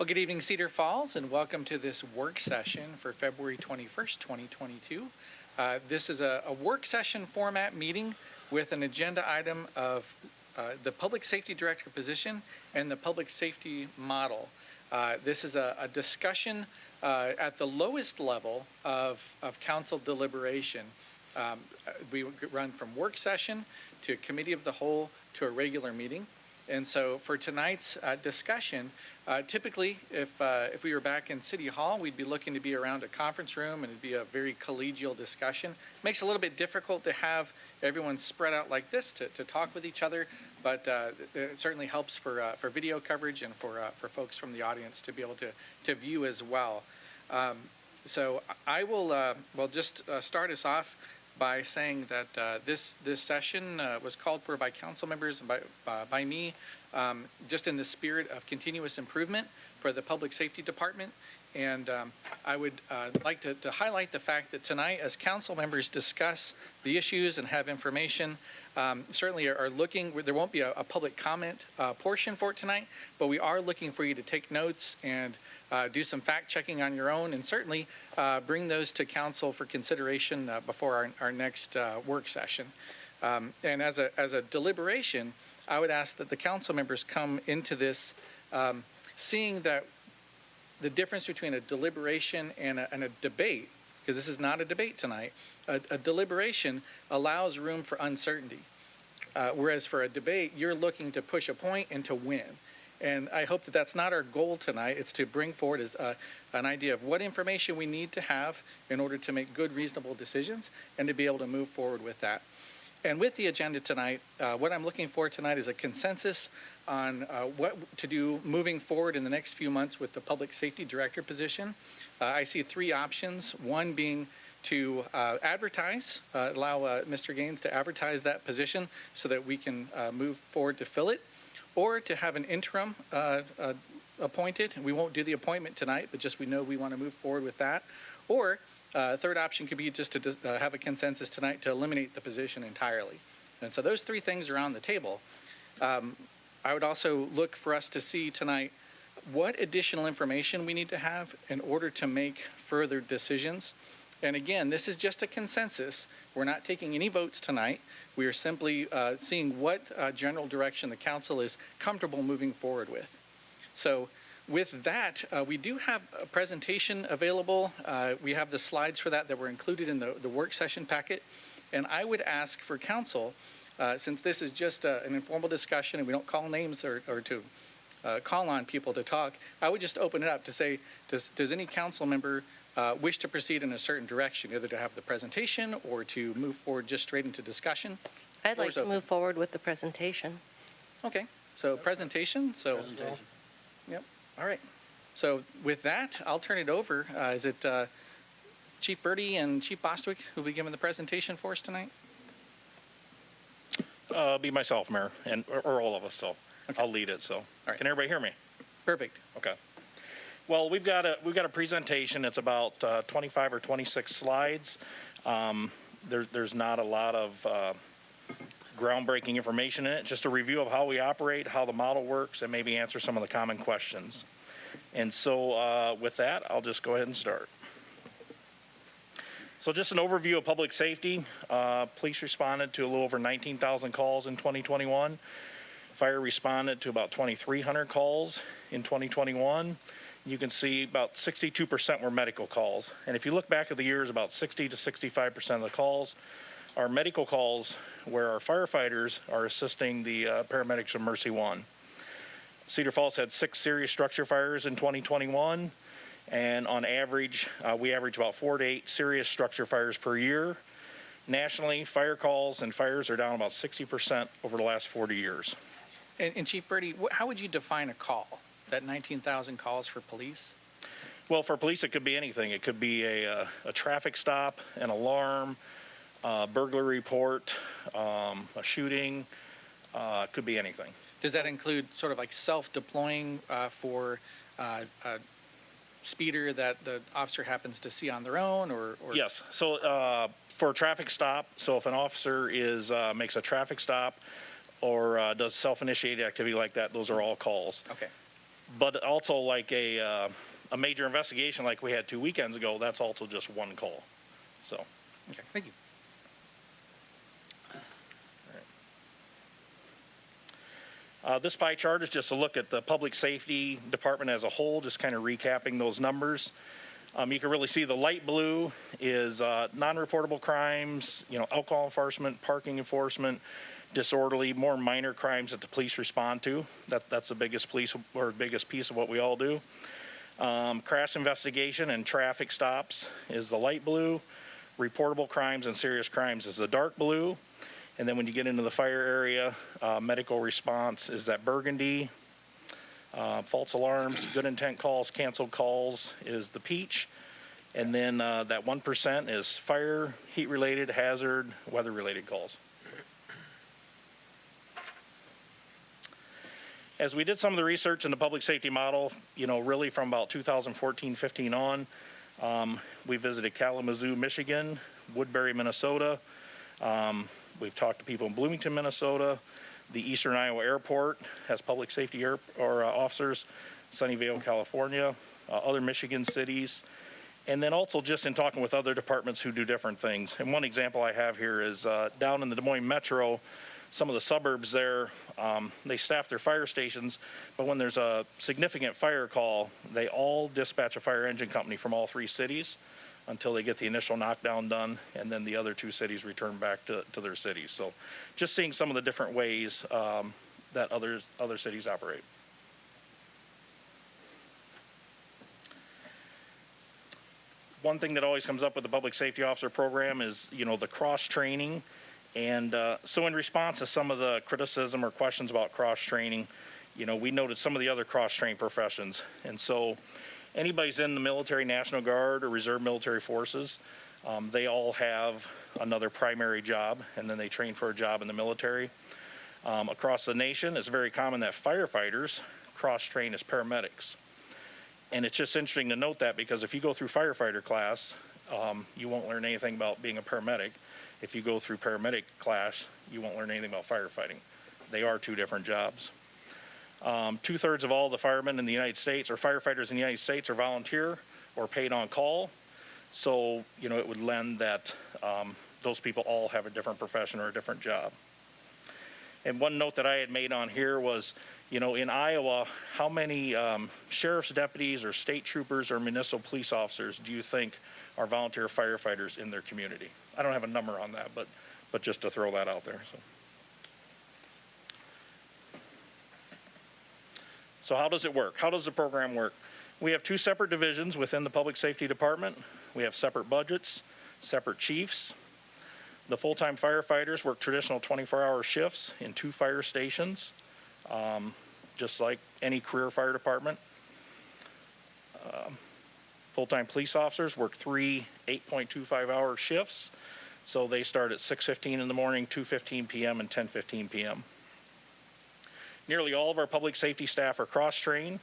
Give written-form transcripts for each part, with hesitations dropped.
Well, good evening, Cedar Falls, and welcome to this work session for February 21st, 2022. This is a work session format meeting with an agenda item of the Public Safety Director position and the Public Safety Model. This is a discussion at the lowest level of council deliberation. We run from work session to committee of the whole to a regular meeting. And so for tonight's discussion, typically if we were back in City Hall, we'd be looking to be around a conference room and it'd be a very collegial discussion. Makes it a little bit difficult to have everyone spread out like this to talk with each other, but it certainly helps for video coverage and for folks from the audience to be able to view as well. So I will just start us off by saying that this session was called for by council members and by me, just in the spirit of continuous improvement for the Public Safety Department. And I would like to highlight the fact that tonight, as council members discuss the issues and have information, certainly are looking, there won't be a public comment portion for it tonight, but we are looking for you to take notes and do some fact checking on your own, and certainly bring those to council for consideration before our next work session. And as a deliberation, I would ask that the council members come into this seeing that the difference between a deliberation and a debate, because this is not a debate tonight, a deliberation allows room for uncertainty. Whereas for a debate, you're looking to push a point and to win. And I hope that that's not our goal tonight. It's to bring forward an idea of what information we need to have in order to make good, reasonable decisions and to be able to move forward with that. And with the agenda tonight, what I'm looking for tonight is a consensus on what to do moving forward in the next few months with the Public Safety Director position. I see three options, one being to advertise, allow Mr. Gaines to advertise that position so that we can move forward to fill it, or to have an interim appointed. We won't do the appointment tonight, but just we know we want to move forward with that. Or third option could be just to have a consensus tonight to eliminate the position entirely. And so those three things are on the table. I would also look for us to see tonight what additional information we need to have in order to make further decisions. And again, this is just a consensus. We're not taking any votes tonight. We are simply seeing what general direction the council is comfortable moving forward with. So with that, we do have a presentation available. We have the slides for that were included in the work session packet. And I would ask for council, since this is just an informal discussion and we don't call names or to call on people to talk, I would just open it up to say, does any council member wish to proceed in a certain direction, either to have the presentation or to move forward just straight into discussion? I'd like to move forward with the presentation. Okay, so presentation. Yep, all right. So with that, I'll turn it over. Is it Chief Birdie and Chief Bostwick who will be giving the presentation for us tonight? Be myself, Mayor, or all of us, so okay. I'll lead it, so. All right. Can everybody hear me? Perfect. Okay. Well, we've got a presentation. It's about 25 or 26 slides. There's not a lot of groundbreaking information in it. Just a review of how we operate, how the model works, and maybe answer some of the common questions. And so with that, I'll just go ahead and start. So just an overview of public safety. Police responded to a little over 19,000 calls in 2021. Fire responded to about 2,300 calls in 2021. You can see about 62% were medical calls. And if you look back at the years, about 60 to 65% of the calls are medical calls where our firefighters are assisting the paramedics of Mercy One. Cedar Falls had 6 serious structure fires in 2021. And on average, we average about 4 to 8 serious structure fires per year. Nationally, fire calls and fires are down about 60% over the last 40 years. And Chief Birdie, how would you define a call, that 19,000 calls for police? Well, for police, it could be anything. It could be a traffic stop, an alarm, a burglary report, a shooting. It could be anything. Does that include sort of like self-deploying for a speeder that the officer happens to see on their own, or? Yes. So for a traffic stop, so if an officer makes a traffic stop or does self-initiated activity like that, those are all calls. Okay. But also like a major investigation like we had 2 weekends ago, that's also just one call. So, Okay, thank you. this pie chart is just a look at the public safety department as a whole, just kind of recapping those numbers. You can really see the light blue is non-reportable crimes, alcohol enforcement, parking enforcement, disorderly, more minor crimes that the police respond to. That's the biggest piece of what we all do. Crash investigation and traffic stops is the light blue. Reportable crimes and serious crimes is the dark blue. And then when you get into the fire area, medical response is that burgundy. False alarms, good intent calls, canceled calls is the peach. And then that 1% is fire, heat-related, hazard, weather-related calls. As we did some of the research in the public safety model, really from about 2014-15 on, we visited Kalamazoo, Michigan, Woodbury, Minnesota. We've talked to people in Bloomington, Minnesota. The Eastern Iowa Airport has public safety officers, Sunnyvale, California, other Michigan cities, and then also just in talking with other departments who do different things. And one example I have here is down in the Des Moines Metro, some of the suburbs there, they staff their fire stations, but when there's a significant fire call, they all dispatch a fire engine company from all 3 cities until they get the initial knockdown done, and then the other 2 cities return back to their cities. So just seeing some of the different ways that other cities operate. One thing that always comes up with the public safety officer program is, the cross-training. And so in response to some of the criticism or questions about cross-training, we noted some of the other cross-trained professions. And so anybody's in the military, National Guard, or Reserve Military Forces, they all have another primary job, and then they train for a job in the military. Across the nation, it's very common that firefighters cross-train as paramedics. And it's just interesting to note that, because if you go through firefighter class, you won't learn anything about being a paramedic. If you go through paramedic class, you won't learn anything about firefighting. They are 2 different jobs. 2/3 of all the firemen in the United States, or firefighters in the United States, are volunteer or paid on call. So, it would lend that those people all have a different profession or a different job. And one note that I had made on here was, in Iowa, how many sheriff's deputies or state troopers or municipal police officers do you think are volunteer firefighters in their community? I don't have a number on that, but just to throw that out there. So how does it work? How does the program work? We have 2 separate divisions within the public safety department. We have separate budgets, separate chiefs. The full-time firefighters work traditional 24-hour shifts in 2 fire stations, just like any career fire department. Full-time police officers work 3 8.25-hour shifts. So they start at 6:15 in the morning, 2:15 p.m., and 10:15 p.m. Nearly all of our public safety staff are cross-trained.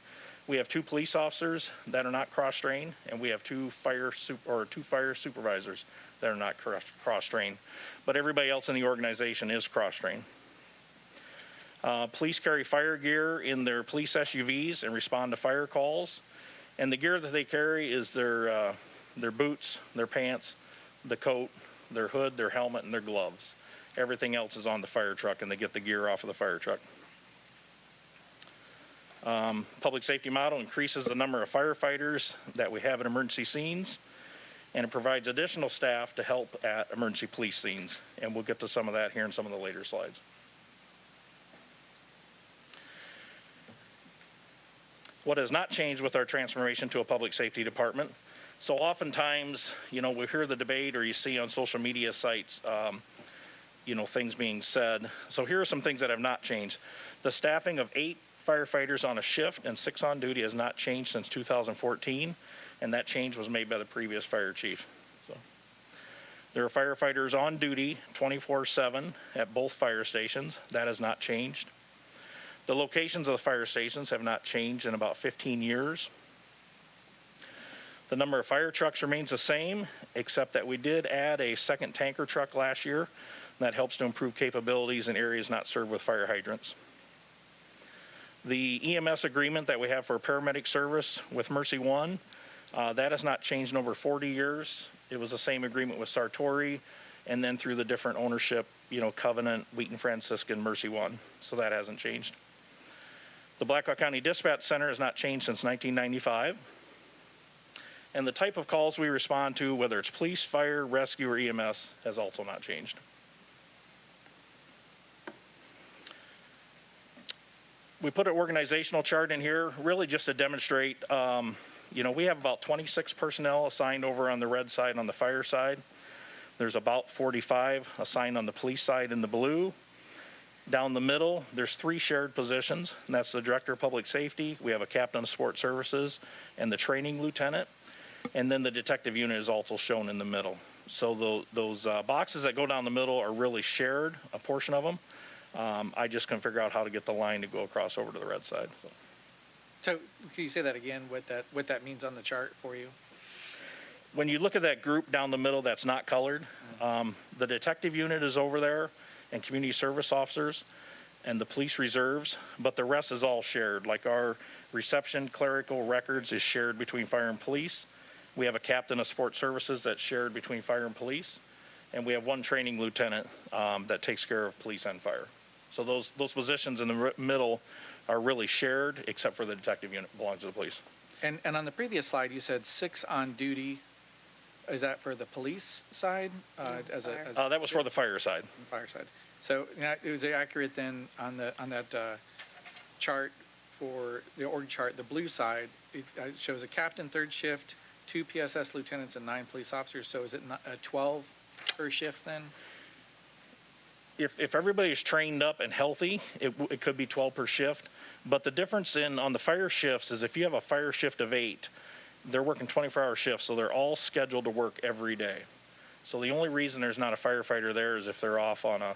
We have 2 police officers that are not cross-trained, and we have 2 fire supervisors that are not cross-trained. But everybody else in the organization is cross-trained. Police carry fire gear in their police SUVs and respond to fire calls. And the gear that they carry is their boots, their pants, the coat, their hood, their helmet, and their gloves. Everything else is on the fire truck, and they get the gear off of the fire truck. Public safety model increases the number of firefighters that we have at emergency scenes, and it provides additional staff to help at emergency police scenes. And we'll get to some of that here in some of the later slides. What has not changed with our transformation to a public safety department? So oftentimes, we hear the debate, or you see on social media sites, things being said. So here are some things that have not changed. The staffing of 8 firefighters on a shift and 6 on duty has not changed since 2014, and that change was made by the previous fire chief. So there are firefighters on duty 24/7 at both fire stations. That has not changed. The locations of the fire stations have not changed in about 15 years. The number of fire trucks remains the same, except that we did add a second tanker truck last year. That helps to improve capabilities in areas not served with fire hydrants. The EMS agreement that we have for paramedic service with Mercy One, that has not changed in over 40 years. It was the same agreement with Sartori, and then through the different ownership, Covenant, Wheaton Franciscan, Mercy One. So that hasn't changed. The Blackhawk County Dispatch Center has not changed since 1995. And the type of calls we respond to, whether it's police, fire, rescue, or EMS, has also not changed. We put an organizational chart in here really just to demonstrate, we have about 26 personnel assigned over on the red side on the fire side. There's about 45 assigned on the police side in the blue. Down the middle, there's 3 shared positions, and that's the Director of Public Safety. We have a Captain of Support Services and the Training Lieutenant. And then the detective unit is also shown in the middle. So those boxes that go down the middle are really shared, a portion of them. I just couldn't figure out how to get the line to go across over to the red side. So can you say that again, what that means on the chart for you? When you look at that group down the middle that's not colored, the detective unit is over there, and community service officers, and the police reserves, but the rest is all shared. Like our reception, clerical, records is shared between fire and police. We have a captain of support services that's shared between fire and police, and we have 1 training lieutenant that takes care of police and fire. So those positions in the middle are really shared, except for the detective unit belongs to the police. And on the previous slide, you said 6 on duty. Is that for the police side? That was for the fire side. Fire side. So is it accurate then on that chart for the org chart, the blue side, it shows a captain 3rd shift, 2 PSS lieutenants, and 9 police officers. So is it 12 per shift then? If everybody is trained up and healthy, it could be 12 per shift. But the difference on the fire shifts is if you have a fire shift of 8, they're working 24-hour shifts, so they're all scheduled to work every day. So the only reason there's not a firefighter there is if they're off on a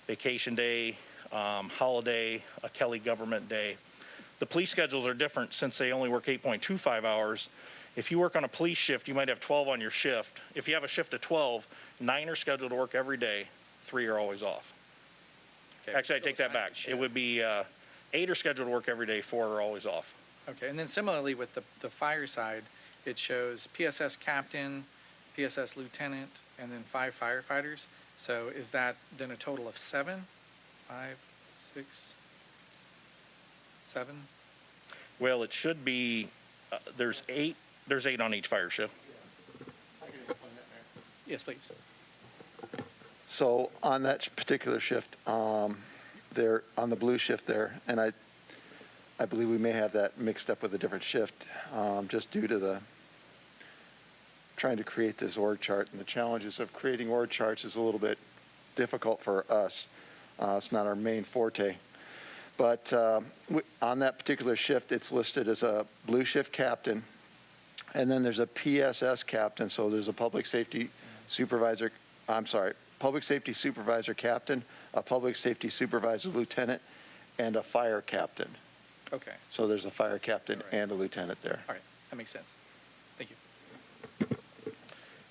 vacation day, holiday, a Kelly government day. The police schedules are different since they only work 8.25 hours. If you work on a police shift, you might have 12 on your shift. If you have a shift of 12, 9 are scheduled to work every day, 3 are always off. Okay, Actually, I take that back. It would be 8 are scheduled to work every day, 4 are always off. Okay, and then similarly with the fire side, it shows PSS captain, PSS lieutenant, and then 5 firefighters. So is that then a total of 7? 5, 6, 7? Well, it should be, there's 8 on each fire shift. Yes, please. So on that particular shift, they're on the blue shift there, and I believe we may have that mixed up with a different shift, just due to the trying to create this org chart, and the challenges of creating org charts is a little bit difficult for us. It's not our main forte. But on that particular shift, it's listed as a blue shift captain, and then there's a PSS captain, so there's a public safety supervisor, public safety supervisor captain, a public safety supervisor lieutenant, and a fire captain. Okay. So there's a fire captain and a lieutenant there. All right. That makes sense. Thank you.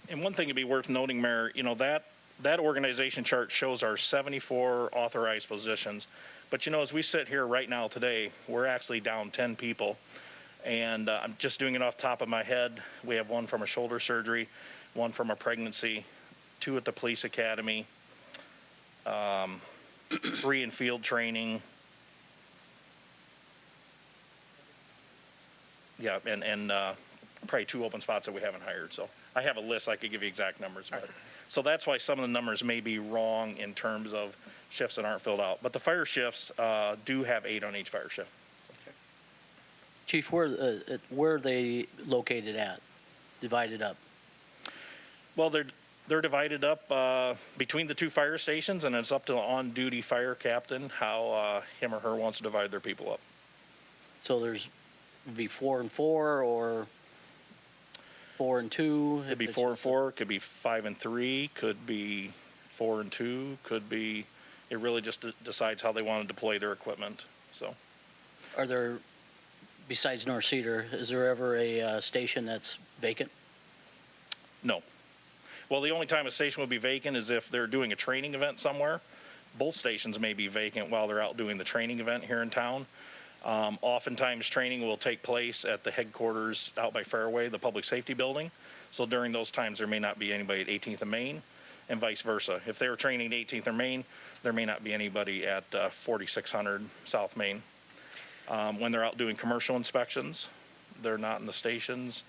And one thing to be worth noting, Mayor, that organization chart shows our 74 authorized positions. But, as we sit here right now today, we're actually down 10 people. And I'm just doing it off the top of my head. We have 1 from a shoulder surgery, 1 from a pregnancy, 2 at the police academy, 3 in field training. Yeah, and probably 2 open spots that we haven't hired. So I have a list. I could give you exact numbers. But, so that's why some of the numbers may be wrong in terms of shifts that aren't filled out. But the fire shifts do have 8 on each fire shift. Okay. Chief, where are they located at, divided up? Well, they're divided up between the 2 fire stations, and it's up to the on-duty fire captain how him or her wants to divide their people up. So there's be 4 and 4, or 4 and 2? Could be 4 and 4, could be 5 and 3, could be 4 and 2, could be. It really just decides how they want to deploy their equipment. So, Are there, besides North Cedar, is there ever a station that's vacant? no. Well, the only time a station would be vacant is if they're doing a training event somewhere. Both stations may be vacant while they're out doing the training event here in town. Oftentimes, training will take place at the headquarters out by Fairway, the public safety building. So during those times, there may not be anybody at 18th and Main, and vice versa. If they were training at 18th and Main, there may not be anybody at 4600 South Main. When they're out doing commercial inspections, they're not in the stations.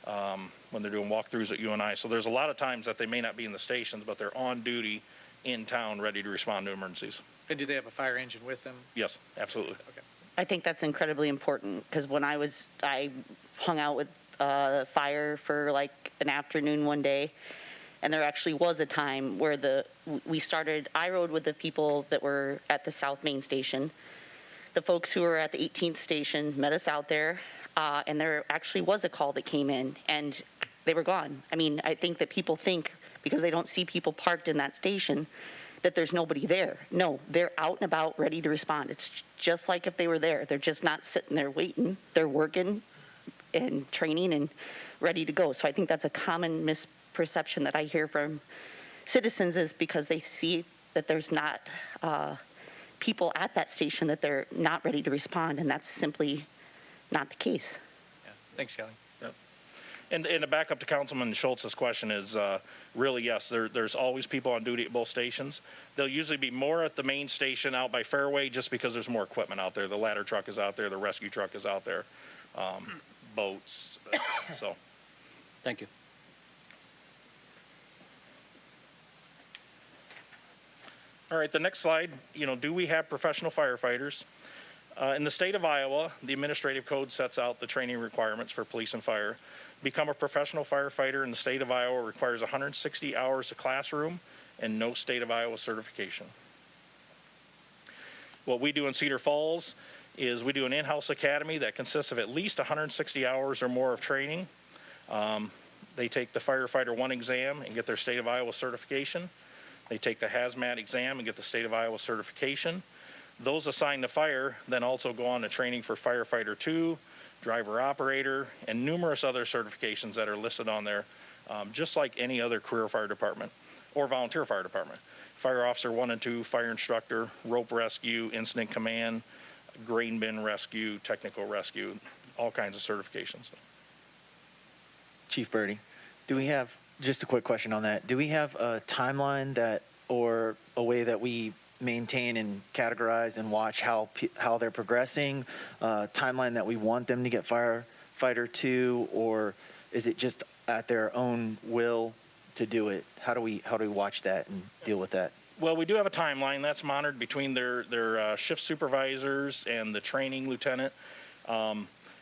When they're doing walkthroughs at UNI. So there's a lot of times that they may not be in the stations, but they're on duty in town, ready to respond to emergencies. And do they have a fire engine with them? Yes, absolutely. Okay. I think that's incredibly important because when I hung out with fire for like an afternoon one day, and there actually was a time where I rode with the people that were at the South Main station. The folks who were at the 18th station met us out there, and there actually was a call that came in, and they were gone. I mean, I think that people think because they don't see people parked in that station that there's nobody there. No, they're out and about ready to respond. It's just like if they were there. They're just not sitting there waiting. They're working and training and ready to go. So I think that's a common misperception that I hear from citizens is because they see that there's not people at that station that they're not ready to respond, and that's simply not the case. Yeah. Thanks, Kelly. And to back up to Councilman Schultz's question is really, yes, there's always people on duty at both stations. There'll usually be more at the main station out by Fairway just because there's more equipment out there. The ladder truck is out there. The rescue truck is out there. Boats. So. Thank you. All right, the next slide, do we have professional firefighters? In the state of Iowa, the administrative code sets out the training requirements for police and fire. Become a professional firefighter in the state of Iowa requires 160 hours of classroom and no state of Iowa certification. What we do in Cedar Falls is we do an in-house academy that consists of at least 160 hours or more of training. They take the Firefighter 1 exam and get their state of Iowa certification. They take the hazmat exam and get the state of Iowa certification. Those assigned to fire then also go on to training for Firefighter 2, driver operator, and numerous other certifications that are listed on there, just like any other career fire department or volunteer fire department. Fire officer 1 and 2, fire instructor, rope rescue, incident command, grain bin rescue, technical rescue, all kinds of certifications. Chief Birdie, do we have, just a quick question on that, do we have a timeline or a way that we maintain and categorize and watch how they're progressing, timeline that we want them to get firefighter 2, or is it just at their own will to do it? How do we watch that and deal with that? Well, we do have a timeline that's monitored between their shift supervisors and the training lieutenant.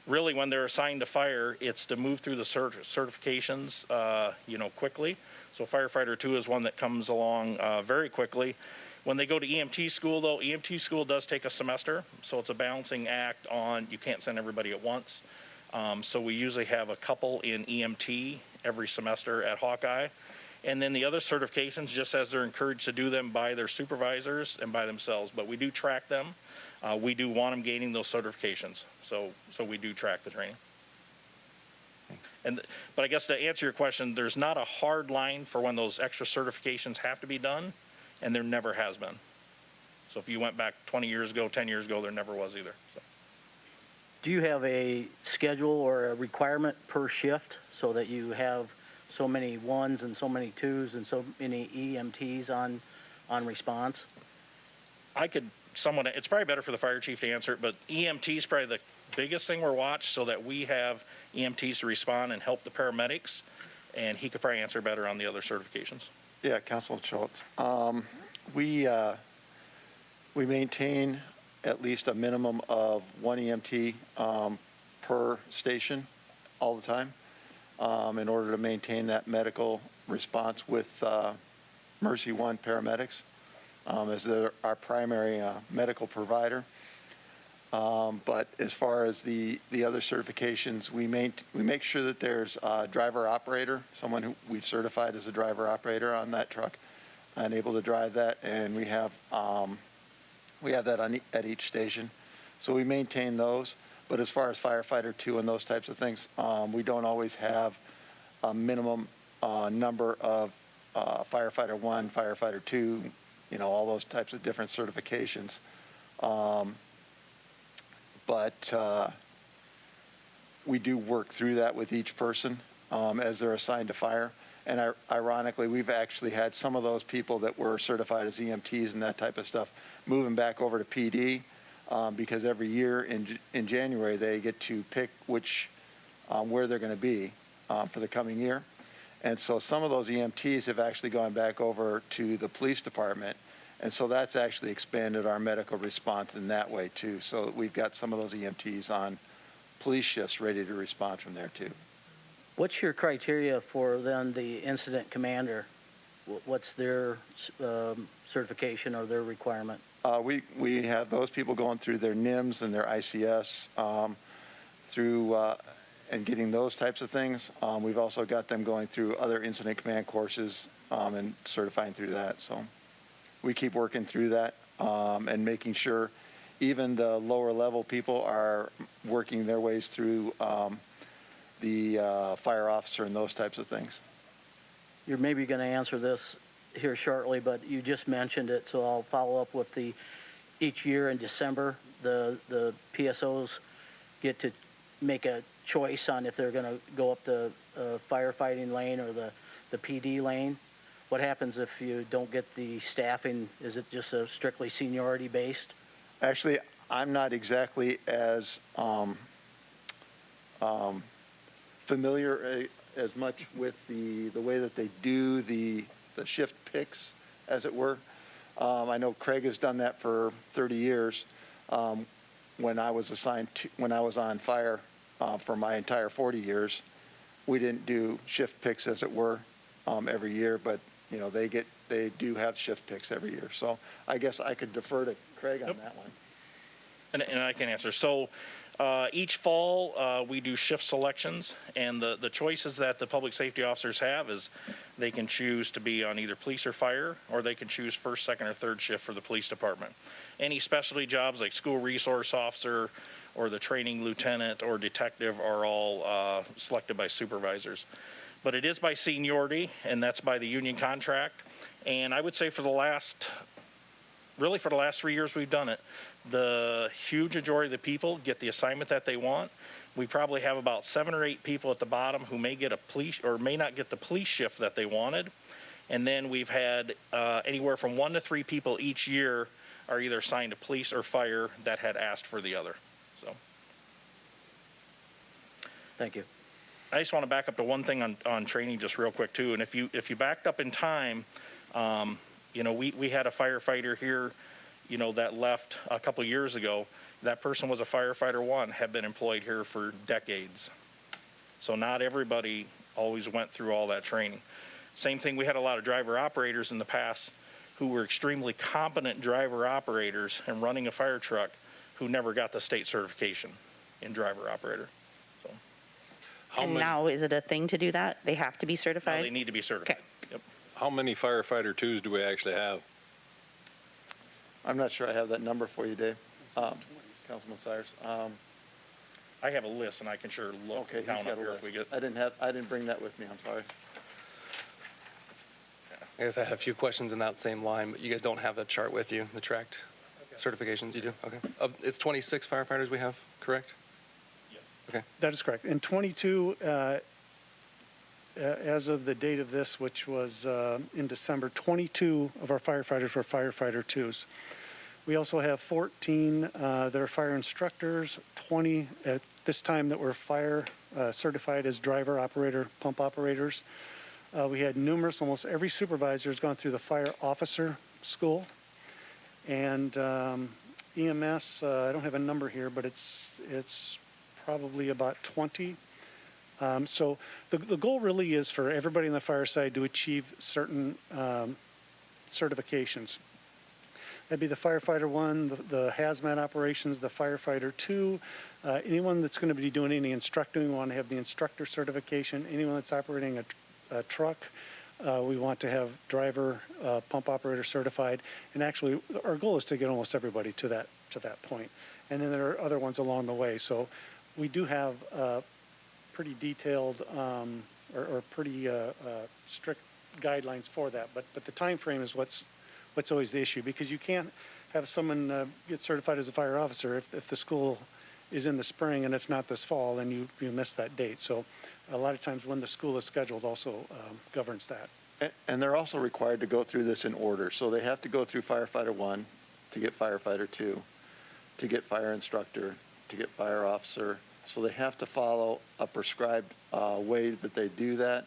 Really, when they're assigned to fire, it's to move through the certifications, quickly. So firefighter 2 is one that comes along very quickly. When they go to EMT school, though, EMT school does take a semester, so it's a balancing act on you can't send everybody at once. So we usually have a couple in EMT every semester at Hawkeye. And then the other certifications, just as they're encouraged to do them by their supervisors and by themselves. But we do track them. We do want them gaining those certifications. So we do track the training. Thanks. But I guess to answer your question, there's not a hard line for when those extra certifications have to be done. And there never has been. So if you went back 20 years ago, 10 years ago, there never was either. So. Do you have a schedule or a requirement per shift so that you have so many 1s and so many 2s and so many EMTs on response? It's probably better for the fire chief to answer it, but EMT is probably the biggest thing we're watched so that we have EMTs to respond and help the paramedics. And he could probably answer better on the other certifications. Yeah, Councilman Schultz. We maintain at least a minimum of 1 EMT per station all the time in order to maintain that medical response with Mercy 1 paramedics as they're our primary medical provider. But as far as the other certifications, we make sure that there's a driver operator, someone who we've certified as a driver operator on that truck and able to drive that, and we have that at each station. So we maintain those. But as far as firefighter 2 and those types of things, we don't always have a minimum number of firefighter 1, firefighter 2, all those types of different certifications. but we do work through that with each person as they're assigned to fire. And ironically, we've actually had some of those people that were certified as EMTs and that type of stuff moving back over to PD because every year in January they get to pick where they're going to be for the coming year. And so some of those EMTs have actually gone back over to the police department. And so that's actually expanded our medical response in that way too. So we've got some of those EMTs on police shifts ready to respond from there too. What's your criteria for then the incident commander? What's their certification or their requirement? We have those people going through their NIMS and their ICS and getting those types of things. We've also got them going through other incident command courses and certifying through that. So we keep working through that and making sure even the lower level people are working their ways through the fire officer and those types of things. You're maybe going to answer this here shortly, but you just mentioned it, so I'll follow up with each year in December, the PSOs get to make a choice on if they're going to go up the firefighting lane or the PD lane. What happens if you don't get the staffing? Is it just a strictly seniority based? Actually, I'm not exactly as familiar as much with the way that they do the shift picks, as it were. I know Craig has done that for 30 years. When I was on fire for my entire 40 years, we didn't do shift picks, as it were, every year, but they do have shift picks every year. So I guess I could defer to Craig on that one. And I can answer. So each fall, we do shift selections, and the choices that the public safety officers have is they can choose to be on either police or fire, or they can choose first, second, or third shift for the police department. Any specialty jobs like school resource officer or the training lieutenant or detective are all selected by supervisors. But it is by seniority, and that's by the union contract. And I would say for the last 3 years we've done it, the huge majority of the people get the assignment that they want. We probably have about 7 or 8 people at the bottom who may get a police or may not get the police shift that they wanted. And then we've had anywhere from 1 to 3 people each year are either assigned to police or fire that had asked for the other. So, Thank you. I just want to back up to one thing on training just real quick too. And if you backed up in time, we had a firefighter here, that left a couple years ago. That person was a firefighter 1, had been employed here for decades. So not everybody always went through all that training. Same thing, we had a lot of driver operators in the past who were extremely competent driver operators and running a fire truck who never got the state certification in driver operator. So. Now, is it a thing to do that? They have to be Now certified? they need to be certified. Okay. Yep. How many firefighter 2s do we actually have? I'm not sure I have that number for you, Dave. Councilman Cyrus. I have a list and I can sure look Okay, and he's count got up a here list. if we get. I didn't bring that with me. I'm sorry. I guess I had a few questions in that same line, but you guys don't have the chart with you, the tracked certifications. You do? Okay. It's 26 firefighters we have, correct? Yes. Okay. That is correct. And 22, as of the date of this, which was in December, 22 of our firefighters were firefighter 2s. We also have 14 that are fire instructors, 20 at this time that were fire certified as driver operator, pump operators. We had numerous, almost every supervisor has gone through the fire officer school. And EMS, I don't have a number here, but it's probably about 20. So the goal really is for everybody on the fire side to achieve certain certifications. That'd be the firefighter 1, the hazmat operations, the firefighter 2. Anyone that's going to be doing any instructing, we want to have the instructor certification. Anyone that's operating a truck, we want to have driver, pump operator certified. And actually, our goal is to get almost everybody to that point. And then there are other ones along the way. So we do have pretty detailed or pretty strict guidelines for that. But the time frame is what's always the issue, because you can't have someone get certified as a fire officer if the school is in the spring and it's not this fall, then you miss that date. So a lot of times when the school is scheduled also governs that. And they're also required to go through this in order. So they have to go through firefighter 1 to get firefighter 2, to get fire instructor, to get fire officer. So they have to follow a prescribed way that they do that.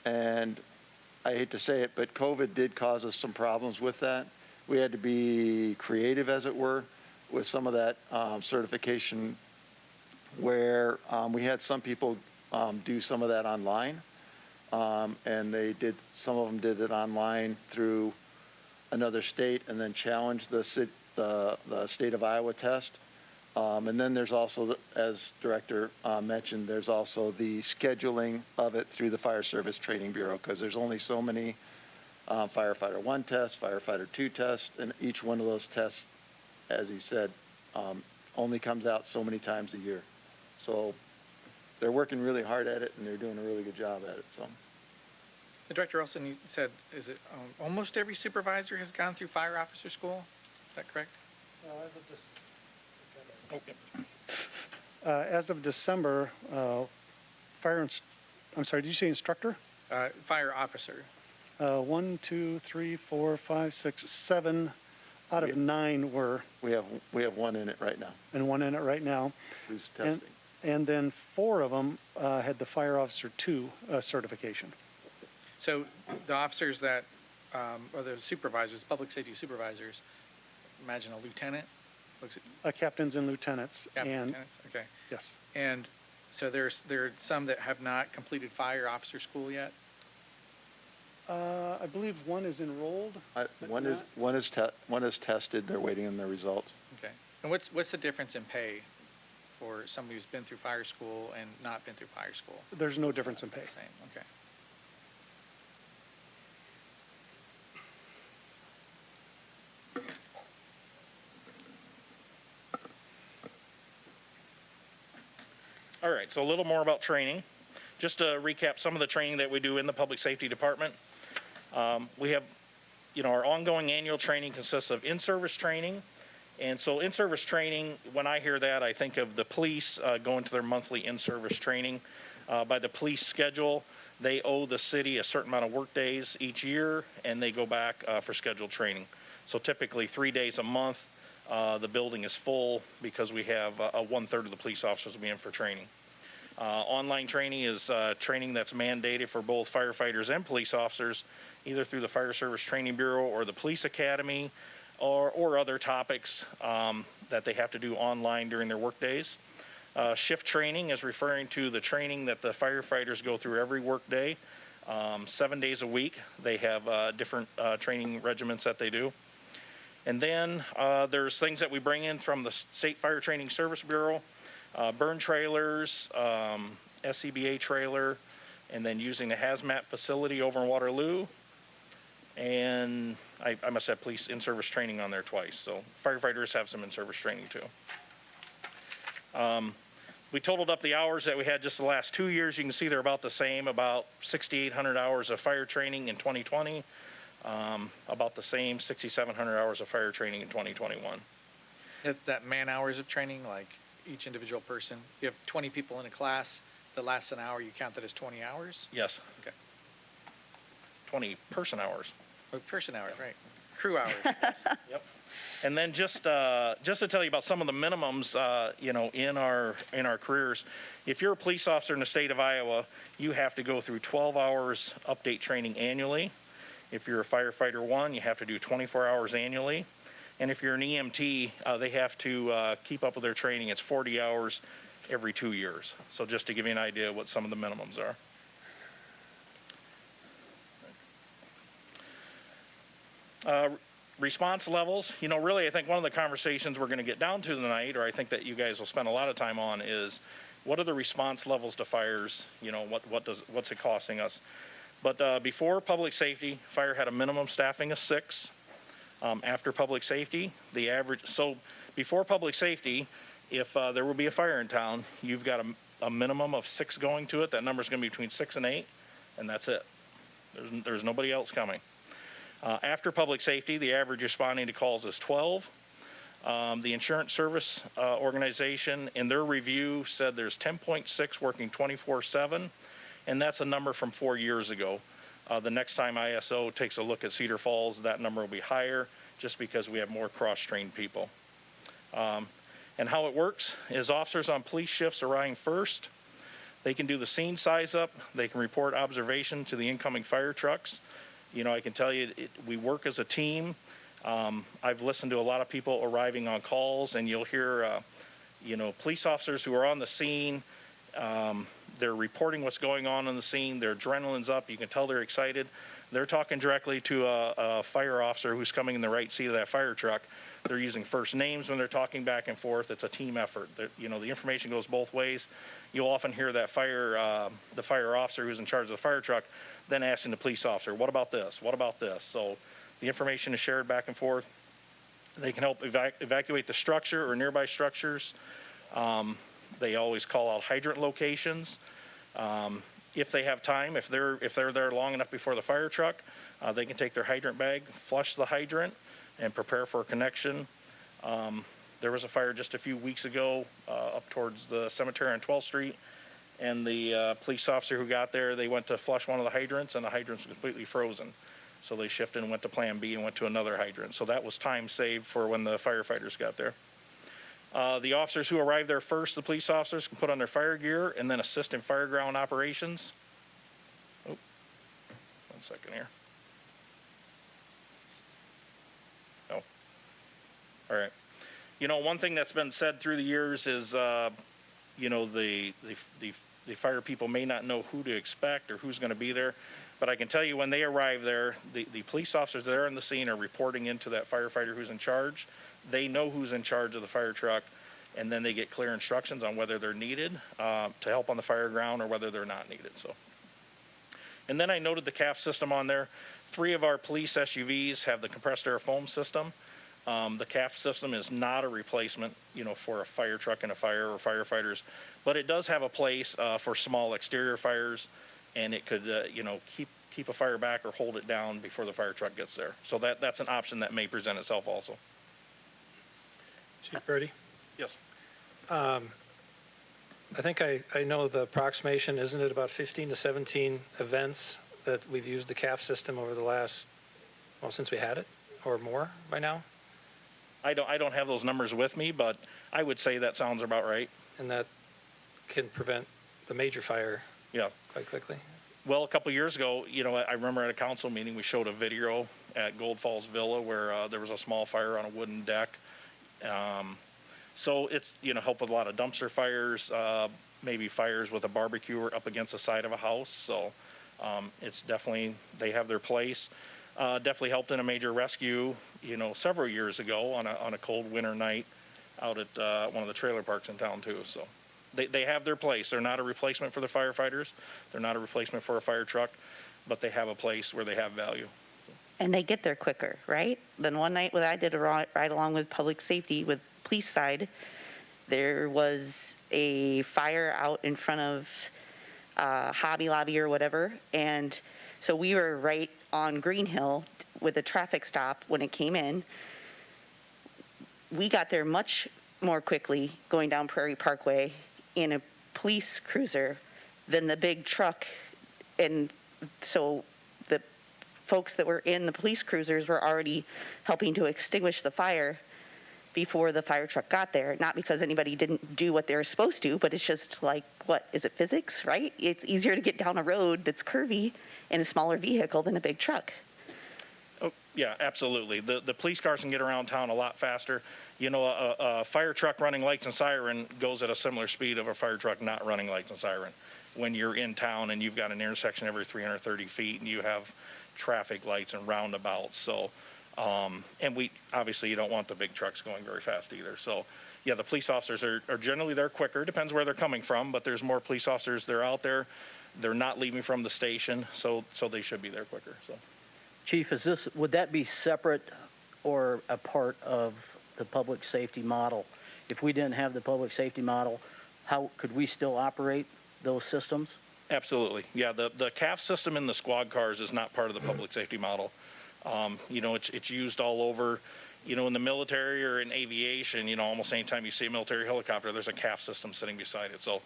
And I hate to say it, but COVID did cause us some problems with that. We had to be creative, as it were, with some of that certification where we had some people do some of that online. And some of them did it online through another state and then challenged the state of Iowa test. And then there's also, as Director mentioned, there's also the scheduling of it through the Fire Service Training Bureau, because there's only so many firefighter 1 tests, firefighter 2 tests, and each one of those tests, as he said, only comes out so many times a year. So they're working really hard at it, and they're doing a really good job at it. So, Director Olson, you said, is it almost every supervisor has gone through fire officer school? Is that correct? As of December, I'm sorry, did you say instructor? Fire officer. 1, 2, 3, 4, 5, 6, 7 out of 9 were. we have one in it right now And one in it right now. who's testing. And then 4 of them had the Fire Officer 2 certification. So the officers that, or the supervisors, public safety supervisors, imagine a lieutenant? Captains and lieutenants. Captain, And lieutenants, okay. yes, And so there are some that have not completed fire officer school yet? I believe one is enrolled. One is tested. They're waiting on their results. Okay. And what's the difference in pay for somebody who's been through fire school and not been through fire school? There's no difference in pay. Same, okay. All right, so a little more about training. Just to recap some of the training that we do in the Public Safety Department. We have, our ongoing annual training consists of in-service training. And so in-service training, when I hear that, I think of the police going to their monthly in-service training. By the police schedule, they owe the city a certain amount of work days each year, and they go back for scheduled training. So typically 3 days a month, the building is full because we have 1/3 of the police officers will be in for training. Online training is training that's mandated for both firefighters and police officers, either through the Fire Service Training Bureau or the Police Academy, or other topics that they have to do online during their work days. Shift training is referring to the training that the firefighters go through every work day. 7 days a week, they have different training regimens that they do. And then there's things that we bring in from the State Fire Training Service Bureau, burn trailers, SCBA trailer, and then using the hazmat facility over in Waterloo. And I must have police in-service training on there twice. So firefighters have some in-service training too. We totaled up the hours that we had just the last 2 years. You can see they're about the same, about 6,800 hours of fire training in 2020. About the same 6,700 hours of fire training in 2021. That man hours of training, like each individual person, you have 20 people in a class that lasts an hour, you count that as 20 hours? Yes. Okay. 20 person hours. Oh, person hours, right. Crew hours. Yep. And then just to tell you about some of the minimums, in our careers, if you're a police officer in the state of Iowa, you have to go through 12 hours update training annually. If you're a firefighter 1, you have to do 24 hours annually. And if you're an EMT, they have to keep up with their training. It's 40 hours every 2 years. So just to give you an idea of what some of the minimums are. Response levels, really I think one of the conversations we're going to get down to tonight, or I think that you guys will spend a lot of time on, is what are the response levels to fires? What's it costing us? But before public safety, fire had a minimum staffing of 6. After public safety, the average, so before public safety, if there will be a fire in town, you've got a minimum of 6 going to it. That number is going to be between 6 and 8, and that's it. There's nobody else coming. After public safety, the average responding to calls is 12. The Insurance Service Organization, in their review, said there's 10.6 working 24/7, and that's a number from 4 years ago. The next time ISO takes a look at Cedar Falls, that number will be higher, just because we have more cross-trained people. And how it works is officers on police shifts arrive first. They can do the scene size up. They can report observation to the incoming fire trucks. You know, I can tell you, we work as a team. I've listened to a lot of people arriving on calls, and you'll hear, police officers who are on the scene. They're reporting what's going on the scene. Their adrenaline's up. You can tell they're excited. They're talking directly to a fire officer who's coming in the right seat of that fire truck. They're using first names when they're talking back and forth. It's a team effort. The information goes both ways. You'll often hear that the fire officer who's in charge of the fire truck then asking the police officer, what about this? What about this? So the information is shared back and forth. They can help evacuate the structure or nearby structures. They always call out hydrant locations. If they have time, if they're there long enough before the fire truck, they can take their hydrant bag, flush the hydrant, and prepare for a connection. There was a fire just a few weeks ago up towards the cemetery on 12th Street, and the police officer who got there, they went to flush one of the hydrants, and the hydrant's completely frozen. So they shifted and went to plan B and went to another hydrant. So that was time saved for when the firefighters got there. The officers who arrived there first, the police officers, can put on their fire gear and then assist in fireground operations. Oh, 1 second here. Oh, all right. One thing that's been said through the years is, the fire people may not know who to expect or who's going to be there. But I can tell you when they arrive there, the police officers there on the scene are reporting into that firefighter who's in charge. They know who's in charge of the fire truck, and then they get clear instructions on whether they're needed to help on the fire ground or whether they're not needed. So, and then I noted the CAF system on there. 3 of our police SUVs have the compressed air foam system. The CAF system is not a replacement, for a fire truck in a fire or firefighters, but it does have a place for small exterior fires, and it could, keep a fire back or hold it down before the fire truck gets there. So that's an option that may present itself also. Chief Birdie? Yes. I think I know the approximation. Isn't it about 15 to 17 events that we've used the CAF system over the last, since we had it, or more by now? I don't have those numbers with me, but I would say that sounds about right. And that can prevent the major fire quite quickly? Well, a couple years ago, I remember at a council meeting, we showed a video at Gold Falls Villa where there was a small fire on a wooden deck. So it's, help with a lot of dumpster fires, maybe fires with a barbecue or up against the side of a house. So it's definitely, they have their place. Definitely helped in a major rescue, several years ago on a cold winter night out at one of the trailer parks in town too. So they have their place. They're not a replacement for the firefighters. They're not a replacement for a fire truck, but they have a place where they have value. And they get there quicker, right? Then one night when I did a ride along with public safety with police side, there was a fire out in front of Hobby Lobby or whatever. And so we were right on Green Hill with a traffic stop when it came in. We got there much more quickly going down Prairie Parkway in a police cruiser than the big truck. And so the folks that were in the police cruisers were already helping to extinguish the fire before the fire truck got there. Not because anybody didn't do what they were supposed to, but it's just like, what, is it physics, right? It's easier to get down a road that's curvy in a smaller vehicle than a big truck. Oh, yeah, absolutely. The police cars can get around town a lot faster. A fire truck running lights and siren goes at a similar speed of a fire truck not running lights and siren. When you're in town and you've got an intersection every 330 feet and you have traffic lights and roundabouts. So, and obviously you don't want the big trucks going very fast either. So, yeah, the police officers are generally there quicker. Depends where they're coming from, but there's more police officers. They're out there. They're not leaving from the station, so they should be there quicker. So, Chief, would that be separate or a part of the public safety model? If we didn't have the public safety model, how could we still operate those systems? Absolutely. Yeah, the CAF system in the squad cars is not part of the public safety model. It's used all over, in the military or in aviation, almost anytime you see a military helicopter, there's a CAF system sitting beside it. So,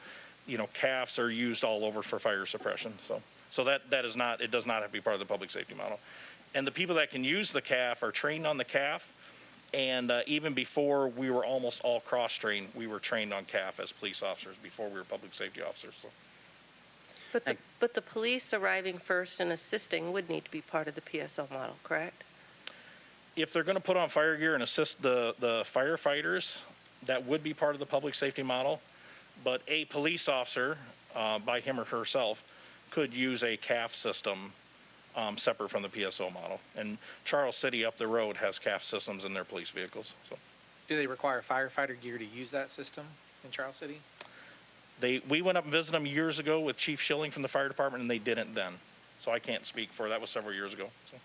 CAFs are used all over for fire suppression. So that is not, it does not have to be part of the public safety model. And the people that can use the CAF are trained on the CAF. And even before we were almost all cross-trained, we were trained on CAF as police officers before we were public safety officers. So. But the police arriving first and assisting would need to be part of the PSO model, correct? If they're going to put on fire gear and assist the firefighters, that would be part of the public safety model. But a police officer, by him or herself, could use a CAF system separate from the PSO model. And Charles City up the road has CAF systems in their police vehicles. So. Do they require firefighter gear to use that system in Charles City? We went up and visited them years ago with Chief Schilling from the fire department, and they didn't then. So I can't speak for that. Was several years ago. So.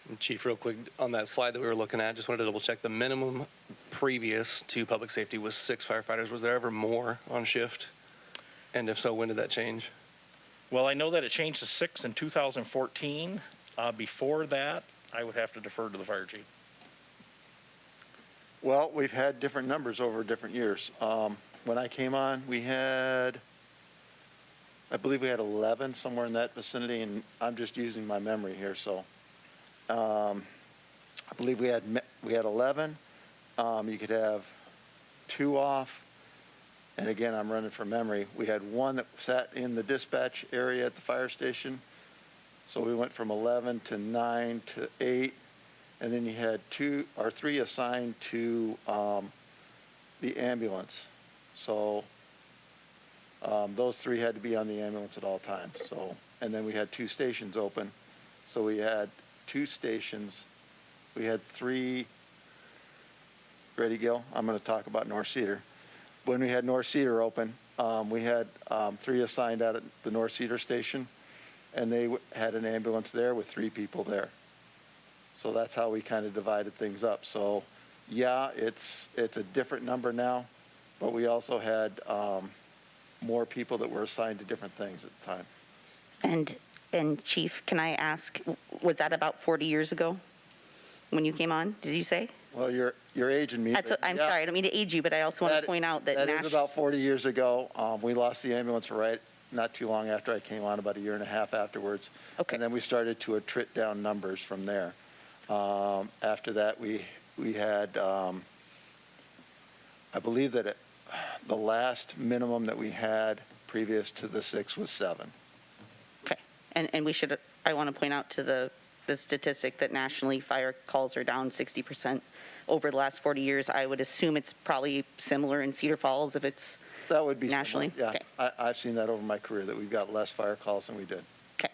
And Chief, real quick, on that slide that we were looking at, just wanted to double check. The minimum previous to public safety was 6 firefighters. Was there ever more on shift? And if so, when did that change? Well, I know that it changed to 6 in 2014. Before that, I would have to defer to the fire chief. Well, we've had different numbers over different years. When I came on, I believe we had 11, somewhere in that vicinity, and I'm just using my memory here, so. I believe we had 11. You could have 2 off. And again, I'm running from memory. We had 1 that sat in the dispatch area at the fire station. So we went from 11 to 9 to 8. And then you had 2 or 3 assigned to the ambulance. So those 3 had to be on the ambulance at all times. So, and then we had 2 stations open. So we had 2 stations. We had 3. Ready, Gil? I'm going to talk about North Cedar. When we had North Cedar open, we had 3 assigned out at the North Cedar station, and they had an ambulance there with 3 people there. So that's how we kind of divided things up. So, yeah, it's a different number now, but we also had more people that were assigned to different things at the time. And Chief, can I ask, was that about 40 years ago when you came on, did you say? Well, you're aging me. I'm sorry, I don't mean to age you, but I also want to point out that is about 40 years ago. We lost the ambulance not too long after I came on, about a year and a half afterwards. Okay. And then we started to attrit down numbers from there. After that, we had, I believe that the last minimum that we had previous to the 6 was 7. Okay, and I want to point out to the statistic that nationally fire calls are down 60% over the last 40 years. I would assume it's probably similar in Cedar Falls if it's that would be nationally. Similar, yeah, okay. I've seen that over my career, that we've got less fire calls than we did. Okay.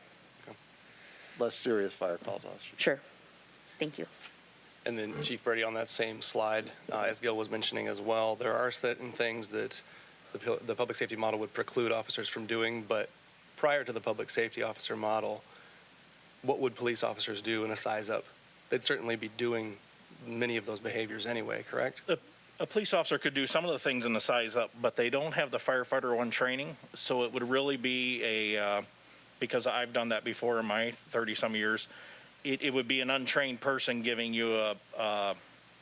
Less serious fire calls, also. Sure. Thank you. And then Chief Brady, on that same slide, as Gil was mentioning as well, there are certain things that the public safety model would preclude officers from doing, but prior to the public safety officer model, what would police officers do in a size up? They'd certainly be doing many of those behaviors anyway, correct? A police officer could do some of the things in the size up, but they don't have the firefighter 1 training. So it would really be because I've done that before in my 30-some years, it would be an untrained person giving you a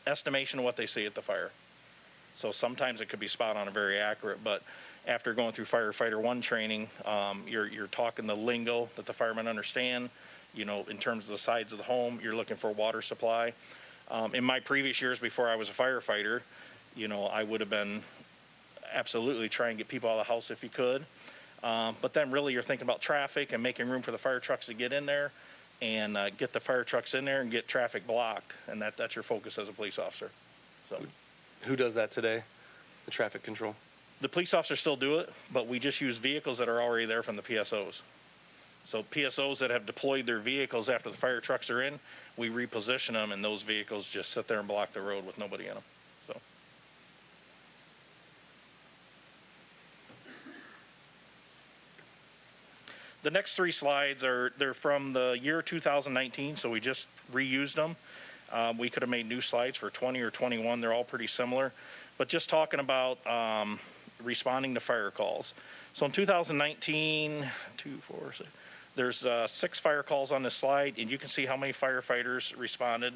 estimation of what they see at the fire. So sometimes it could be spot on and very accurate, but after going through firefighter 1 training, you're talking the lingo that the firemen understand. In terms of the sides of the home, you're looking for water supply. In my previous years before I was a firefighter, I would have been absolutely trying to get people out of the house if you could. But then really you're thinking about traffic and making room for the fire trucks to get in there and get the fire trucks in there and get traffic blocked. And that's your focus as a police officer. So, who does that today, the traffic control? The police officers still do it, but we just use vehicles that are already there from the PSOs. So PSOs that have deployed their vehicles after the fire trucks are in, we reposition them, and those vehicles just sit there and block the road with nobody in them. So. The next 3 slides they're from the year 2019, so we just reused them. We could have made new slides for 20 or 21. They're all pretty similar. But just talking about responding to fire calls. So in 2019, 2, 4, 6. There's 6 fire calls on this slide, and you can see how many firefighters responded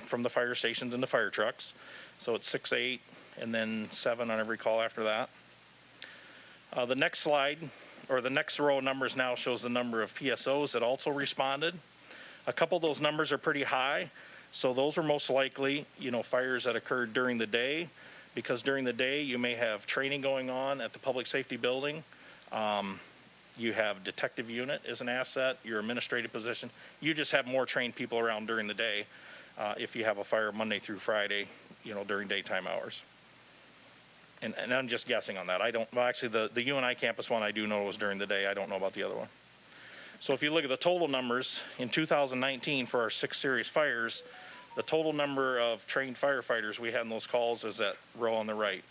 from the fire stations and the fire trucks. So it's 6, 8, and then 7 on every call after that. The next slide, or the next row of numbers now shows the number of PSOs that also responded. A couple of those numbers are pretty high, so those are most likely, fires that occurred during the day, because during the day you may have training going on at the public safety building. You have detective unit as an asset, your administrative position. You just have more trained people around during the day if you have a fire Monday through Friday, during daytime hours. And I'm just guessing on that. Actually, the UNI campus one I do know was during the day. I don't know about the other one. So if you look at the total numbers in 2019 for our 6 serious fires, the total number of trained firefighters we had in those calls is that row on the right.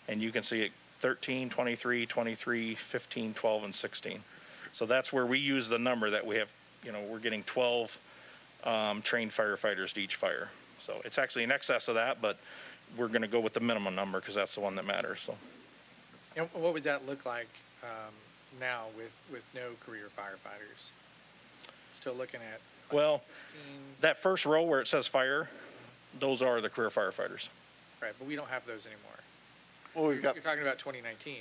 And you can see it 13, 23, 23, 15, 12, and 16. So that's where we use the number that we have, we're getting 12 trained firefighters to each fire. So it's actually in excess of that, but we're going to go with the minimum number because that's the one that matters. So. And what would that look like now with no career firefighters? Still looking at well, 15, that first row where it says fire, those are the career firefighters. right? But we don't have those anymore. Well, we've got, You're talking about 2019.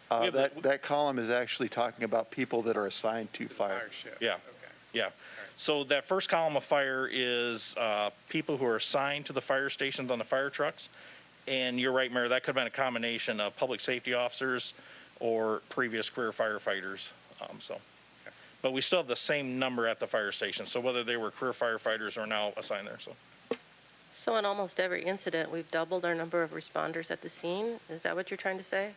that column is actually talking about people that are assigned to fire. Fire shift. Yeah. Okay. Yeah. So that first column of fire is people who are assigned to the fire stations on the fire trucks. And you're right, Mayor, that could have been a combination of public safety officers or previous career firefighters. But we still have the same number at the fire station. So whether they were career firefighters or now assigned there. So in almost every incident, we've doubled our number of responders at the scene? Is that what you're trying to say?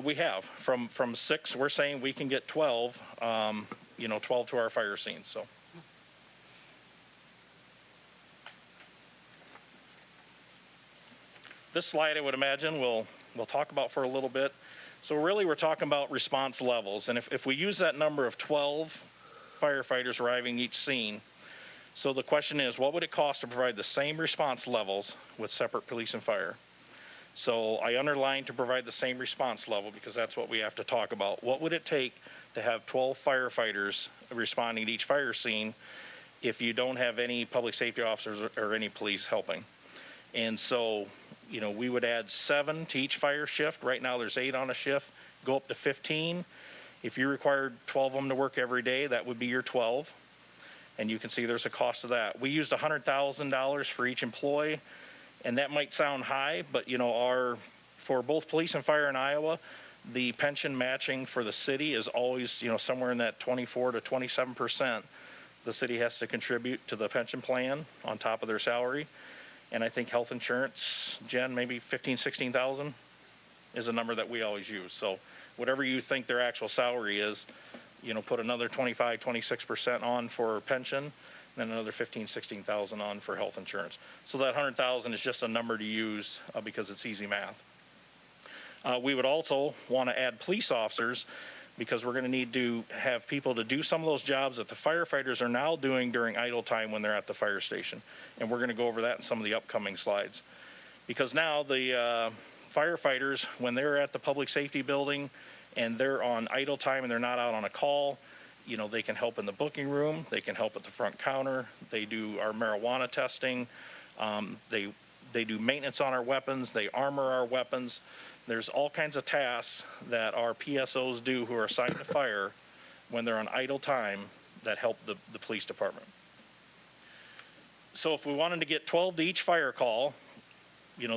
We have. From 6, we're saying we can get 12, 12 to our fire scenes. So. This slide, I would imagine, we'll talk about for a little bit. So really, we're talking about response levels. And if we use that number of 12 firefighters arriving each scene, so the question is, what would it cost to provide the same response levels with separate police and fire? So I underlined to provide the same response level because that's what we have to talk about. What would it take to have 12 firefighters responding to each fire scene if you don't have any public safety officers or any police helping? And so, we would add 7 to each fire shift. Right now there's 8 on a shift, go up to 15. If you required 12 of them to work every day, that would be your 12. And you can see there's a cost of that. We used $100,000 for each employee, and that might sound high, but for both police and fire in Iowa, the pension matching for the city is always, somewhere in that 24 to 27%. The city has to contribute to the pension plan on top of their salary. And I think health insurance, Jen, maybe 15, 16,000 is a number that we always use. So whatever you think their actual salary is, put another 25, 26% on for pension, and then another 15, 16,000 on for health insurance. So that 100,000 is just a number to use because it's easy math. We would also want to add police officers because we're going to need to have people to do some of those jobs that the firefighters are now doing during idle time when they're at the fire station. And we're going to go over that in some of the upcoming slides. Because now the firefighters, when they're at the public safety building and they're on idle time and they're not out on a call, they can help in the booking room, they can help at the front counter, they do our marijuana testing, they do maintenance on our weapons, they armor our weapons. There's all kinds of tasks that our PSOs do who are assigned to fire when they're on idle time that help the police department. So if we wanted to get 12 to each fire call,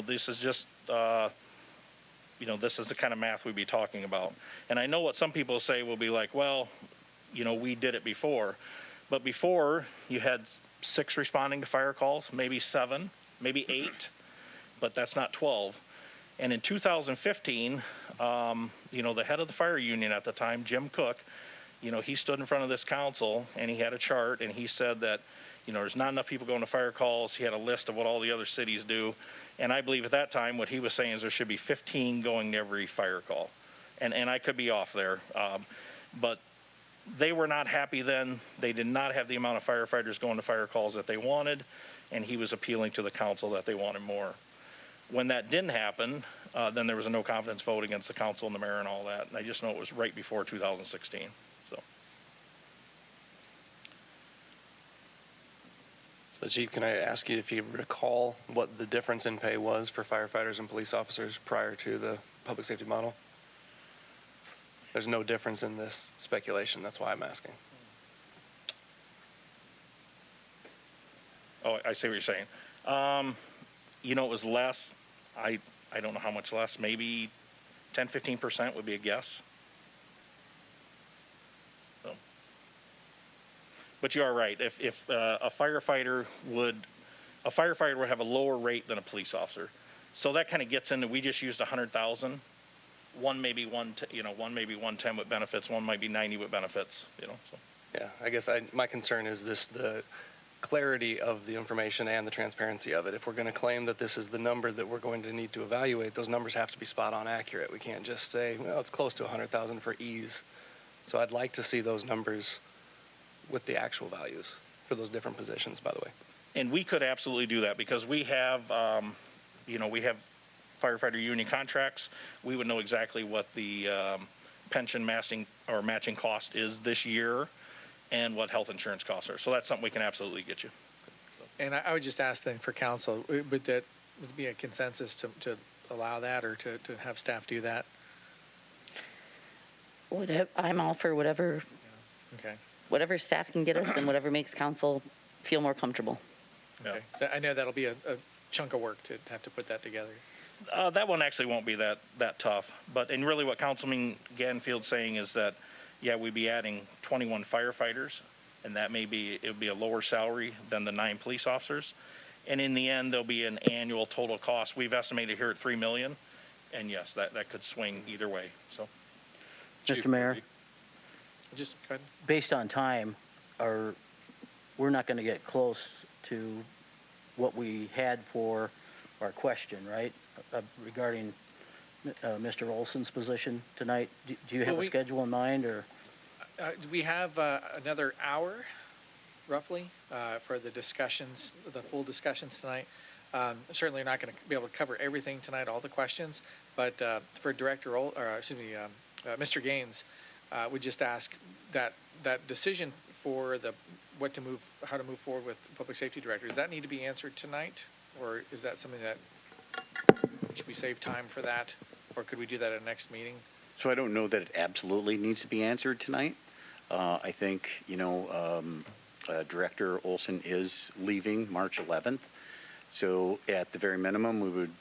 this is just, this is the kind of math we'd be talking about. And I know what some people say will be like, well, we did it before. But before, you had 6 responding to fire calls, maybe 7, maybe 8, but that's not 12. And in 2015, the head of the fire union at the time, Jim Cook, he stood in front of this council and he had a chart and he said that, there's not enough people going to fire calls. He had a list of what all the other cities do. And I believe at that time what he was saying is there should be 15 going to every fire call. And I could be off there. But they were not happy then. They did not have the amount of firefighters going to fire calls that they wanted. And he was appealing to the council that they wanted more. When that didn't happen, then there was a no confidence vote against the council and the mayor and all that. And I just know it was right before 2016. So So Chief, can I ask you if you recall what the difference in pay was for firefighters and police officers prior to the public safety model? There's no difference in this speculation. That's why I'm asking. Oh, I see what you're saying. It was less. I don't know how much less. Maybe 10, 15% would be a guess. So. But you are right. If a firefighter would have a lower rate than a police officer. So that kind of gets into, we just used 100,000. One maybe 110 with benefits. One might be 90 with benefits. So. Yeah, I guess my concern is the clarity of the information and the transparency of it. If we're going to claim that this is the number that we're going to need to evaluate, those numbers have to be spot on accurate. We can't just say, well, it's close to 100,000 for ease. So I'd like to see those numbers with the actual values for those different positions, by the way. And we could absolutely do that because we have firefighter union contracts. We would know exactly what the pension matching cost is this year and what health insurance costs are. So that's something we can absolutely get you. And I would just ask then for council, would be a consensus to allow that or to have staff do that? I'm all for whatever staff can get us and whatever makes council feel more comfortable. Okay. I know that'll be a chunk of work to have to put that together. That one actually won't be that tough. And really what Councilman Ganfield's saying is that, we'd be adding 21 firefighters, and it would be a lower salary than the 9 police officers. And in the end, there'll be an annual total cost. We've estimated here at $3 million. And yes, that could swing either way. So, Mr. Mayor, just go ahead. based on time, we're not going to get close to what we had for our question, right? Regarding Mr. Olson's position tonight. Do you have a schedule in mind, or? We have another hour, roughly, for the discussions, the full discussions tonight. Certainly not going to be able to cover everything tonight, all the questions, but for Mr. Gaines, we just ask that decision for how to move forward with public safety director. Does that need to be answered tonight, or is that something that should we save time for that, or could we do that at a next meeting? So I don't know that it absolutely needs to be answered tonight. I think, Director Olson is leaving March 11th. So at the very minimum, we would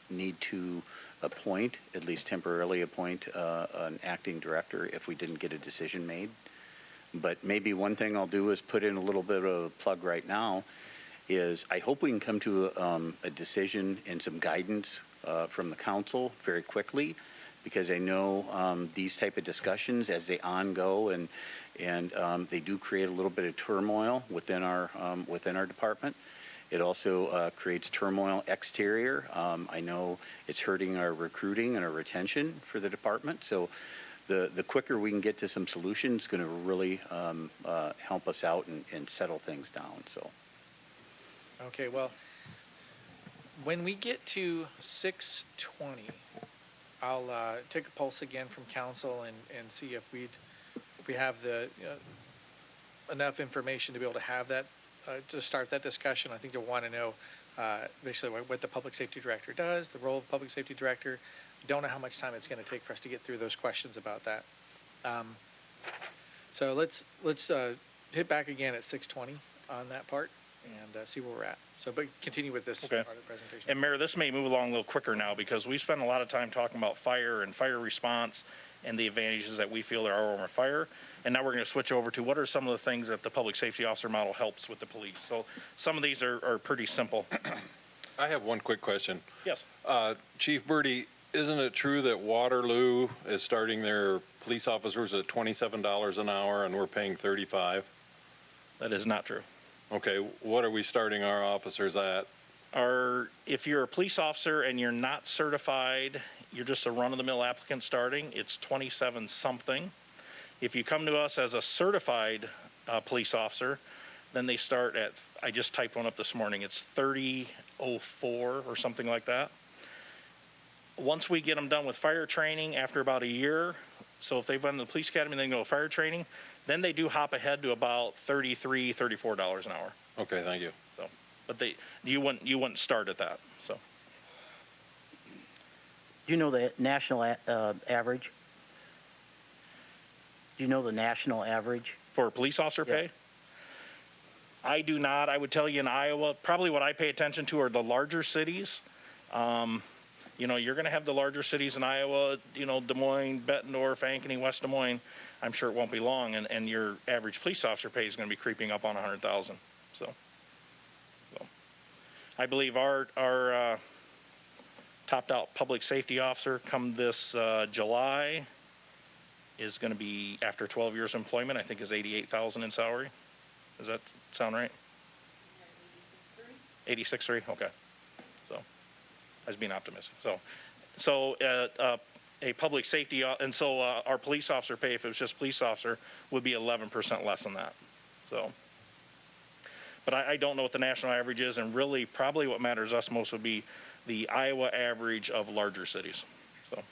need to at least temporarily appoint an acting director if we didn't get a decision made. But maybe one thing I'll do is put in a little bit of a plug right now is I hope we can come to a decision and some guidance from the council very quickly, because I know these type of discussions as they go and they do create a little bit of turmoil within our department. It also creates turmoil exterior. I know it's hurting our recruiting and our retention for the department. So the quicker we can get to some solutions is going to really help us out and settle things down. So. Okay, well, when we get to 6:20, I'll take a pulse again from council and see if we have the enough information to be able to have that to start that discussion. I think they'll want to know basically what the public safety director does, the role of the public safety director. Don't know how much time it's going to take for us to get through those questions about that. So let's hit back again at 6:20 on that part and see where we're at. So, but continue with this part of the presentation. And Mayor, this may move along a little quicker now because we spent a lot of time talking about fire and fire response and the advantages that we feel there are over fire. And now we're going to switch over to what are some of the things that the public safety officer model helps with the police. So some of these are pretty simple. I have one quick question. Yes. Chief Birdie, isn't it true that Waterloo is starting their police officers at $27 an hour and we're paying $35? That is not true. Okay, what are we starting our officers at? If you're a police officer and you're not certified, you're just a run-of-the-mill applicant starting, it's 27 something. If you come to us as a certified police officer, then they start at, I just typed one up this morning, it's 3004 or something like that. Once we get them done with fire training after about a year, so if they've run the police academy and then go to fire training, then they do hop ahead to about $33, $34 an hour. Okay, thank you. but you wouldn't start at that. So Do you know the national average? Do you know the national average? for police officer Yeah. pay, I do not. I would tell you in Iowa, probably what I pay attention to are the larger cities. You know, you're going to have the larger cities in Iowa, you know, Des Moines, Bettendorf, Ankeny, West Des Moines. I'm sure it won't be long, and your average police officer pay is going to be creeping up on 100,000. So I believe our topped out public safety officer come this July is going to be, after 12 years of employment, I think is 88,000 in salary. Does that sound right? 86.3. Okay. So I was being optimistic. So a public safety, and so our police officer pay, if it was just police officer, would be 11% less than that. So, but I don't know what the national average is, and really probably what matters us most would be the Iowa average of larger cities. So,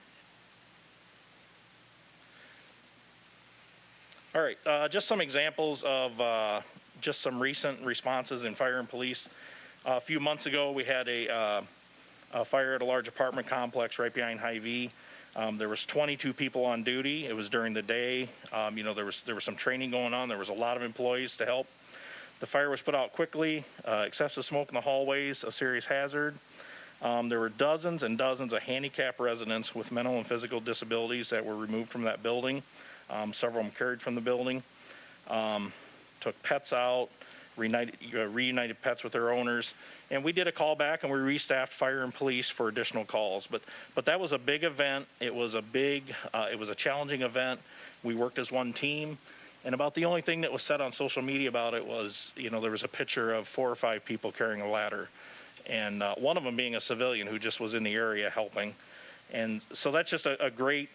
all right, just some examples of just some recent responses in fire and police. A few months ago, we had a fire at a large apartment complex right behind Hy-Vee. There was 22 people on duty. It was during the day. You know, there was some training going on. There was a lot of employees to help. The fire was put out quickly. Excessive smoke in the hallways, a serious hazard. There were dozens and dozens of handicapped residents with mental and physical disabilities that were removed from that building. Several of them carried from the building. Took pets out, reunited pets with their owners, and we did a call back and we restaffed fire and police for additional calls. But that was a big event. It was a challenging event. We worked as one team, and about the only thing that was said on social media about it was, you know, there was a picture of 4 or 5 people carrying a ladder, and one of them being a civilian who just was in the area helping. And so that's just a great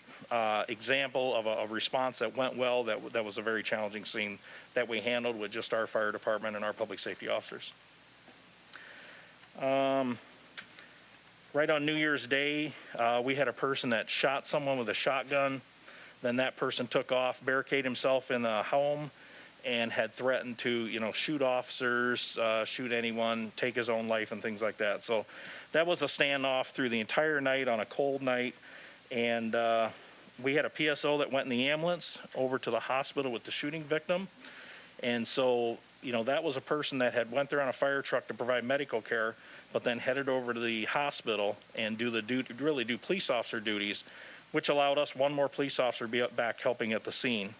example of a response that went well. That was a very challenging scene that we handled with just our fire department and our public safety officers. Right on New Year's Day, we had a person that shot someone with a shotgun. Then that person took off, barricaded himself in a home, and had threatened to, you know, shoot officers, shoot anyone, take his own life, and things like that. So that was a standoff through the entire night on a cold night. And we had a PSO that went in the ambulance over to the hospital with the shooting victim. And so, you know, that was a person that had went there on a fire truck to provide medical care, but then headed over to the hospital and really do police officer duties, which allowed us one more police officer to be back helping at the scene.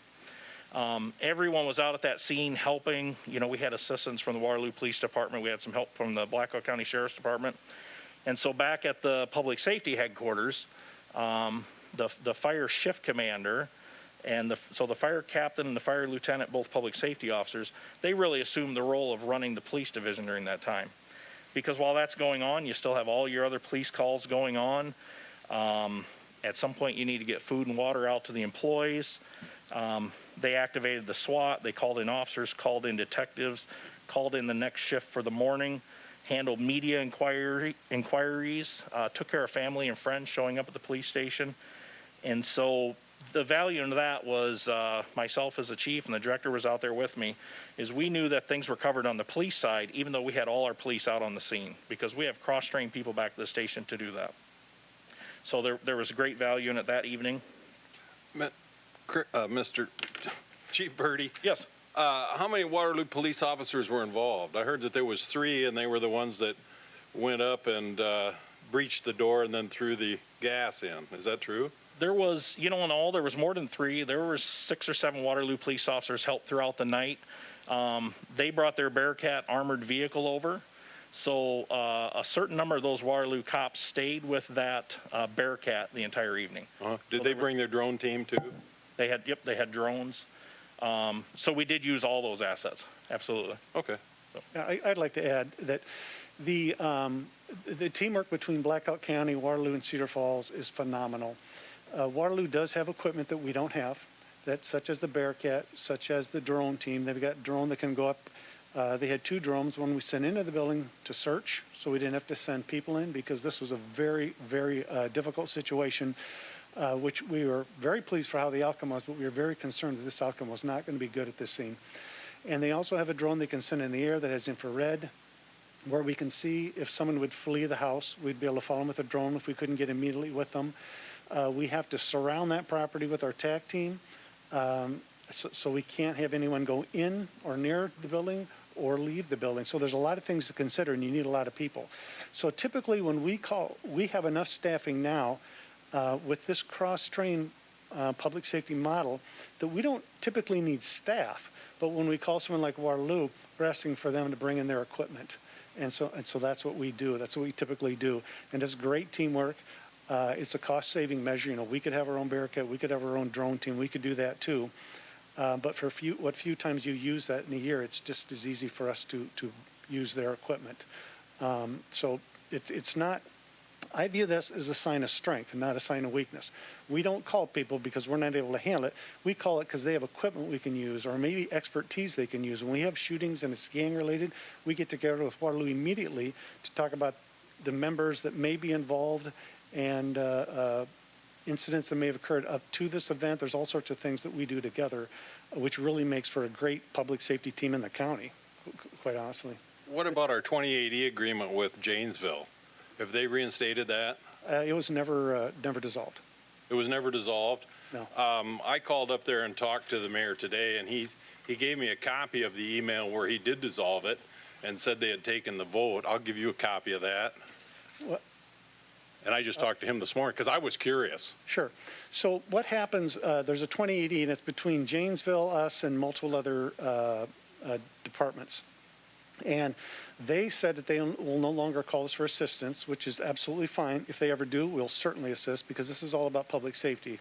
Everyone was out at that scene helping. You know, we had assistance from the Waterloo Police Department. We had some help from the Blackhawk County Sheriff's Department. And so back at the public safety headquarters, the fire shift commander and the fire captain and the fire lieutenant, both public safety officers, they really assumed the role of running the police division during that time. Because while that's going on, you still have all your other police calls going on. At some point, you need to get food and water out to the employees. They activated the SWAT. They called in officers, called in detectives, called in the next shift for the morning, handled media inquiries, took care of family and friends showing up at the police station. And so the value in that was myself as the chief, and the director was out there with me, is we knew that things were covered on the police side, even though we had all our police out on the scene, because we have cross-trained people back to the station to do that. So there was great value in it that evening. Mr. Chief Birdie? Yes. How many Waterloo police officers were involved? I heard that there was 3, and they were the ones that went up and breached the door and then threw the gas in. Is that true? There was, you know, in all, there was more than 3. There were 6 or 7 Waterloo police officers helped throughout the night. They brought their Bearcat armored vehicle over. So a certain number of those Waterloo cops stayed with that Bearcat the entire evening. Did they bring their drone team too? They had drones. So we did use all those assets. Absolutely. Okay. I'd like to add that the teamwork between Blackhawk County, Waterloo, and Cedar Falls is phenomenal. Waterloo does have equipment that we don't have, such as the Bearcat, such as the drone team. They've got drone that can go up. They had 2 drones, one we sent into the building to search, so we didn't have to send people in, because this was a very, very difficult situation, which we were very pleased for how the outcome was, but we were very concerned that this outcome was not going to be good at this scene. And they also have a drone they can send in the air that has infrared. where we can see if someone would flee the house. We'd be able to follow them with a drone if we couldn't get immediately with them. We have to surround that property with our TAC team, so we can't have anyone go in or near the building or leave the building. So there's a lot of things to consider, and you need a lot of people. So typically when we call, we have enough staffing now with this cross-train public safety model that we don't typically need staff. But when we call someone like Waterloo, we're asking for them to bring in their equipment. And so that's what we do. That's what we typically do. And it's great teamwork. It's a cost-saving measure. You know, we could have our own Bearcat. We could have our own drone team. We could do that too. But for what few times you use that in a year, it's just as easy for us to use their equipment. So it's not, I view this as a sign of strength and not a sign of weakness. We don't call people because we're not able to handle it. We call it because they have equipment we can use or maybe expertise they can use. When we have shootings and it's gang related, we get together with Waterloo immediately to talk about the members that may be involved and incidents that may have occurred up to this event. There's all sorts of things that we do together, which really makes for a great public safety team in the county, quite honestly. What about our 2080 agreement with Janesville? Have they reinstated that? It was never dissolved. It was never dissolved? No. I called up there and talked to the mayor today, and he gave me a copy of the email where he did dissolve it and said they had taken the vote. I'll give you a copy of that. What? And I just talked to him this morning because I was curious. Sure. So what happens, there's a 2080, and it's between Janesville, us, and multiple other departments. And they said that they will no longer call us for assistance, which is absolutely fine. If they ever do, we'll certainly assist because this is all about public safety.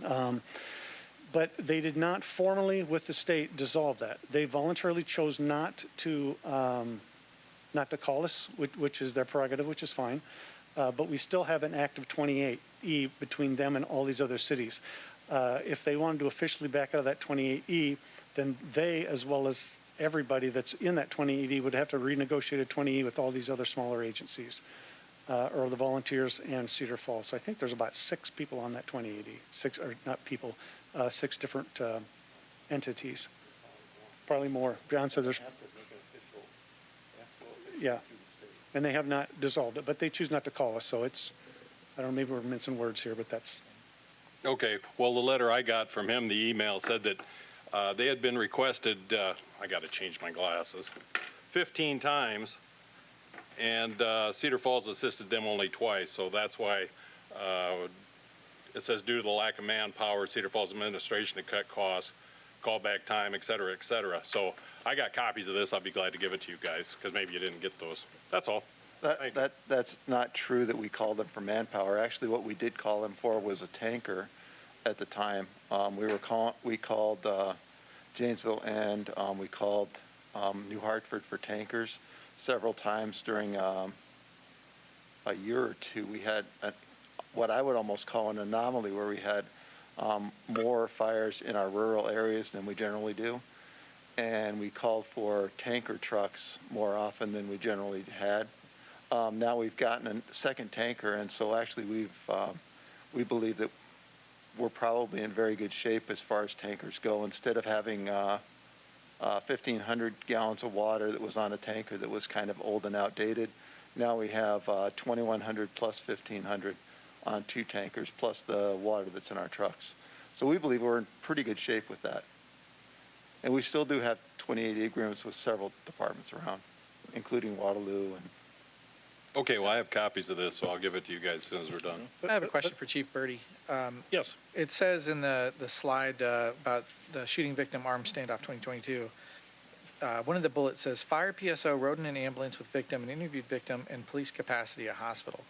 But they did not formally, with the state, dissolve that. They voluntarily chose not to call us, which is their prerogative, which is fine. But we still have an active 28E between them and all these other cities. If they wanted to officially back out of that 28E, then they, as well as everybody that's in that 28E, would have to renegotiate a 20E with all these other smaller agencies, or the volunteers and Cedar Falls. So I think there's about 6 people on that 2080. 6, or not people, 6 different entities. Probably more. John said there's. Yeah. And they have not dissolved it, but they choose not to call us. So it's, I don't know, maybe we're mincing words here, but that's. Okay. Well, the letter I got from him, the email said that they had been requested, I got to change my glasses, 15 times, and Cedar Falls assisted them only twice. So that's why it says due to the lack of manpower, Cedar Falls administration to cut costs, callback time, et cetera, et cetera. So I got copies of this. I'll be glad to give it to you guys because maybe you didn't get those. That's all. That's not true that we called them for manpower. Actually, what we did call them for was a tanker at the time. We called Janesville and we called New Hartford for tankers several times during a year or two. We had what I would almost call an anomaly where we had more fires in our rural areas than we generally do. And we called for tanker trucks more often than we generally had. Now we've gotten a second tanker, and so actually we believe that we're probably in very good shape as far as tankers go. Instead of having 1,500 gallons of water that was on a tanker that was kind of old and outdated, now we have 2,100 plus 1,500 on 2 tankers, plus the water that's in our trucks. So we believe we're in pretty good shape with that. And we still do have 2080 agreements with several departments around, including Waterloo. And Okay, well, I have copies of this, so I'll give it to you guys as soon as we're done. I have a question for Chief Birdie. Yes. It says in the slide about the shooting victim armed standoff 2022, one of the bullets says, fire PSO rode in an ambulance with victim and interviewed victim in police capacity at hospital.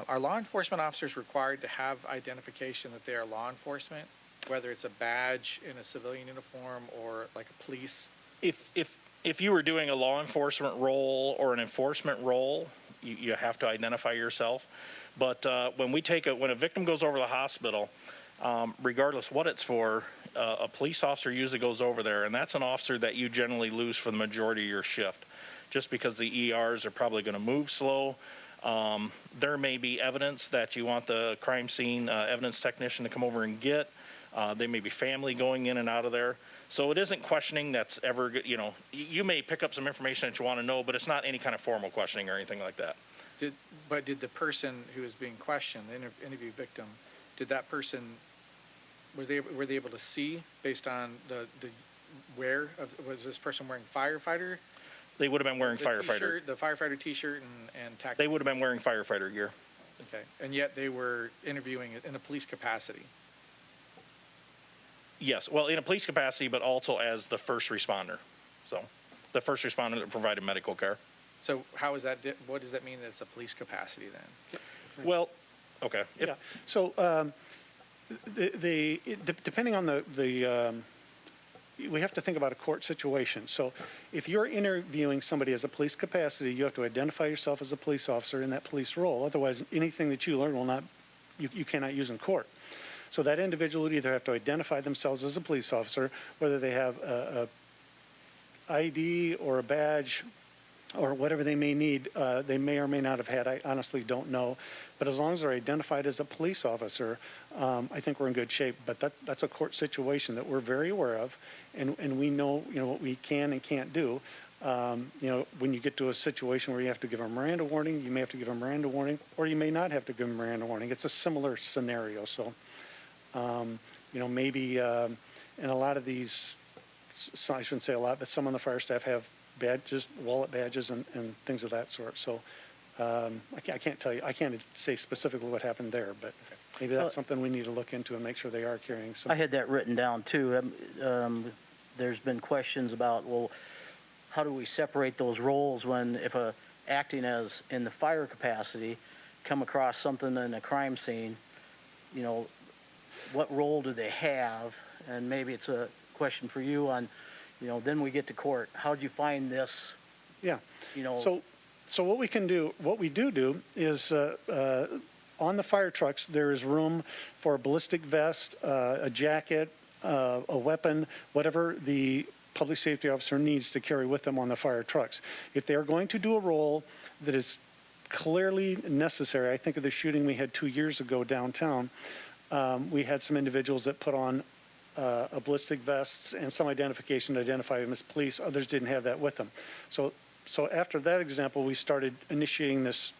Are law enforcement officers required to have identification that they are law enforcement, whether it's a badge in a civilian uniform or like a police? If you were doing a law enforcement role or an enforcement role, you have to identify yourself. But when a victim goes over to the hospital, regardless what it's for, a police officer usually goes over there, and that's an officer that you generally lose for the majority of your shift, just because the ERs are probably going to move slow. There may be evidence that you want the crime scene evidence technician to come over and get. There may be family going in and out of there. So it isn't questioning that's ever, you may pick up some information that you want to know, but it's not any kind of formal questioning or anything like that. Did the person who is being questioned, the interview victim, did that person, were they able to see based on the was this person wearing firefighter? They would have been wearing firefighter. The firefighter T-shirt and tactical. They would have been wearing firefighter gear. Okay, and yet they were interviewing in a police capacity. Yes, well, in a police capacity, but also as the first responder. So, the first responder that provided medical care. So how is that? What does that mean that it's a police capacity then? Well, okay. Yeah. So depending on we have to think about a court situation. So if you're interviewing somebody as a police capacity, you have to identify yourself as a police officer in that police role. Otherwise, anything that you learn you cannot use in court. So that individual would either have to identify themselves as a police officer, whether they have a ID or a badge or whatever they may need. They may or may not have had. I honestly don't know. But as long as they're identified as a police officer, I think we're in good shape. But that's a court situation that we're very aware of, and we know what we can and can't do. When you get to a situation where you have to give a Miranda warning, you may have to give a Miranda warning, or you may not have to give a Miranda warning. It's a similar scenario. So, maybe in a lot of these, I shouldn't say a lot, but some on the fire staff have badges, wallet badges, and things of that sort. So I can't tell you, I can't say specifically what happened there, but maybe that's something we need to look into and make sure they are carrying some. I had that written down too. There's been questions about, well, how do we separate those roles when if acting as in the fire capacity, come across something in a crime scene, what role do they have? And maybe it's a question for you on, then we get to court. How'd you find this? Yeah. So what we can do, what we do is on the fire trucks, there is room for a ballistic vest, a jacket, a weapon, whatever the public safety officer needs to carry with them on the fire trucks. If they are going to do a role that is clearly necessary, I think of the shooting we had 2 years ago downtown. We had some individuals that put on a ballistic vests and some identification to identify them as police. Others didn't have that with them. So after that example, we started initiating this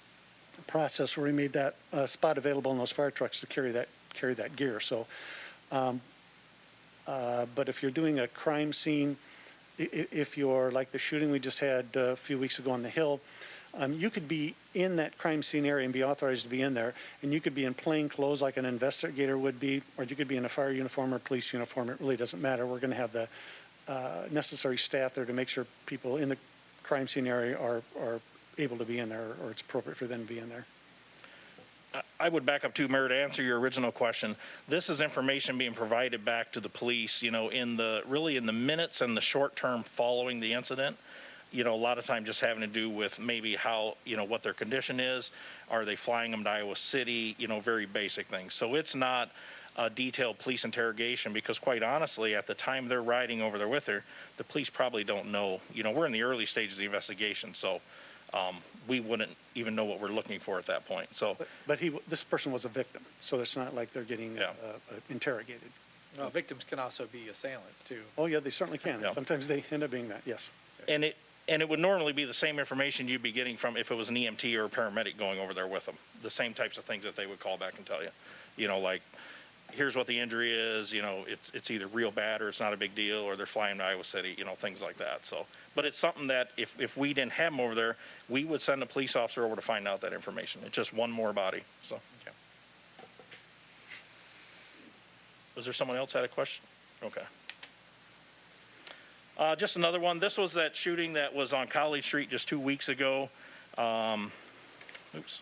process where we made that spot available in those fire trucks to carry that gear. So, but if you're doing a crime scene, if you're like the shooting we just had a few weeks ago on the Hill, you could be in that crime scene area and be authorized to be in there, and you could be in plain clothes like an investigator would be, or you could be in a fire uniform or police uniform. It really doesn't matter. We're going to have the necessary staff there to make sure people in the crime scene area are able to be in there, or it's appropriate for them to be in there. I would back up to Mayor to answer your original question. This is information being provided back to the police, in the minutes and the short term following the incident. A lot of time just having to do with maybe how, what their condition is. Are they flying them to Iowa City? Very basic things. So it's not a detailed police interrogation because quite honestly, at the time they're riding over there with her, the police probably don't know. We're in the early stages of the investigation, so we wouldn't even know what we're looking for at that point. So, but this person was a victim, so it's not like they're getting interrogated. Well, victims can also be assailants too. Oh yeah, they certainly can. Yeah. Sometimes they end up being that. Yes. And it would normally be the same information you'd be getting from if it was an EMT or a paramedic going over there with them. The same types of things that they would call back and tell you. Like, here's what the injury is. It's either real bad or it's not a big deal, or they're flying to Iowa City. Things like that. So, but it's something that if we didn't have them over there, we would send a police officer over to find out that information. It's just one more body. So. Okay. Was there someone else had a question? Okay. Just another one. This was that shooting that was on College Street just 2 weeks ago. Oops.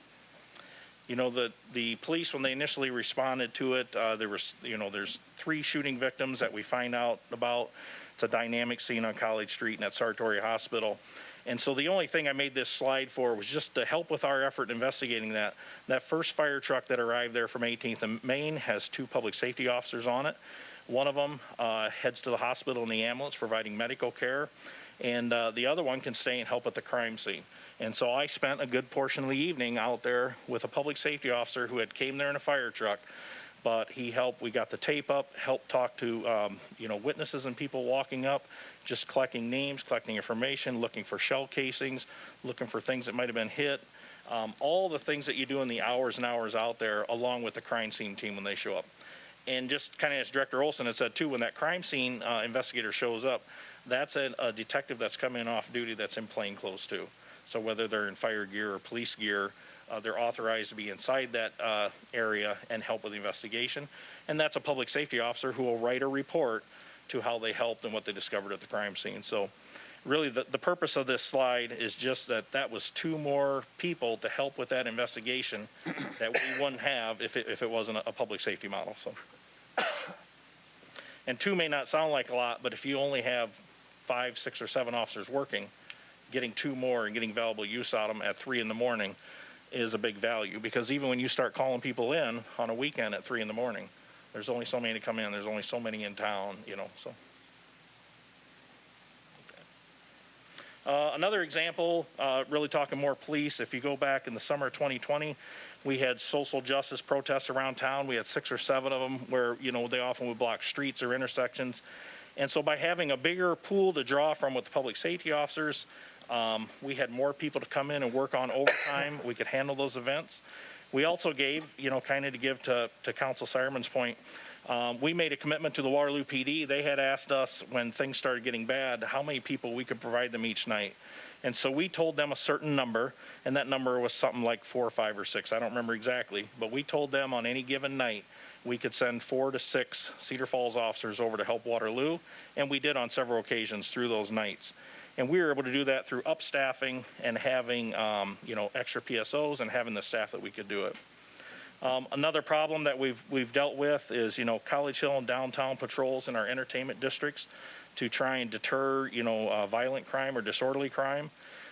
The police, when they initially responded to it, there's 3 shooting victims that we find out about. It's a dynamic scene on College Street and at Sartori Hospital. And so the only thing I made this slide for was just to help with our effort investigating that. That first fire truck that arrived there from 18th and Main has 2 public safety officers on it. One of them heads to the hospital in the ambulance providing medical care, and the other one can stay and help at the crime scene. And so I spent a good portion of the evening out there with a public safety officer who had came there in a fire truck but he helped. We got the tape up, helped talk to witnesses and people walking up, just collecting names, collecting information, looking for shell casings, looking for things that might have been hit. All the things that you do in the hours and hours out there, along with the crime scene team when they show up. And just kind of as Director Olson had said too, when that crime scene investigator shows up, that's a detective that's coming off duty that's in plain clothes too. So whether they're in fire gear or police gear, they're authorized to be inside that area and help with the investigation. And that's a public safety officer who will write a report to how they helped and what they discovered at the crime scene. So really the purpose of this slide is just that was 2 more people to help with that investigation that we wouldn't have if it wasn't a public safety model. So, and 2 may not sound like a lot, but if you only have 5, 6, or 7 officers working, getting 2 more and getting valuable use out of them at 3 in the morning is a big value, because even when you start calling people in on a weekend at 3 in the morning, there's only so many to come in. There's only so many in town, so. Another example, really talking more police, if you go back in the summer of 2020, we had social justice protests around town. We had 6 or 7 of them where, they often would block streets or intersections. And so by having a bigger pool to draw from with the public safety officers, we had more people to come in and work on overtime. We could handle those events. We also gave, kind of to give to Council Sireman's point, we made a commitment to the Waterloo PD. They had asked us when things started getting bad, how many people we could provide them each night. And so we told them a certain number, and that number was something like 4 or 5 or 6. I don't remember exactly, but we told them on any given night, we could send 4 to 6 Cedar Falls officers over to help Waterloo, and we did on several occasions through those nights. And we were able to do that through upstaffing and having, extra PSOs and having the staff that we could do it. Another problem that we've dealt with is, College Hill and downtown patrols in our entertainment districts to try and deter, violent crime or disorderly crime.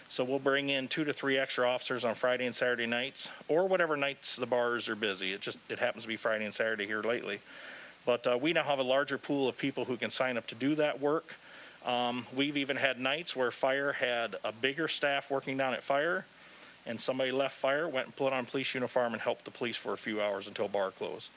So we'll bring in 2 to 3 extra officers on Friday and Saturday nights, or whatever nights the bars are busy. It happens to be Friday and Saturday here lately. But we now have a larger pool of people who can sign up to do that work. We've even had nights where fire had a bigger staff working down at fire, and somebody left fire, went and put on police uniform and helped the police for a few hours until bar closed.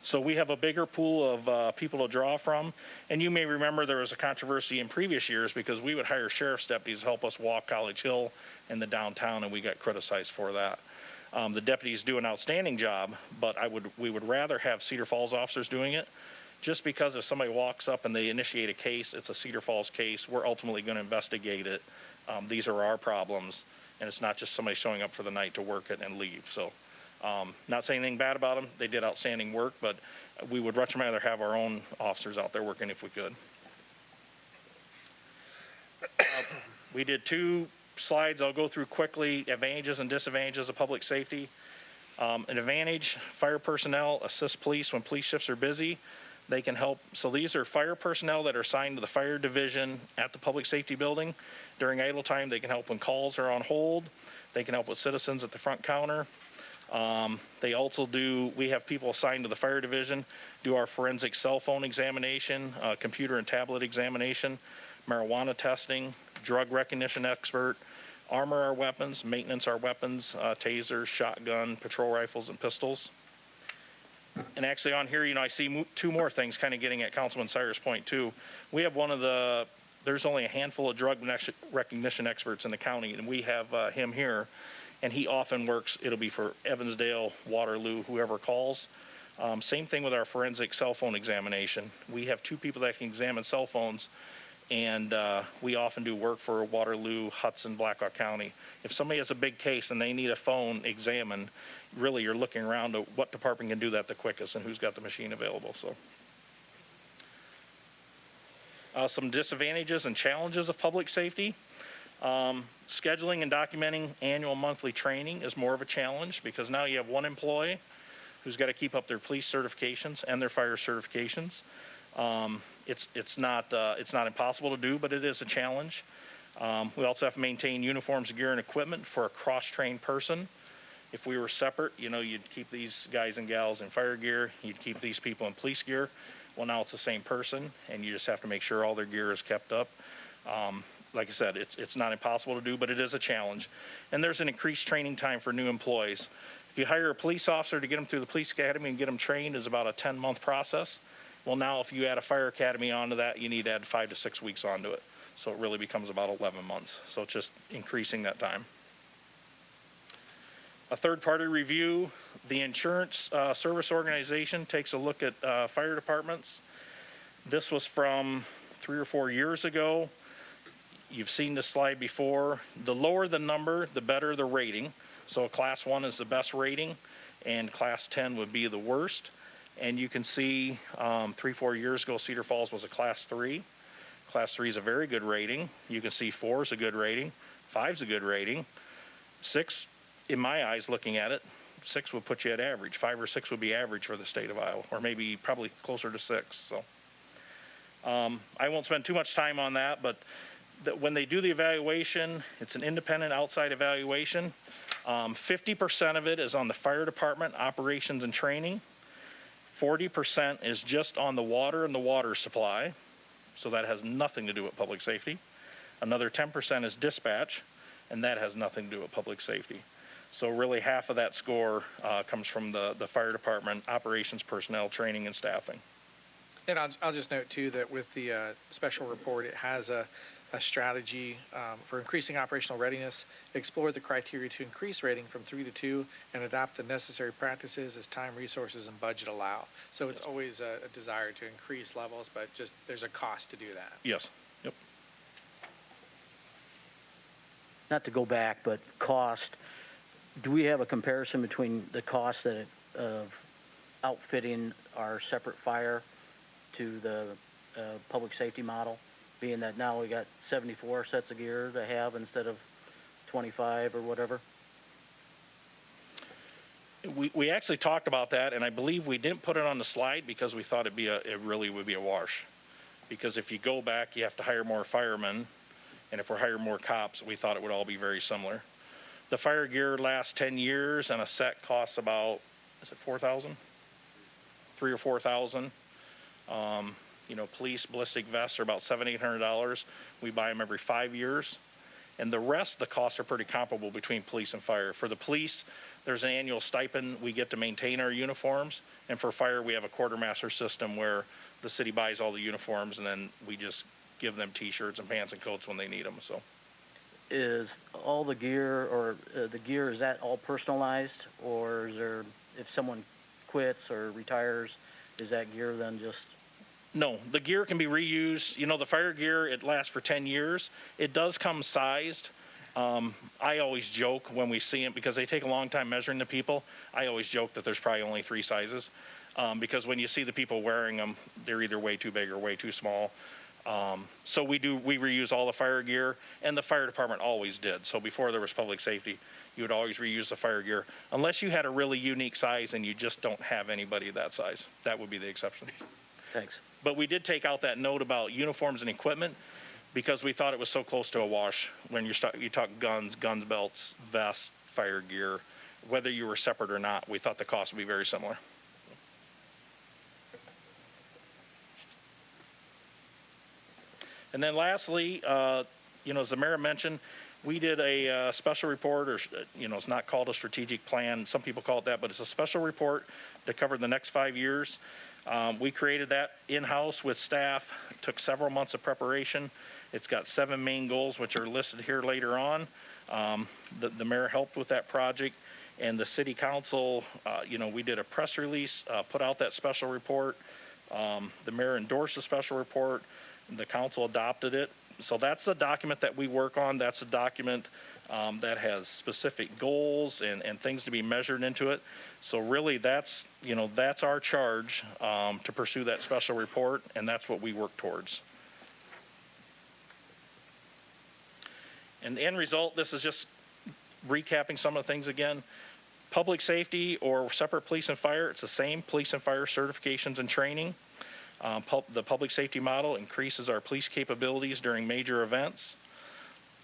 So we have a bigger pool of people to draw from. And you may remember there was a controversy in previous years because we would hire sheriff's deputies to help us walk College Hill and the downtown, and we got criticized for that. The deputies do an outstanding job, but we would rather have Cedar Falls officers doing it, just because if somebody walks up and they initiate a case, it's a Cedar Falls case, we're ultimately going to investigate it. These are our problems, and it's not just somebody showing up for the night to work it and leave. So not saying anything bad about them. They did outstanding work, but we would much rather have our own officers out there working if we could. We did 2 slides I'll go through quickly, advantages and disadvantages of public safety. An advantage, fire personnel assist police when police shifts are busy. They can help. So these are fire personnel that are assigned to the fire division at the public safety building. During idle time, they can help when calls are on hold. They can help with citizens at the front counter. They also we have people assigned to the fire division, do our forensic cell phone examination, computer and tablet examination, marijuana testing, drug recognition expert, armor our weapons, maintenance our weapons, tasers, shotgun, patrol rifles, and pistols. And actually on here, I see 2 more things kind of getting at Councilman Cyrus' point too. We have there's only a handful of drug recognition experts in the county, and we have him here, and he often works, it'll be for Evansdale, Waterloo, whoever calls. Same thing with our forensic cell phone examination. We have 2 people that can examine cell phones, and we often do work for Waterloo, Hudson, Blackhawk County. If somebody has a big case and they need a phone examined, really you're looking around to what department can do that the quickest and who's got the machine available. So, some disadvantages and challenges of public safety. Scheduling and documenting annual monthly training is more of a challenge because now you have 1 employee who's got to keep up their police certifications and their fire certifications. It's not impossible to do, but it is a challenge. We also have to maintain uniforms, gear, and equipment for a cross-trained person. If we were separate, you'd keep these guys and gals in fire gear, you'd keep these people in police gear. Well, now it's the same person, and you just have to make sure all their gear is kept up. Like I said, it's not impossible to do, but it is a challenge. And there's an increased training time for new employees. If you hire a police officer to get them through the police academy and get them trained is about a 10-month process. Well, now if you add a fire academy onto that, you need to add 5 to 6 weeks onto it. So it really becomes about 11 months. So it's just increasing that time. A third-party review, the insurance service organization takes a look at fire departments. This was from 3 or 4 years ago. You've seen this slide before. The lower the number, the better the rating. So class 1 is the best rating, and class 10 would be the worst. And you can see 3, 4 years ago, Cedar Falls was a class 3. Class 3 is a very good rating. You can see 4 is a good rating. 5 is a good rating. 6, in my eyes, looking at it, 6 would put you at average. 5 or 6 would be average for the state of Iowa, or maybe probably closer to 6. So I won't spend too much time on that, but when they do the evaluation, it's an independent outside evaluation. 50% of it is on the fire department, operations and training. 40% is just on the water and the water supply. So that has nothing to do with public safety. Another 10% is dispatch, and that has nothing to do with public safety. So really half of that score comes from the fire department, operations personnel, training, and staffing. And I'll just note too that with the special report, it has a strategy for increasing operational readiness, explore the criteria to increase rating from 3 to 2, and adopt the necessary practices as time, resources, and budget allow. So it's always a desire to increase levels, but just there's a cost to do that. Yes. Yep. Not to go back, but cost, do we have a comparison between the cost of outfitting our separate fire to the public safety model? Being that now we got 74 sets of gear to have instead of 25 or whatever? We actually talked about that, and I believe we didn't put it on the slide because we thought it really would be a wash. Because if you go back, you have to hire more firemen, and if we're hiring more cops, we thought it would all be very similar. The fire gear lasts 10 years, and a set costs about, is it 4,000? 3 or 4,000. Police ballistic vests are about $700, $800. We buy them every 5 years. And the rest, the costs are pretty comparable between police and fire. For the police, there's an annual stipend we get to maintain our uniforms. And for fire, we have a quartermaster system where the city buys all the uniforms, and then we just give them T-shirts and pants and coats when they need them. So, Is all the gear, or the gear, is that all personalized? Or is there, if someone quits or retires, is that gear then just... No, the gear can be reused. The fire gear, it lasts for 10 years. It does come sized. I always joke when we see it, because they take a long time measuring the people. I always joke that there's probably only 3 sizes, because when you see the people wearing them, they're either way too big or way too small. So we reuse all the fire gear, and the fire department always did. So before there was public safety, you would always reuse the fire gear, unless you had a really unique size and you just don't have anybody that size. That would be the exception. Thanks. But we did take out that note about uniforms and equipment because we thought it was so close to a wash. When you talk guns, belts, vests, fire gear, whether you were separate or not, we thought the cost would be very similar. And then lastly, as the mayor mentioned, we did a special report, or it's not called a strategic plan. Some people call it that, but it's a special report to cover the next 5 years. We created that in-house with staff. It took several months of preparation. It's got 7 main goals, which are listed here later on. The mayor helped with that project, and the city council, we did a press release, put out that special report. The mayor endorsed the special report. The council adopted it. So that's the document that we work on. That's a document that has specific goals and things to be measured into it. So really that's our charge to pursue that special report, and that's what we work towards. And the end result, this is just recapping some of the things again. Public safety or separate police and fire, it's the same police and fire certifications and training. The public safety model increases our police capabilities during major events.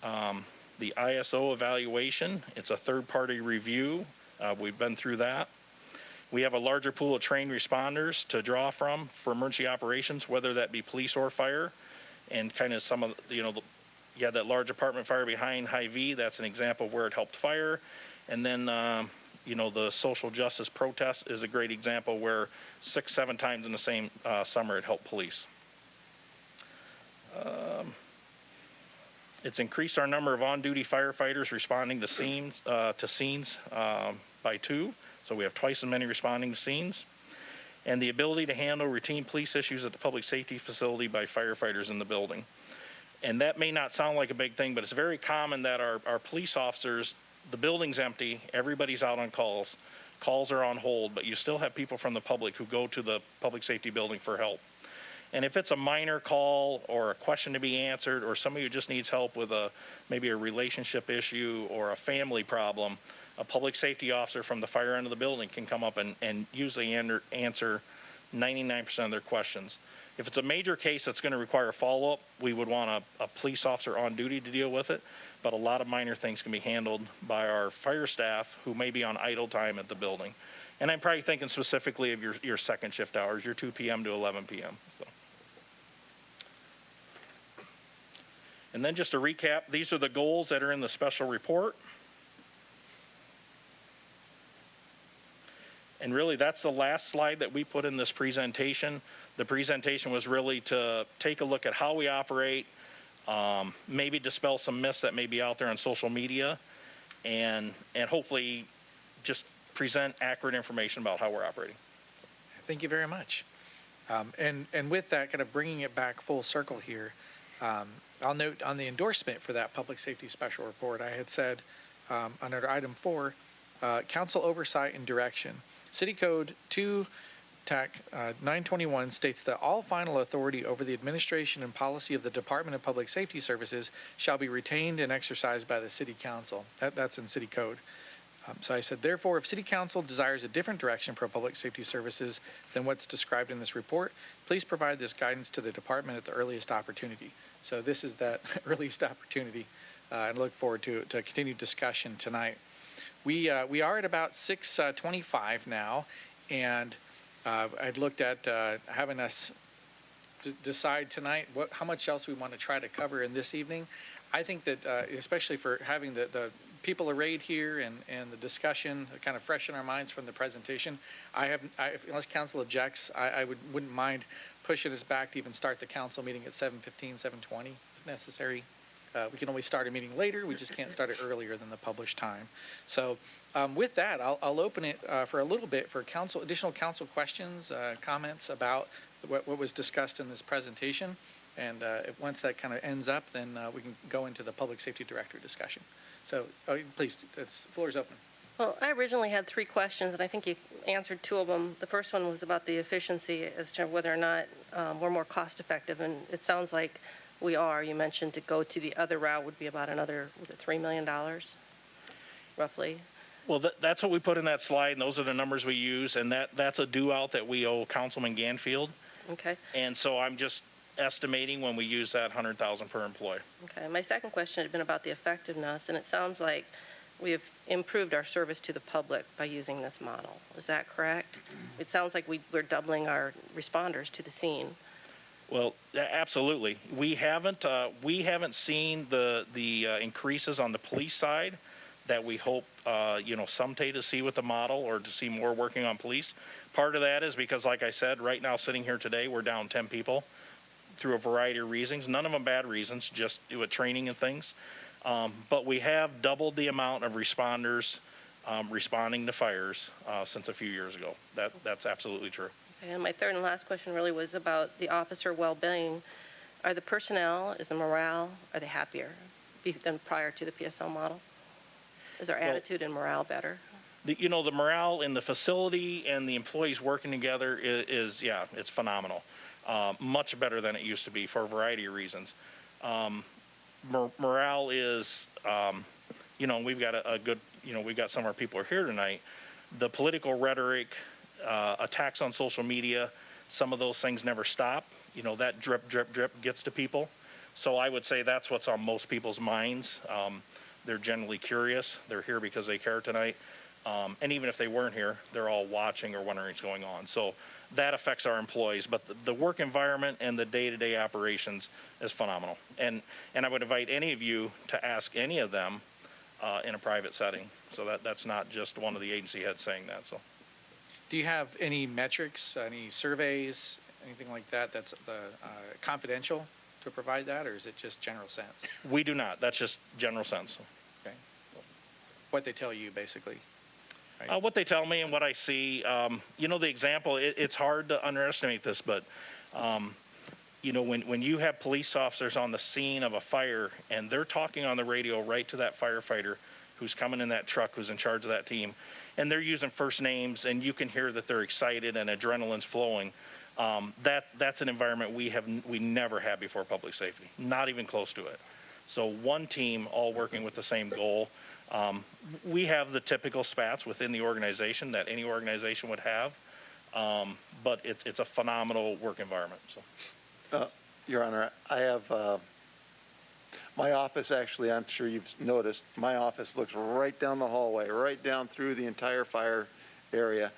The ISO evaluation, it's a third-party review. We've been through that. We have a larger pool of trained responders to draw from for emergency operations, whether that be police or fire. And kind of some of, you had that large apartment fire behind Hy-Vee. That's an example of where it helped fire. And then the social justice protest is a great example where 6-7 times in the same summer it helped police. It's increased our number of on-duty firefighters responding to scenes by 2, so we have twice as many responding to scenes. And the ability to handle routine police issues at the public safety facility by firefighters in the building. And that may not sound like a big thing, but it's very common that our police officers, the building's empty, everybody's out on calls, calls are on hold, but you still have people from the public who go to the public safety building for help. And if it's a minor call or a question to be answered or somebody who just needs help with maybe a relationship issue or a family problem, a public safety officer from the fire end of the building can come up and usually answer 99% of their questions. If it's a major case that's going to require follow-up, we would want a police officer on duty to deal with it, but a lot of minor things can be handled by our fire staff who may be on idle time at the building. And I'm probably thinking specifically of your second shift hours, your 2 p.m. to 11 p.m. So. And then just to recap, these are the goals that are in the special report. And really, that's the last slide that we put in this presentation. The presentation was really to take a look at how we operate, maybe dispel some myths that may be out there on social media, and hopefully just present accurate information about how we're operating. Thank you very much. And with that, kind of bringing it back full circle here, I'll note on the endorsement for that public safety special report, I had said under item 4, council oversight and direction. City Code 2 TAC 921 states that all final authority over the administration and policy of the Department of Public Safety Services shall be retained and exercised by the City Council. That's in City Code. So I said, therefore, if City Council desires a different direction for public safety services than what's described in this report, please provide this guidance to the department at the earliest opportunity. So this is that earliest opportunity, and look forward to continued discussion tonight. We are at about 6:25 now, and I'd looked at having us decide tonight how much else we want to try to cover in this evening. I think that especially for having the people arrayed here and the discussion kind of fresh in our minds from the presentation, unless council objects, I wouldn't mind pushing us back to even start the council meeting at 7:15, 7:20 if necessary. We can always start a meeting later. We just can't start it earlier than the published time. So with that, I'll open it for a little bit for additional council questions, comments about what was discussed in this presentation. And once that kind of ends up, then we can go into the public safety director discussion. So please, the floor is open. Well, I originally had 3 questions, and I think you answered 2 of them. The first one was about the efficiency as to whether or not we're more cost effective, and it sounds like we are. You mentioned to go to the other route would be about another, was it $3 million, roughly? Well, that's what we put in that slide, and those are the numbers we use, and that's a due out that we owe Councilman Ganfield. Okay. And so I'm just estimating when we use that $100,000 per employee. Okay. My second question had been about the effectiveness, and it sounds like we have improved our service to the public by using this model. Is that correct? It sounds like we're doubling our responders to the scene. Well, absolutely. We haven't seen the increases on the police side that we hope someday to see with the model or to see more working on police. Part of that is because, like I said, right now sitting here today, we're down 10 people through a variety of reasons. None of them bad reasons, just with training and things. But we have doubled the amount of responders responding to fires since a few years ago. That's absolutely true. And my third and last question really was about the officer well-being. Are the personnel, is the morale, are they happier than prior to the PSL model? Is our attitude and morale better? The morale in the facility and the employees working together is it's phenomenal. Much better than it used to be for a variety of reasons. Morale is, we've got a good, we've got some of our people are here tonight. The political rhetoric, attacks on social media, some of those things never stop. That drip, drip, drip gets to people. So I would say that's what's on most people's minds. They're generally curious. They're here because they care tonight. And even if they weren't here, they're all watching or wondering what's going on. So that affects our employees. But the work environment and the day-to-day operations is phenomenal. And I would invite any of you to ask any of them in a private setting. So that's not just one of the agency heads saying that. So Do you have any metrics, any surveys, anything like that that's confidential to provide that, or is it just general sense? we do not. That's just general sense. Okay. What they tell you, basically. Right. What they tell me and what I see, the example, it's hard to underestimate this, but, when you have police officers on the scene of a fire and they're talking on the radio right to that firefighter who's coming in that truck, who's in charge of that team, and they're using first names and you can hear that they're excited and adrenaline's flowing, that's an environment we never had before public safety, not even close to it. So one team all working with the same goal. We have the typical spats within the organization that any organization would have, but it's a phenomenal work environment. So, Your Honor, I have my office. Actually, I'm sure you've noticed my office looks right down the hallway, right down through the entire fire area,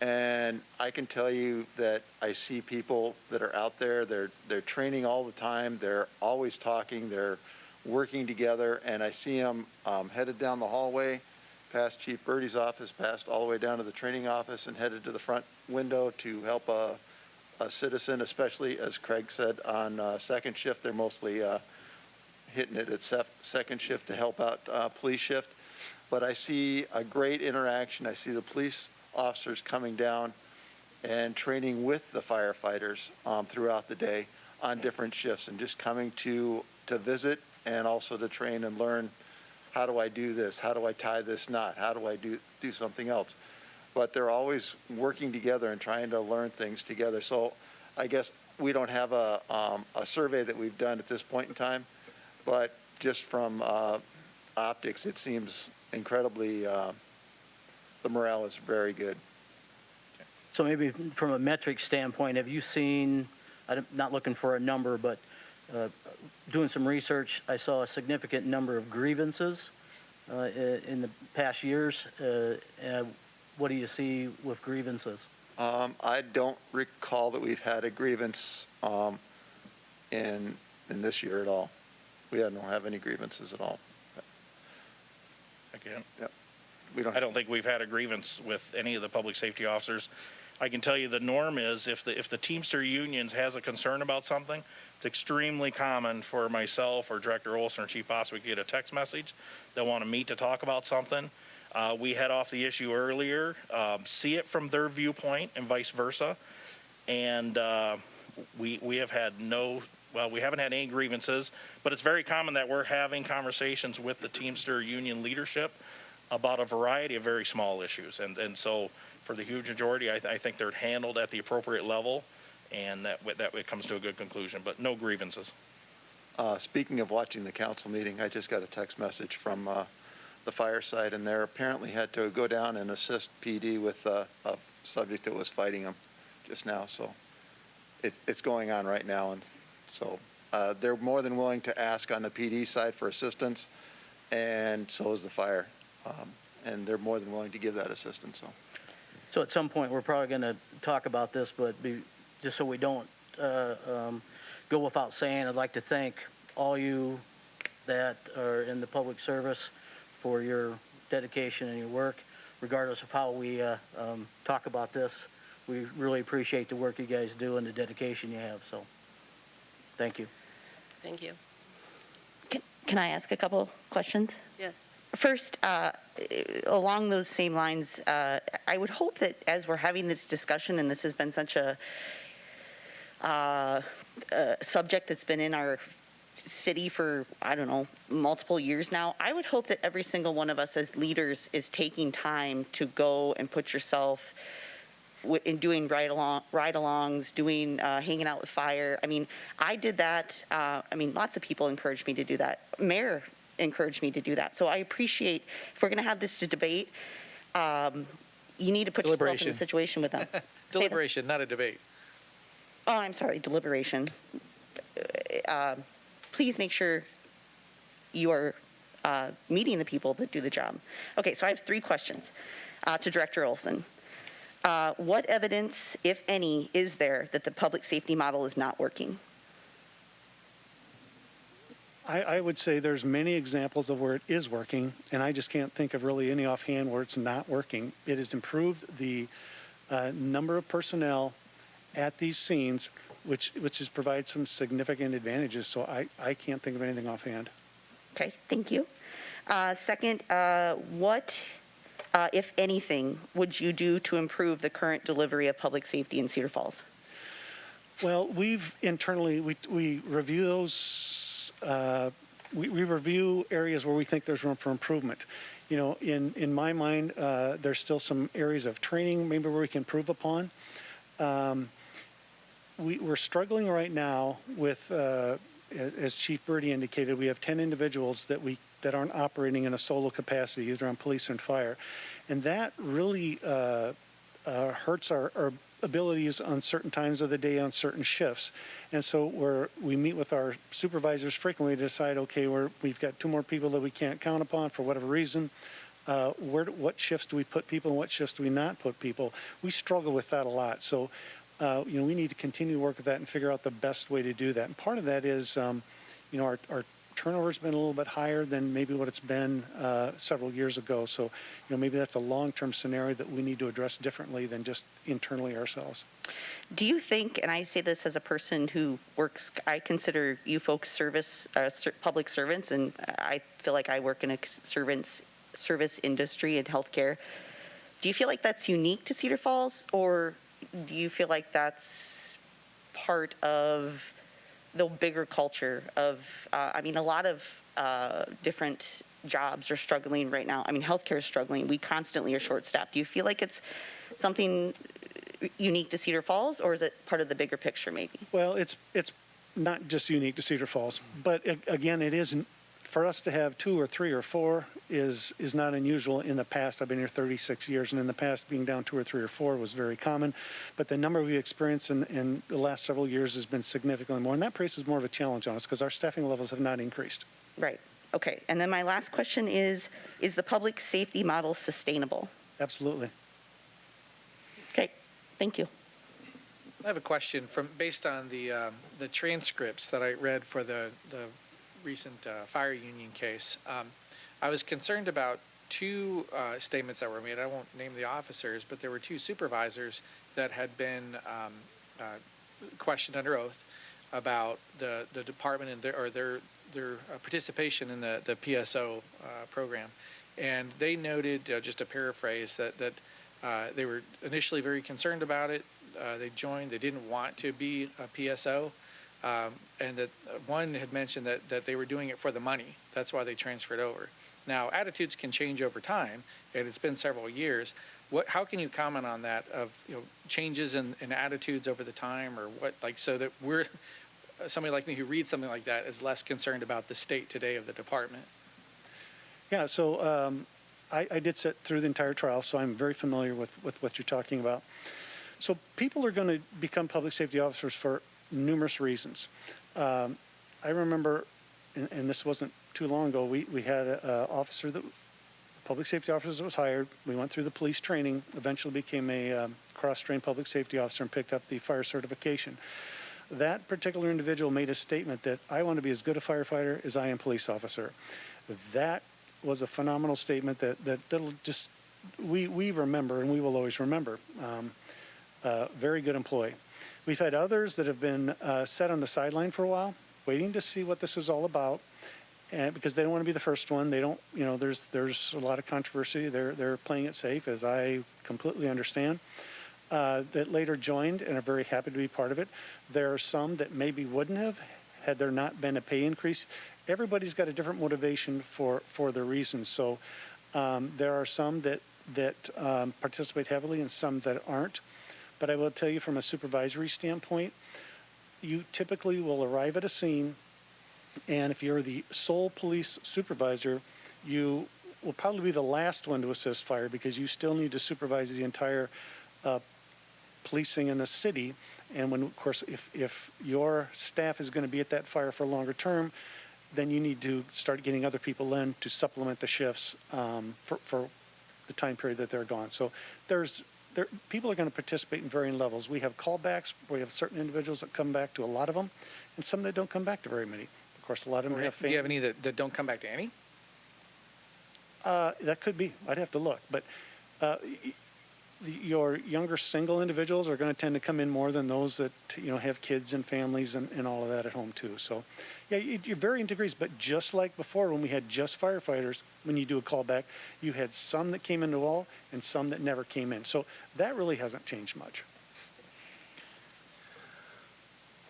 and I can tell you that I see people that are out there. They're training all the time. They're always talking. They're working together, and I see them headed down the hallway, past Chief Birdie's office, passed all the way down to the training office, and headed to the front window to help a citizen, especially, as Craig said, on second shift. They're mostly hitting it at second shift to help out police shift. But I see a great interaction. I see the police officers coming down and training with the firefighters throughout the day on different shifts, and just coming to visit and also to train and learn, how do I do this? How do I tie this knot? How do I do something else? But they're always working together and trying to learn things together. So I guess we don't have a survey that we've done at this point in time, but just from optics, it seems incredibly, the morale is very good. So maybe from a metric standpoint, have you seen, I'm not looking for a number, but doing some research, I saw a significant number of grievances in the past years. What do you see with grievances? I don't recall that we've had a grievance in this year at all. We don't have any grievances at all. again, Yep. I don't think we've had a grievance with any of the public safety officers. I can tell you the norm is if the Teamster unions has a concern about something, it's extremely common for myself or Director Olson or Chief Boss to get a text message. They want to meet to talk about something. We head off the issue earlier, see it from their viewpoint and vice versa. And we have had we haven't had any grievances, but it's very common that we're having conversations with the Teamster union leadership about a variety of very small issues. And so for the huge majority, I think they're handled at the appropriate level, and that it comes to a good conclusion, but no grievances. Speaking of watching the council meeting, I just got a text message from the fire side, and they apparently had to go down and assist PD with a subject that was fighting them just now. So it's going on right now, and so they're more than willing to ask on the PD side for assistance, and so is the fire, and they're more than willing to give that assistance. So at some point, we're probably going to talk about this, but just so we don't go without saying, I'd like to thank all you that are in the public service for your dedication and your work, regardless of how we talk about this. We really appreciate the work you guys do and the dedication you have, so thank you. Thank you. Can I ask a couple questions? Yes. First, along those same lines, I would hope that as we're having this discussion, and this has been such a subject that's been in our city for, I don't know, multiple years now, I would hope that every single one of us as leaders is taking time to go and put yourself in doing ride-alongs, doing hanging out with fire. I mean, I did that. Lots of people encouraged me to do that. Mayor encouraged me to do that. So I appreciate, if we're going to have this debate, you need to put yourself in a situation with them. Deliberation, not a debate. Oh, I'm sorry, deliberation. Please make sure you are meeting the people that do the job. Okay, so I have 3 questions to Director Olson. What evidence, if any, is there that the public safety model is not working? I would say there's many examples of where it is working, and I just can't think of really any offhand where it's not working. It has improved the number of personnel at these scenes, which has provided some significant advantages. So I can't think of anything offhand. Okay, thank you. Second, what, if anything, would you do to improve the current delivery of public safety in Cedar Falls? Well, we've internally, we review those, we review areas where we think there's room for improvement. You know, in my mind, there's still some areas of training maybe where we can improve upon. We're struggling right now with, as Chief Birdie indicated, we have 10 individuals that aren't operating in a solo capacity, either on police and fire. And that really hurts our abilities on certain times of the day on certain shifts. And so we meet with our supervisors frequently to decide, okay, we've got 2 more people that we can't count upon for whatever reason. What shifts do we put people and what shifts do we not put people? We struggle with that a lot. So, you know, we need to continue to work with that and figure out the best way to do that. And part of that is, you know, our turnover's been a little bit higher than maybe what it's been several years ago. So, you know, maybe that's a long-term scenario that we need to address differently than just internally ourselves. Do you think, and I say this as a person who works, I consider you folks public servants, and I feel like I work in a service industry in healthcare. Do you feel like that's unique to Cedar Falls, or do you feel like that's part of the bigger culture of, I mean, a lot of different jobs are struggling right now. I mean, healthcare is struggling. We constantly are short-staffed. Do you feel like it's something unique to Cedar Falls, or is it part of the bigger picture maybe? Well, it's not just unique to Cedar Falls, but again, it isn't. For us to have 2 or 3 or 4 is not unusual in the past. I've been here 36 years, and in the past, being down 2 or 3 or 4 was very common. But the number we've experienced in the last several years has been significantly more, and that places more of a challenge on us because our staffing levels have not increased. Right. Okay. And then my last question is the public safety model sustainable? Absolutely. Okay. Thank you. I have a question based on the transcripts that I read for the recent fire union case. I was concerned about 2 statements that were made. I won't name the officers, but there were 2 supervisors that had been questioned under oath about the department and their participation in the PSO program. And they noted, just to paraphrase, that they were initially very concerned about it. They joined. They didn't want to be a PSO. And that one had mentioned that they were doing it for the money. That's why they transferred over. Now, attitudes can change over time, and it's been several years. How can you comment on that, of, you know, changes in attitudes over the time, or what, like, so that somebody like me who reads something like that is less concerned about the state today of the department? Yeah, so I did sit through the entire trial, so I'm very familiar with what you're talking about. So people are going to become public safety officers for numerous reasons. I remember, and this wasn't too long ago, we had an public safety officer that was hired. We went through the police training, eventually became a cross-trained public safety officer and picked up the fire certification. That particular individual made a statement that I want to be as good a firefighter as I am police officer. That was a phenomenal statement that'll just, we remember, and we will always remember. Very good employee. We've had others that have been set on the sideline for a while, waiting to see what this is all about, and because they don't want to be the first one. They don't, you know, there's a lot of controversy. They're playing it safe, as I completely understand. That later joined and are very happy to be part of it. There are some that maybe wouldn't have had there not been a pay increase. Everybody's got a different motivation for their reasons. So there are some that participate heavily and some that aren't. But I will tell you, from a supervisory standpoint, you typically will arrive at a scene, and if you're the sole police supervisor, you will probably be the last one to assist fire, because you still need to supervise the entire policing in the city. And when, of course, if your staff is going to be at that fire for a longer term, then you need to start getting other people in to supplement the shifts for the time period that they're gone. So people are going to participate in varying levels. We have callbacks. We have certain individuals that come back to a lot of them, and some that don't come back to very many. Of course, a lot of them have Do you have families. any that don't come back to any? That could be. I'd have to look. But your younger single individuals are going to tend to come in more than those that, have kids and families and all of that at home too. So, yeah, you're varying degrees. But just like before, when we had just firefighters, when you do a callback, you had some that came into all and some that never came in. So that really hasn't changed much.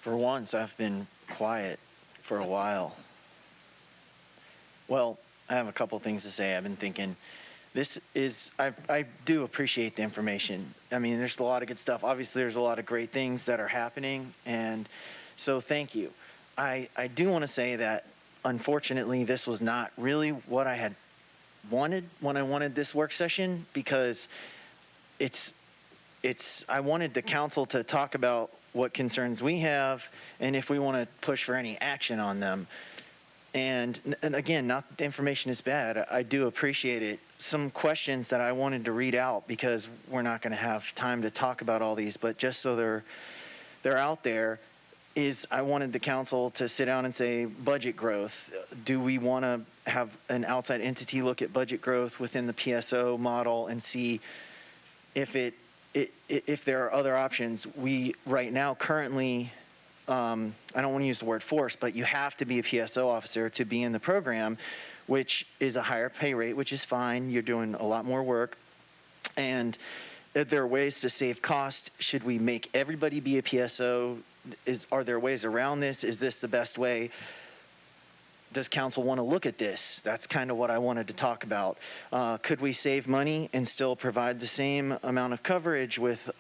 For once, I've been quiet for a while. Well, I have a couple things to say. I've been thinking, I do appreciate the information. I mean, there's a lot of good stuff. Obviously, there's a lot of great things that are happening, and so thank you. I do want to say that, unfortunately, this was not really what I had wanted when I wanted this work session, because I wanted the council to talk about what concerns we have and if we want to push for any action on them. And again, not that the information is bad. I do appreciate it. Some questions that I wanted to read out, because we're not going to have time to talk about all these, but just so they're out there, is I wanted the council to sit down and say, budget growth. Do we want to have an outside entity look at budget growth within the PSO model and see if there are other options? We right now currently, I don't want to use the word force, but you have to be a PSO officer to be in the program, which is a higher pay rate, which is fine. You're doing a lot more work. And there are ways to save cost. Should we make everybody be a PSO? Are there ways around this? Is this the best way? Does council want to look at this? That's kind of what I wanted to talk about. Could we save money and still provide the same amount of coverage with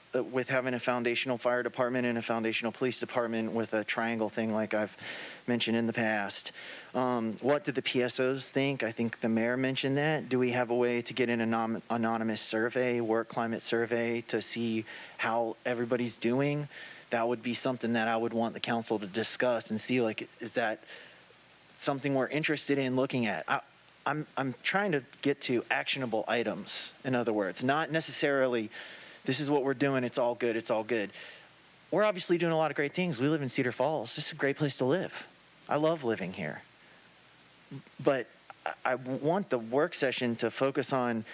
having a foundational fire department and a foundational police department with a triangle thing like I've mentioned in the past? What do the PSOs think? I think the mayor mentioned that. Do we have a way to get an anonymous survey, work climate survey, to see how everybody's doing? That would be something that I would want the council to discuss and see, like, is that something we're interested in looking at? I'm trying to get to actionable items, in other words, not necessarily this is what we're doing, it's all good, it's all good. We're obviously doing a lot of great things. We live in Cedar Falls. This is a great place to live. I love living here. But I want the work session to focus on,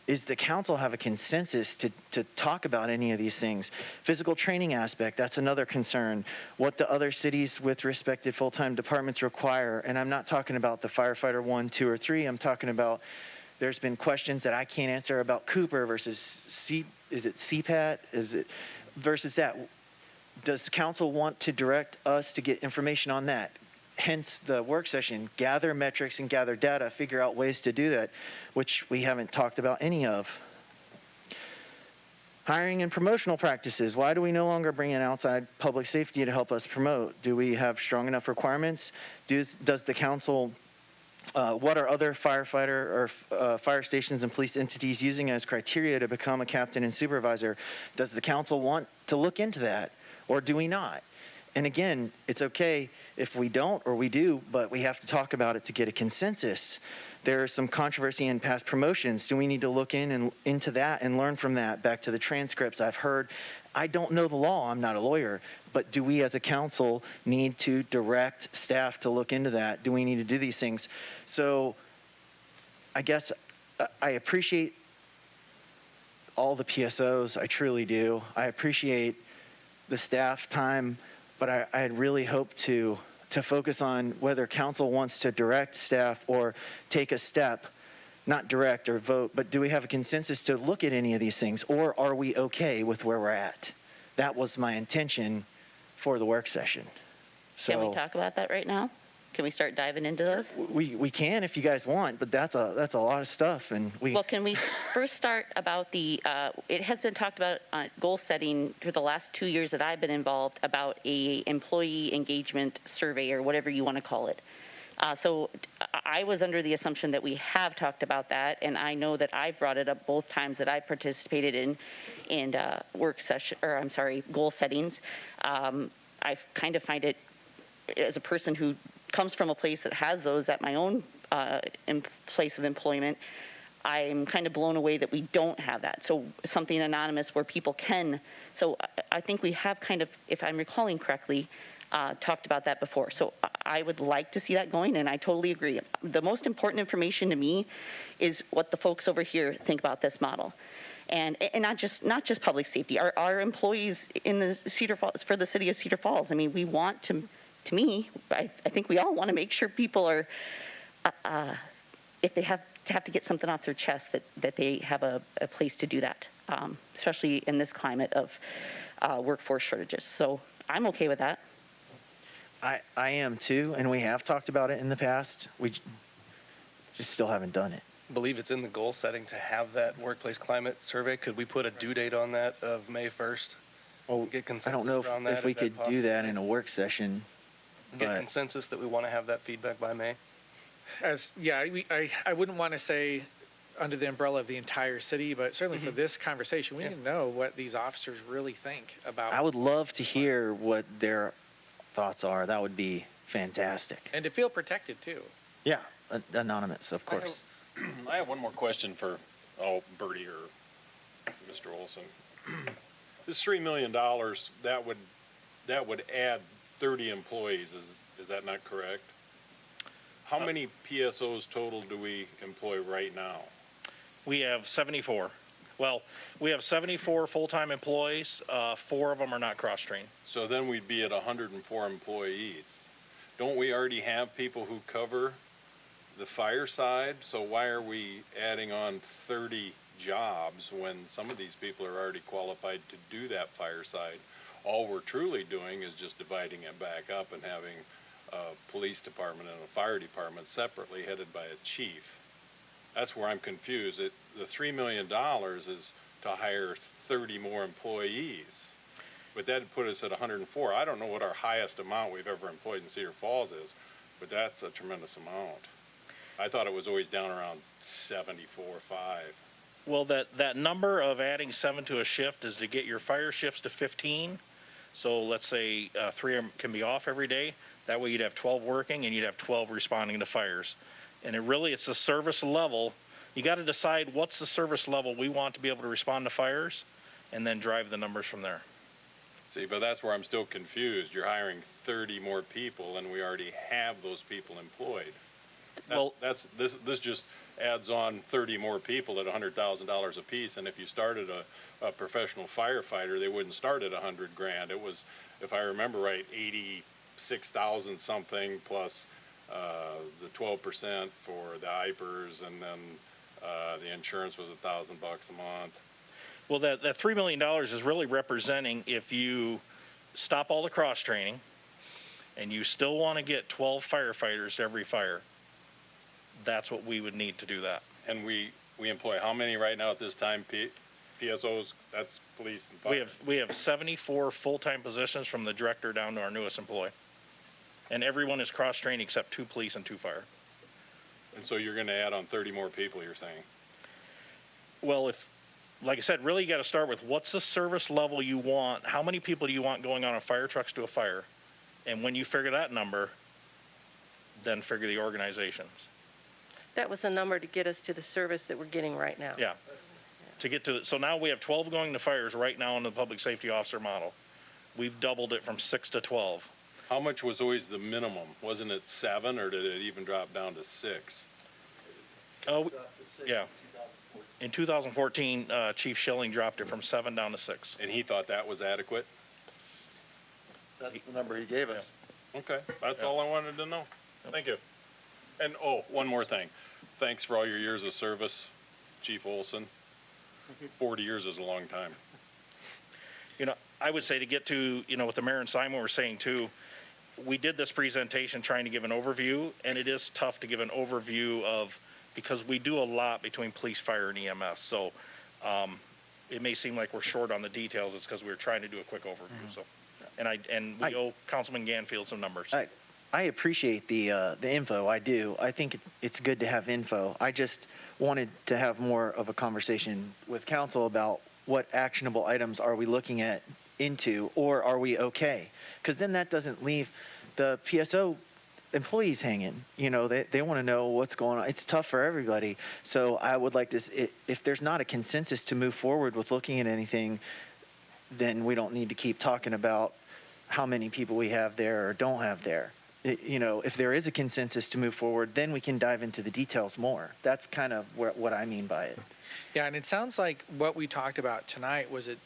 is the council have a consensus to talk about any of these things? Physical training aspect, that's another concern. What the other cities with respected full-time departments require. And I'm not talking about the firefighter 1, 2, or 3. I'm talking about, there's been questions that I can't answer about Cooper versus CPAT? Versus that? Does the council want to direct us to get information on that? Hence the work session, gather metrics and gather data, figure out ways to do that, which we haven't talked about any of. Hiring and promotional practices. Why do we no longer bring in outside public safety to help us promote? Do we have strong enough requirements? Does the council, what are other firefighter or fire stations and police entities using as criteria to become a captain and supervisor? Does the council want to look into that, or do we not? And again, it's okay if we don't or we do, but we have to talk about it to get a consensus. There's some controversy in past promotions. Do we need to look into that and learn from that? Back to the transcripts I've heard. I don't know the law. I'm not a lawyer. But do we as a council need to direct staff to look into that? Do we need to do these things? So I guess I appreciate all the PSOs. I truly do. I appreciate the staff time. But I'd really hope to focus on whether council wants to direct staff or take a step, not direct or vote, but do we have a consensus to look at any of these things, or are we okay with where we're at? That was my intention for the work session. So, Can we talk about that right now? Can we start diving into those? We can if you guys want, but that's a lot of stuff, and Well, can we first start about it has been talked about goal setting for the last 2 years that I've been involved about a employee engagement survey or whatever you want to call it. So I was under the assumption that we have talked about that, and I know that I've brought it up both times that I've participated in goal settings. I kind of find it, as a person who comes from a place that has those at my own place of employment, I'm kind of blown away that we don't have that. So something anonymous where people can. So I think we have kind of, if I'm recalling correctly, talked about that before. So I would like to see that going, and I totally agree. The most important information to me is what the folks over here think about this model. And not just public safety, our employees in the Cedar Falls, for the city of Cedar Falls. I mean, we want to me, I think we all want to make sure people are, if they have to get something off their chest, that they have a place to do that, especially in this climate of workforce shortages. So I'm okay with that. I am too, and we have talked about it in the past. We just still haven't done it. I believe it's in the goal setting to have that workplace climate survey. Could we put a due date on that of May 1st? Well, Get I consensus don't know around that. if we Is that could do possible? that in a work session. Get but- consensus that we want to have that feedback by May. I wouldn't want to say under the umbrella of the entire city, but certainly for this conversation, we need to know what these officers really think about. I would love to hear what their thoughts are. That would be fantastic. And to feel protected too. Yeah, anonymous, of course. I have one more question for, Bertie or Mr. Olson. This $3 million, that would add 30 employees, is that not correct? How many PSOs total do we employ right now? We have 74. Well, we have 74 full-time employees. 4 of them are not cross-trained. So then we'd be at 104 employees. Don't we already have people who cover the fire side? So why are we adding on 30 jobs when some of these people are already qualified to do that fire side? All we're truly doing is just dividing it back up and having a police department and a fire department separately headed by a chief. That's where I'm confused. The $3 million is to hire 30 more employees. But that'd put us at 104. I don't know what our highest amount we've ever employed in Cedar Falls is, but that's a tremendous amount. I thought it was always down around 74, 5. Well, that number of adding 7 to a shift is to get your fire shifts to 15. So let's say 3 of them can be off every day. That way you'd have 12 working and you'd have 12 responding to fires. And it's the service level. You got to decide what's the service level we want to be able to respond to fires and then drive the numbers from there. See, but that's where I'm still confused. You're hiring 30 more people and we already have those people employed. This just adds on 30 more people at $100,000 a piece. And if you started a professional firefighter, they wouldn't start at $100,000. It was, if I remember right, 86,000 something plus the 12% for the IPERS, and then the insurance was $1,000 a month. Well, that $3 million is really representing if you stop all the cross training and you still want to get 12 firefighters to every fire. That's what we would need to do that. And we employ how many right now at this time? PSOs, that's police and fire. We have 74 full-time positions from the director down to our newest employee. And everyone is cross-trained except 2 police and 2 fire. And so you're going to add on 30 more people, you're saying? Well, like I said, really you got to start with what's the service level you want? How many people do you want going on fire trucks to a fire? And when you figure that number, then figure the organizations. That was the number to get us to the service that we're getting right now. Yeah. So now we have 12 going to fires right now in the public safety officer model. We've doubled it from 6 to 12. How much was always the minimum? Wasn't it 7, or did it even drop down to 6? Oh, yeah. In 2014, Chief Schilling dropped it from 7 down to 6. And he thought that was adequate? That's the number he gave us. Okay, that's all I wanted to know. Thank you. And, one more thing. Thanks for all your years of service, Chief Olson. 40 years is a long time. I would say to get to, what the mayor and Simon were saying too, we did this presentation trying to give an overview, and it is tough to give an overview because we do a lot between police, fire, and EMS. So it may seem like we're short on the details. It's because we were trying to do a quick overview. So, and we owe Councilman Ganfield some numbers. I appreciate the info. I do. I think it's good to have info. I just wanted to have more of a conversation with council about what actionable items are we looking into, or are we okay? Because then that doesn't leave the PSO employees hanging. They want to know what's going on. It's tough for everybody. So I would like to, if there's not a consensus to move forward with looking at anything, then we don't need to keep talking about how many people we have there or don't have there. If there is a consensus to move forward, then we can dive into the details more. That's kind of what I mean by it. Yeah, and it sounds like what we talked about tonight was a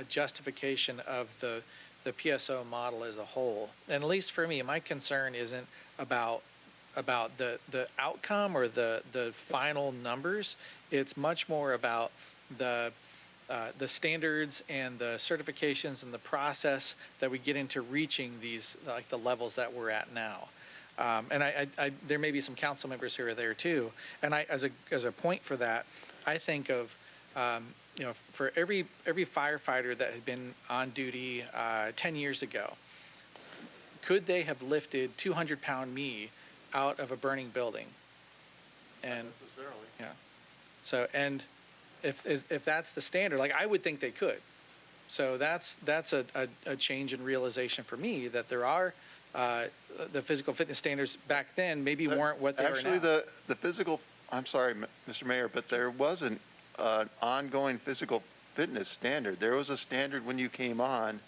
justification of the PSO model as a whole. And at least for me, my concern isn't about the outcome or the final numbers. It's much more about the standards and the certifications and the process that we get into reaching these, like the levels that we're at now. And I there may be some council members who are there too. And as a point for that, I think of, for every firefighter that had been on duty 10 years ago, could they have lifted 200-pound me out of a burning building? And Not necessarily. yeah. So, and if that's the standard, like I would think they could. So that's a change in realization for me that there are the physical fitness standards back then maybe weren't what they are now. Actually, the physical, I'm sorry, Mr. Mayor, but there wasn't an ongoing physical fitness standard. There was a standard when you came on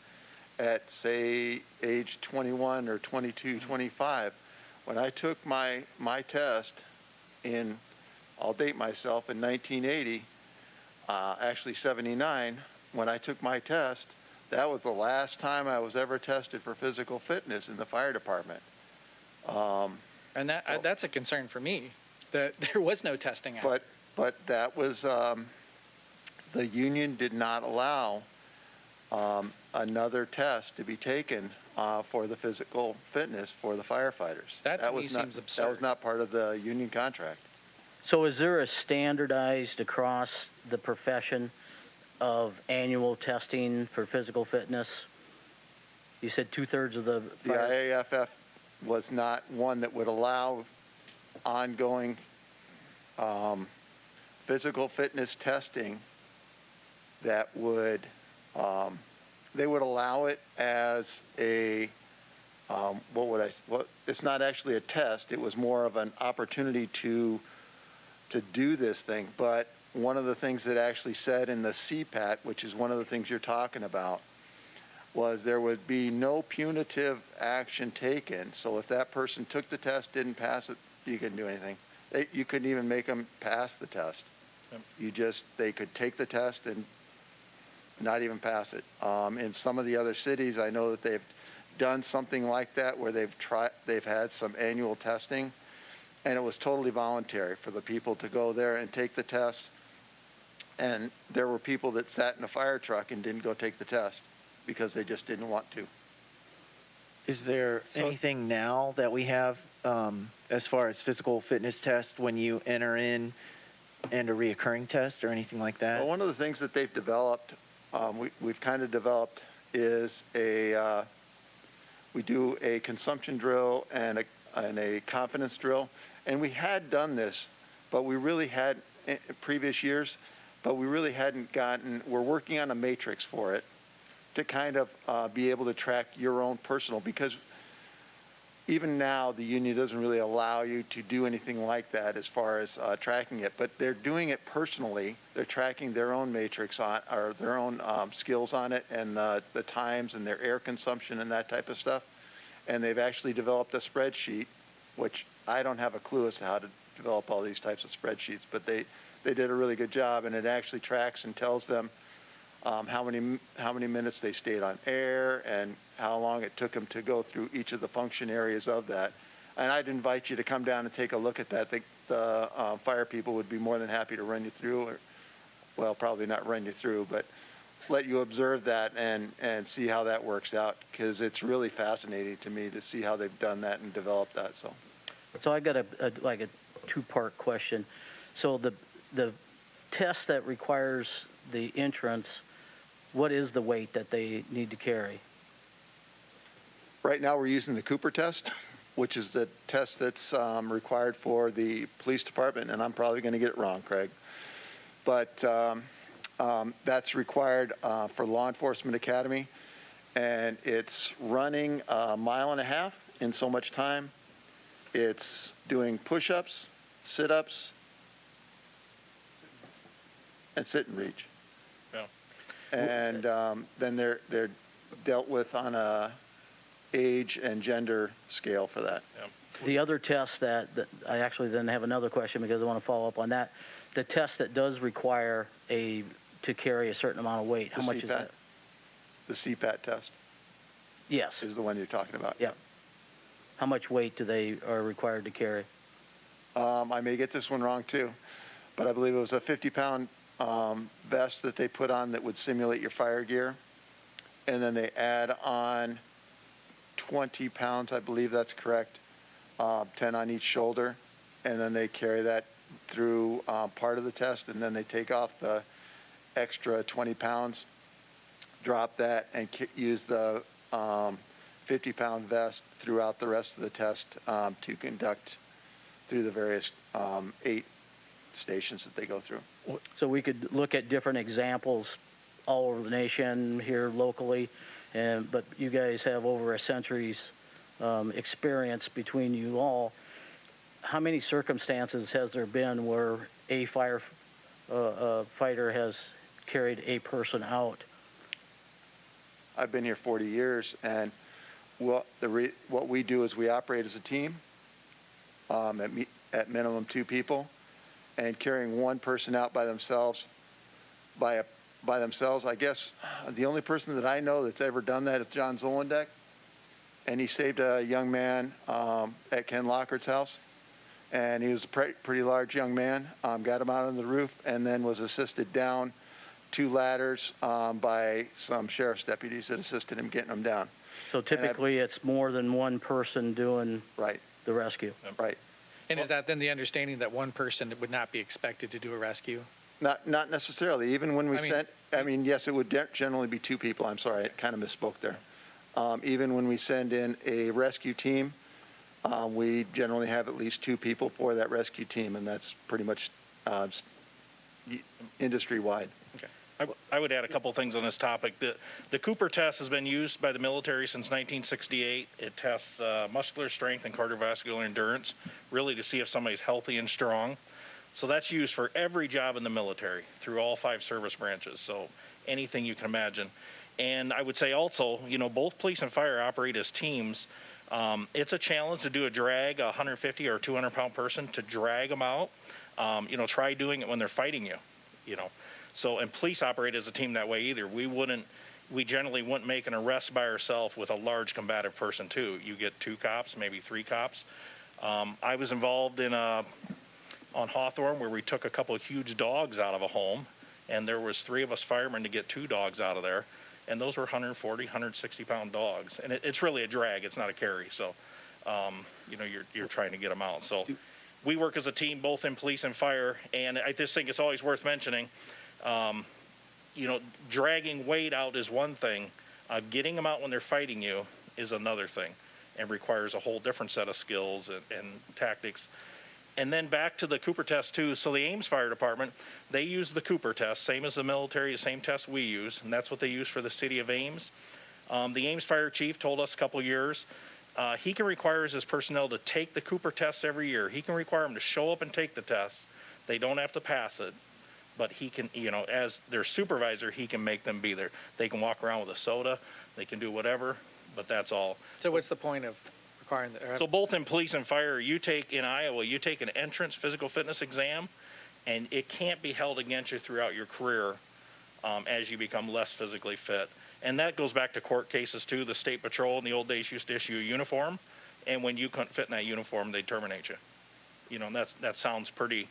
at, say, age 21 or 22, 25. When I took my test I'll date myself, in 1980, actually 79, when I took my test, that was the last time I was ever tested for physical fitness in the fire department. And that's a concern for me, that there was no testing out. But that was, the union did not allow another test to be taken for the physical fitness for the firefighters. That to me seems absurd. That was not part of the union contract. So is there a standardized across the profession of annual testing for physical fitness? You said 2/3 of the The IAFF was not one that would allow ongoing physical fitness testing that would, they would allow it as a, it's not actually a test, it was more of an opportunity to do this thing. But one of the things that actually said in the CPAT, which is one of the things you're talking about, was there would be no punitive action taken. So if that person took the test, didn't pass it, you couldn't do anything. You couldn't even make them pass the test. They could take the test and not even pass it. In some of the other cities, I know that they've done something like that where they've had some annual testing, and it was totally voluntary for the people to go there and take the test. And there were people that sat in a fire truck and didn't go take the test because they just didn't want to. Is there anything now that we have as far as physical fitness test when you enter in and a reoccurring test or anything like that? Well, one of the things that they've developed, we've kind of developed, is we do a consumption drill and a confidence drill. And we had done this, but we really had in previous years, but we really hadn't we're working on a matrix for it to kind of be able to track your own personal, because even now the union doesn't really allow you to do anything like that as far as tracking it, but they're doing it personally. They're tracking their own matrix or their own skills on it, and the times and their air consumption and that type of stuff. And they've actually developed a spreadsheet, which I don't have a clue as to how to develop all these types of spreadsheets, but they did a really good job, and it actually tracks and tells them how many minutes they stayed on air and how long it took them to go through each of the function areas of that. And I'd invite you to come down and take a look at that. The fire people would be more than happy to run you through, well, probably not run you through, but let you observe that and see how that works out, because it's really fascinating to me to see how they've done that and developed that. So I got a two-part question. So the test that requires the entrance, what is the weight that they need to carry? Right now we're using the Cooper test, which is the test that's required for the police department, and I'm probably going to get it wrong, Craig. But that's required for Law Enforcement Academy, and it's running 1.5 miles in so much time. It's doing push-ups, sit-ups, and sit and reach. Yeah. And then they're dealt with on a age and gender scale for that. The other test that I actually then have another question because I want to follow up on that. The test that does require to carry a certain amount of weight, how The much is CPAT. that? The CPAT test Yes. is the one you're talking about. Yeah. How much weight do they are required to carry? I may get this one wrong too, but I believe it was a 50-pound vest that they put on that would simulate your fire gear. And then they add on 20 pounds, I believe that's correct, 10 on each shoulder. And then they carry that through part of the test, and then they take off the extra 20 pounds, drop that, and use the 50-pound vest throughout the rest of the test to conduct through the various 8 stations that they go through. So we could look at different examples all over the nation, here locally, but you guys have over a century's experience between you all. How many circumstances has there been where a fighter has carried a person out? I've been here 40 years, and what we do is we operate as a team at minimum 2 people, and carrying one person out by themselves, I guess the only person that I know that's ever done that is John Zolendek, and he saved a young man at Ken Lockhart's house, and he was a pretty large young man, got him out on the roof, and then was assisted down 2 ladders by some sheriff's deputies that assisted him getting him down. So typically it's more than one person doing Right, the rescue. right. And is that then the understanding that one person would not be expected to do a rescue? Not necessarily. Even when we I mean- yes, it would generally be 2 people. I'm sorry, I kind of misspoke there. Even when we send in a rescue team, we generally have at least 2 people for that rescue team, and that's pretty much industry-wide. Okay. I would add a couple things on this topic. The Cooper test has been used by the military since 1968. It tests muscular strength and cardiovascular endurance, really to see if somebody's healthy and strong. So that's used for every job in the military through all 5 service branches. So anything you can imagine. And I would say also, both police and fire operate as teams. It's a challenge to do a drag, a 150 or 200-pound person, to drag them out. Try doing it when they're fighting you, So, and police operate as a team that way either. We generally wouldn't make an arrest by ourselves with a large combative person too. You get 2 cops, maybe 3 cops. I was involved in on Hawthorne where we took a couple of huge dogs out of a home, and there was 3 of us firemen to get 2 dogs out of there, and those were 140, 160-pound dogs, and it's really a drag. It's not a carry, so you're trying to get them out. So we work as a team, both in police and fire, and I just think it's always worth mentioning. Dragging weight out is one thing. Getting them out when they're fighting you is another thing, and requires a whole different set of skills and tactics. And then back to the Cooper test too. So the Ames Fire Department, they use the Cooper test, same as the military, the same test we use, and that's what they use for the city of Ames. The Ames Fire Chief told us a couple years, he can require his personnel to take the Cooper tests every year. He can require them to show up and take the test. They don't have to pass it, but he can, as their supervisor, he can make them be there. They can walk around with a soda, they can do whatever, but that's all. So what's the point of requiring that? So both in police and fire, in Iowa, you take an entrance physical fitness exam, and it can't be held against you throughout your career as you become less physically fit. And that goes back to court cases too. The state patrol in the old days used to issue a uniform, and when you couldn't fit in that uniform, they'd terminate you. And that sounds pretty,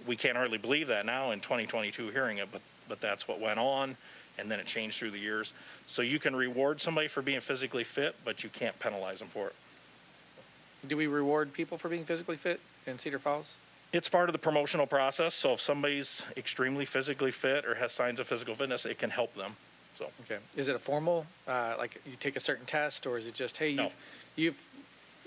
we can't hardly believe that now in 2022 hearing it, but that's what went on, and then it changed through the years. So you can reward somebody for being physically fit, but you can't penalize them for it. Do we reward people for being physically fit in Cedar Falls? It's part of the promotional process. So if somebody's extremely physically fit or has signs of physical fitness, it can help them. So Okay. Is it a formal, like you take a certain test, or is it just, hey, No. you've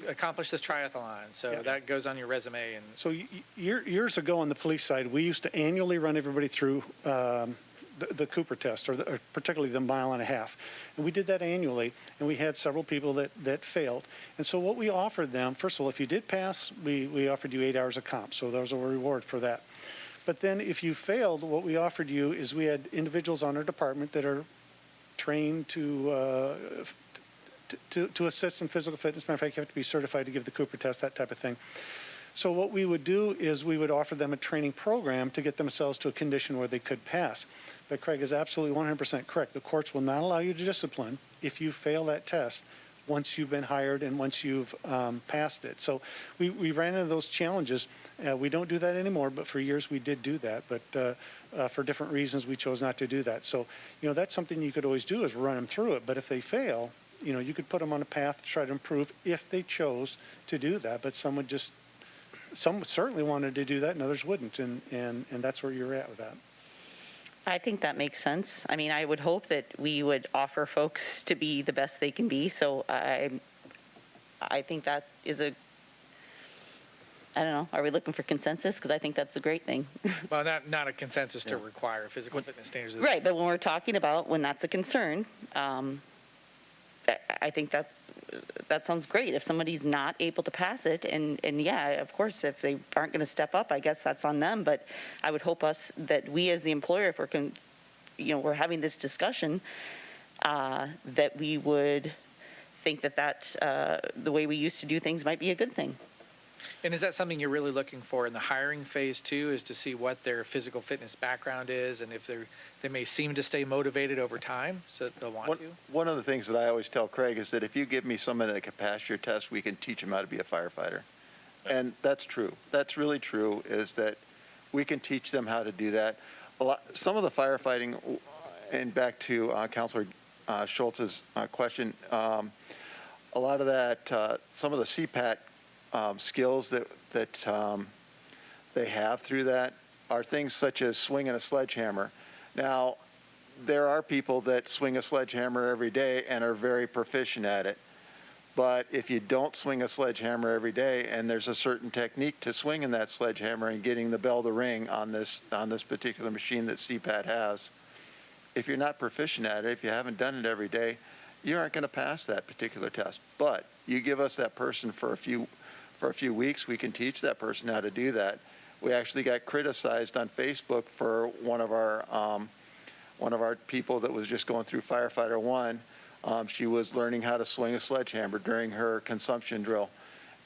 accomplished this triathlon, so that goes on your resume? And So years ago on the police side, we used to annually run everybody through the Cooper test, or particularly the 1.5 miles. And we did that annually, and we had several people that failed. And so what we offered them, first of all, if you did pass, we offered you 8 hours of comp, so there was a reward for that. But then if you failed, what we offered you is we had individuals on our department that are trained to to assist in physical fitness. Matter of fact, you have to be certified to give the Cooper test, that type of thing. So what we would do is we would offer them a training program to get themselves to a condition where they could pass. But Craig is absolutely 100% correct. The courts will not allow you to discipline if you fail that test once you've been hired and once you've passed it. So we ran into those challenges. We don't do that anymore, but for years we did do that. But for different reasons, we chose not to do that. So, that's something you could always do is run them through it. But if they fail, you could put them on a path to try to improve if they chose to do that. But some certainly wanted to do that and others wouldn't. And that's where you're at with that. I think that makes sense. I mean, I would hope that we would offer folks to be the best they can be. So I think that is I don't know, are we looking for consensus? Because I think that's a great thing. Well, not a consensus to require physical fitness standards. Right, but when we're talking about when that's a concern, I think that sounds great. If somebody's not able to pass it, and yeah, of course, if they aren't going to step up, I guess that's on them. But I would hope that we as the employer, if we're having this discussion, that we would think that the way we used to do things might be a good thing. And is that something you're really looking for in the hiring phase too, is to see what their physical fitness background is and if they may seem to stay motivated over time so that they'll want to? One of the things that I always tell Craig is that if you give me someone that can pass your test, we can teach them how to be a firefighter. And that's true. That's really true, is that we can teach them how to do that. Some of the firefighting, and back to Councilor Schultz's question, a lot of that, some of the CPAT skills that they have through that are things such as swinging a sledgehammer. Now, there are people that swing a sledgehammer every day and are very proficient at it. But if you don't swing a sledgehammer every day, and there's a certain technique to swinging that sledgehammer and getting the bell to ring on this particular machine that CPAT has, if you're not proficient at it, if you haven't done it every day, you aren't going to pass that particular test. But you give us that person for a few weeks, we can teach that person how to do that. We actually got criticized on Facebook for one of our people that was just going through Firefighter 1. She was learning how to swing a sledgehammer during her consumption drill,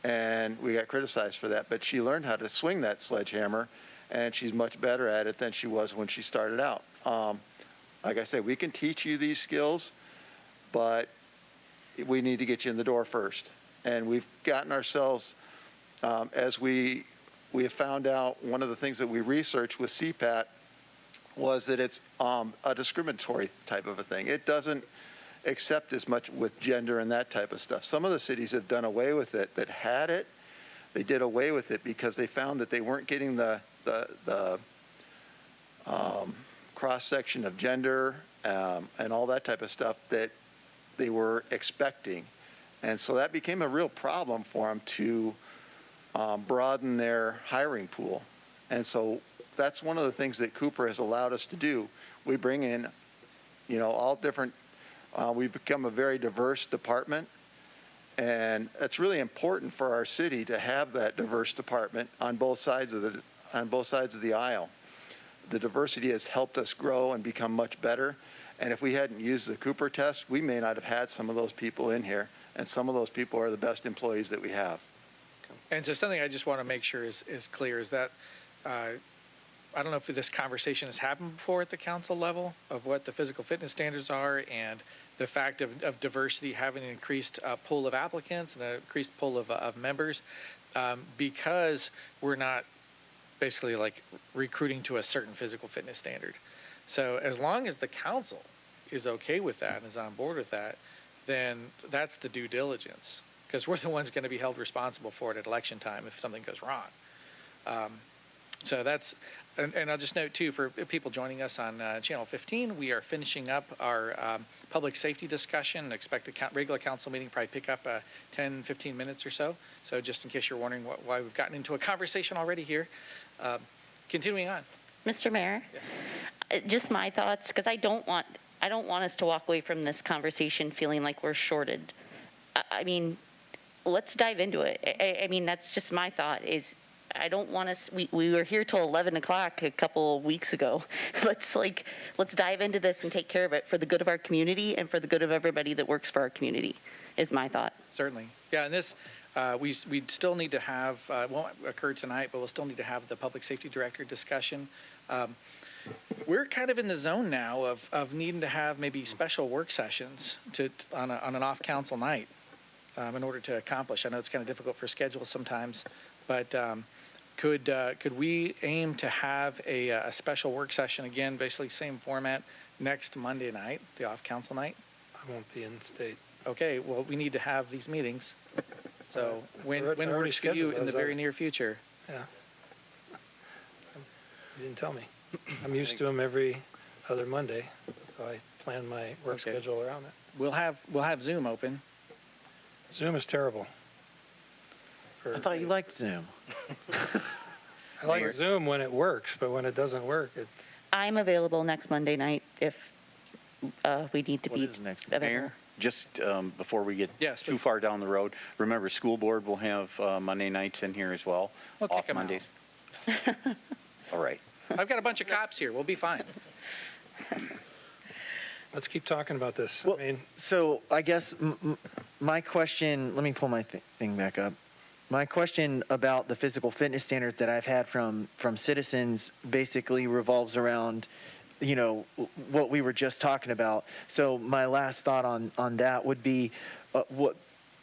and we got criticized for that. But she learned how to swing that sledgehammer, and she's much better at it than she was when she started out. Like I said, we can teach you these skills, but we need to get you in the door first. And we've gotten ourselves, as we have found out, one of the things that we researched with CPAT was that it's a discriminatory type of a thing. It doesn't accept as much with gender and that type of stuff. Some of the cities have done away with it that had it. They did away with it because they found that they weren't getting the cross-section of gender and all that type of stuff that they were expecting. And so that became a real problem for them to broaden their hiring pool. And so that's one of the things that Cooper has allowed us to do. We bring in, all different, we've become a very diverse department. And it's really important for our city to have that diverse department on both sides of the aisle. The diversity has helped us grow and become much better. And if we hadn't used the Cooper test, we may not have had some of those people in here. And some of those people are the best employees that we have. And so something I just want to make sure is clear is that I don't know if this conversation has happened before at the council level of what the physical fitness standards are and the fact of diversity having an increased pool of applicants and an increased pool of members because we're not basically like recruiting to a certain physical fitness standard. So as long as the council is okay with that and is on board with that, then that's the due diligence, because we're the ones going to be held responsible for it at election time if something goes wrong. So that's, and I'll just note too, for people joining us on Channel 15, we are finishing up our public safety discussion. Expect a regular council meeting, probably pick up 10, 15 minutes or so. So just in case you're wondering why we've gotten into a conversation already here. Continuing on. Mr. Mayor? Yes. Just my thoughts, because I don't want us to walk away from this conversation feeling like we're shorted. I mean, let's dive into it. I mean, that's just my thought is I don't want us, we were here till 11 o'clock a couple weeks ago. Let's dive into this and take care of it for the good of our community and for the good of everybody that works for our community. is my thought. Certainly. Yeah, and this, we'd still need to have, it won't occur tonight, but we'll still need to have the public safety director discussion. We're kind of in the zone now of needing to have maybe special work sessions on an off-council night in order to accomplish. I know it's kind of difficult for schedules sometimes, but could we aim to have a special work session, again, basically same format, next Monday night, the off-council night? I won't be in state. Okay, well, we need to have these meetings. So when I already works for you scheduled in the those. very near future? Yeah. You didn't tell me. I'm used to them every other Monday, so I plan my work Okay. schedule around it. We'll have Zoom open. Zoom is terrible. I thought you liked Zoom. I like Zoom when it works, but when it doesn't work, it's, I'm available next Monday night if we need to What be is next? available. Mayor, just before we get Yes, too please. far down the road, remember, school board will have Monday nights in here as well. We'll kick Off 'em out. Mondays. All right. I've got a bunch of cops here. We'll be fine. let's keep talking about this. Well, I mean, so I guess my question, let me pull my thing back up. My question about the physical fitness standards that I've had from citizens basically revolves around, you know, what we were just talking about. So my last thought on that would be what,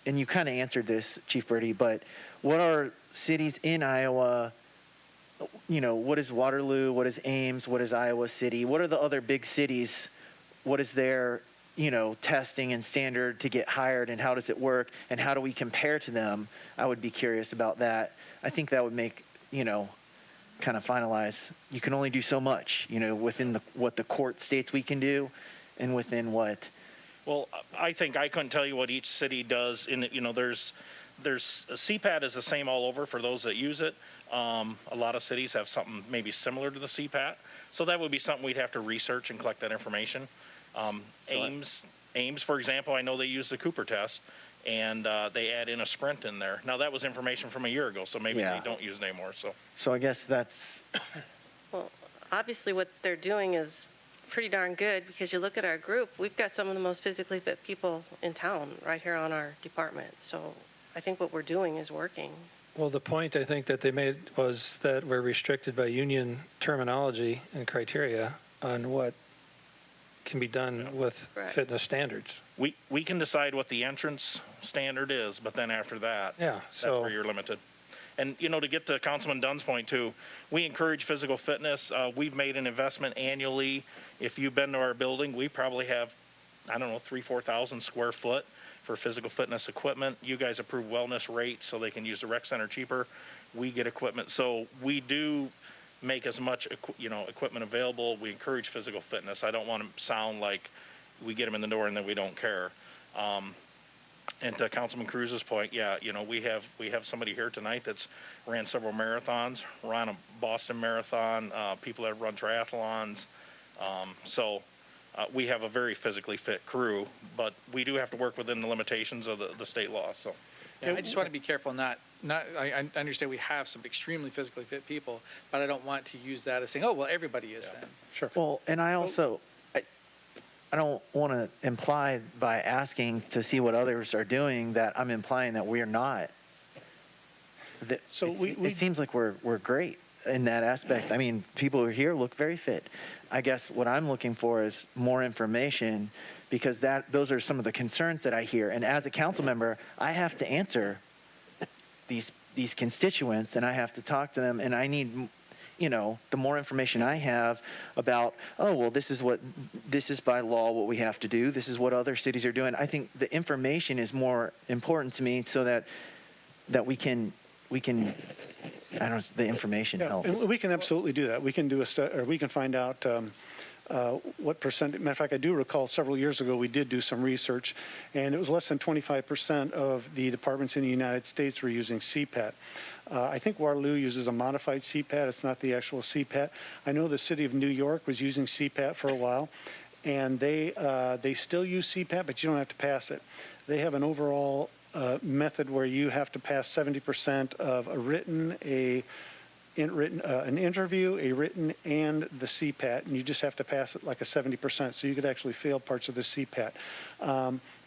and you kind of answered this, Chief Birdie, but what are cities in Iowa, you know, what is Waterloo, what is Ames, what is Iowa City, what are the other big cities, what is their, you know, testing and standard to get hired, and how does it work, and how do we compare to them? I would be curious about that. I think that would make, you know, kind of finalize. You can only do so much, you know, within what the court states we can do, and within what. Well, I think I couldn't tell you what each city does. You know, there's CPAT is the same all over for those that use it. A lot of cities have something maybe similar to the CPAT, so that would be something we'd have to research and collect that information. Ames, for example, I know they use the Cooper test, and they add in a sprint in there. Now that was information from a year ago, so maybe Yeah. they don't use it anymore. So I guess that's, Well, obviously what they're doing is pretty darn good, because you look at our group, we've got some of the most physically fit people in town right here on our department. So I think what we're doing is working. well, the point I think that they made was that we're restricted by union terminology and criteria on what can be done with Right. fitness standards. We can decide what the entrance standard is, but then after that, Yeah, that's so where you're limited. And, you know, to get to Councilman Dunn's point too, we encourage physical fitness. We've made an investment annually. If you've been to our building, we probably have, I don't know, 4,000 square foot for physical fitness equipment. You guys approve wellness rates so they can use the rec center cheaper. We get equipment. So we do make as much, equipment available. We encourage physical fitness. I don't want to sound like we get them in the door and then we don't care. And to Councilman Cruz's point, yeah, you know, we have somebody here tonight that's ran several marathons, ran a Boston Marathon, people that run triathlons. So we have a very physically fit crew, but we do have to work within the limitations of the state law. So Yeah, I just want to be careful I understand we have some extremely physically fit people, but I don't want to use that as saying, oh, well, everybody is then. Sure. well, and I also, I don't want to imply by asking to see what others are doing that I'm implying that we're not. So It seems like we're great in that aspect. I mean, people who are here look very fit. I guess what I'm looking for is more information, because those are some of the concerns that I hear. And as a council member, I have to answer these constituents, and I have to talk to them, and I need, you know, the more information I have about, oh, well, this is by law what we have to do. This is what other cities are doing. I think the information is more important to me, so that we can, I don't know, the information Yeah, helps. and we can absolutely do that. We can do or we can find out what percent. Matter of fact, I do recall several years ago we did do some research, and it was less than 25% of the departments in the United States were using CPAT. I think Waterloo uses a modified CPAT. It's not the actual CPAT. I know the city of New York was using CPAT for a while, and they still use CPAT, but you don't have to pass it. They have an overall method where you have to pass 70% of an interview, a written, and the CPAT, and you just have to pass it like a 70%. So you could actually fail parts of the CPAT.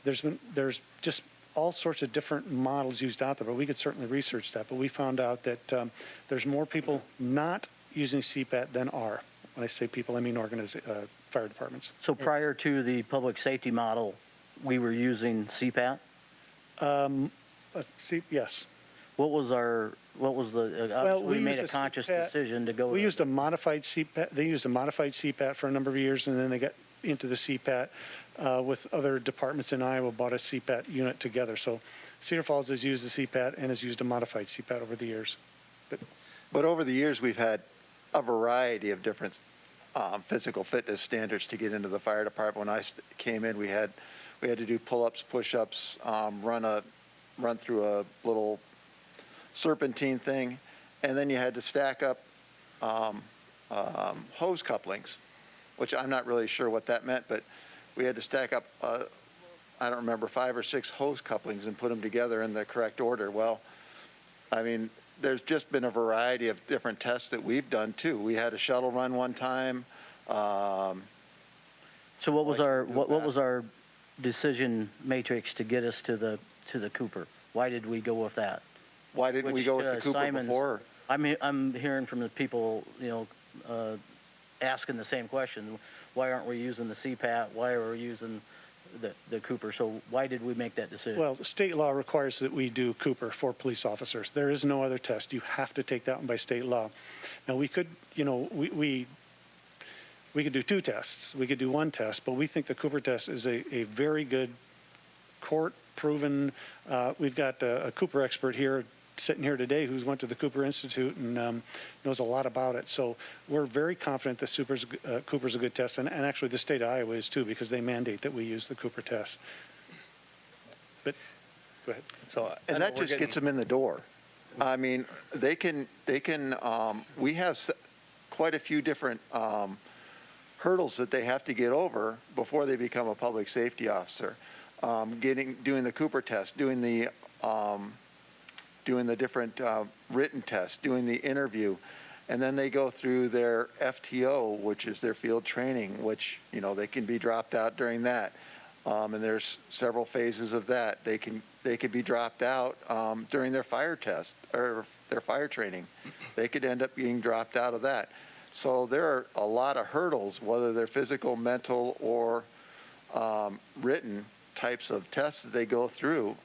There's just all sorts of different models used out there, but we could certainly research that. But we found out that there's more people not using CPAT than are. When I say people, I mean fire departments. So prior to the public safety model, we were using CPAT? Yes. What was the, we made used a conscious CPAT decision to go. We used a modified CPAT. They used a modified CPAT for a number of years, and then they got into the CPAT with other departments in Iowa, bought a CPAT unit together. So Cedar Falls has used the CPAT and has used a modified CPAT over the years. But over the years, we've had a variety of different physical fitness standards to get into the fire department. When I came in, we had to do pull-ups, push-ups, run through a little serpentine thing, and then you had to stack up hose couplings, which I'm not really sure what that meant, but we had to stack up, I don't remember, 5 or 6 hose couplings and put them together in the correct order. Well, I mean, there's just been a variety of different tests that we've done too. We had a shuttle run one time. So what was our decision matrix to get us to the Cooper? Why did we go with that? Why didn't we go with the Cooper Simon's, before? I'm hearing from the people, asking the same question. Why aren't we using the CPAT? Why are we using the Cooper? So why did we make that decision? Well, the state law requires that we do Cooper for police officers. There is no other test. You have to take that one by state law. Now, we could, we could do 2 tests. We could do 1 test, but we think the Cooper test is a very good court-proven. We've got a Cooper expert here sitting here today who's went to the Cooper Institute and knows a lot about it. So we're very confident that Cooper's a good test, and actually the state of Iowa is too, because they mandate that we use the Cooper test. But go ahead. So, And that just gets them in the door. I mean, they can. We have quite a few different hurdles that they have to get over before they become a public safety officer. Doing the Cooper test, doing the different written tests, doing the interview, and then they go through their FTO, which is their field training, which they can be dropped out during that. And there's several phases of that. They could be dropped out during their fire test or their fire training. They could end up being dropped out of that. So there are a lot of hurdles, whether they're physical, mental, or written types of tests that they go through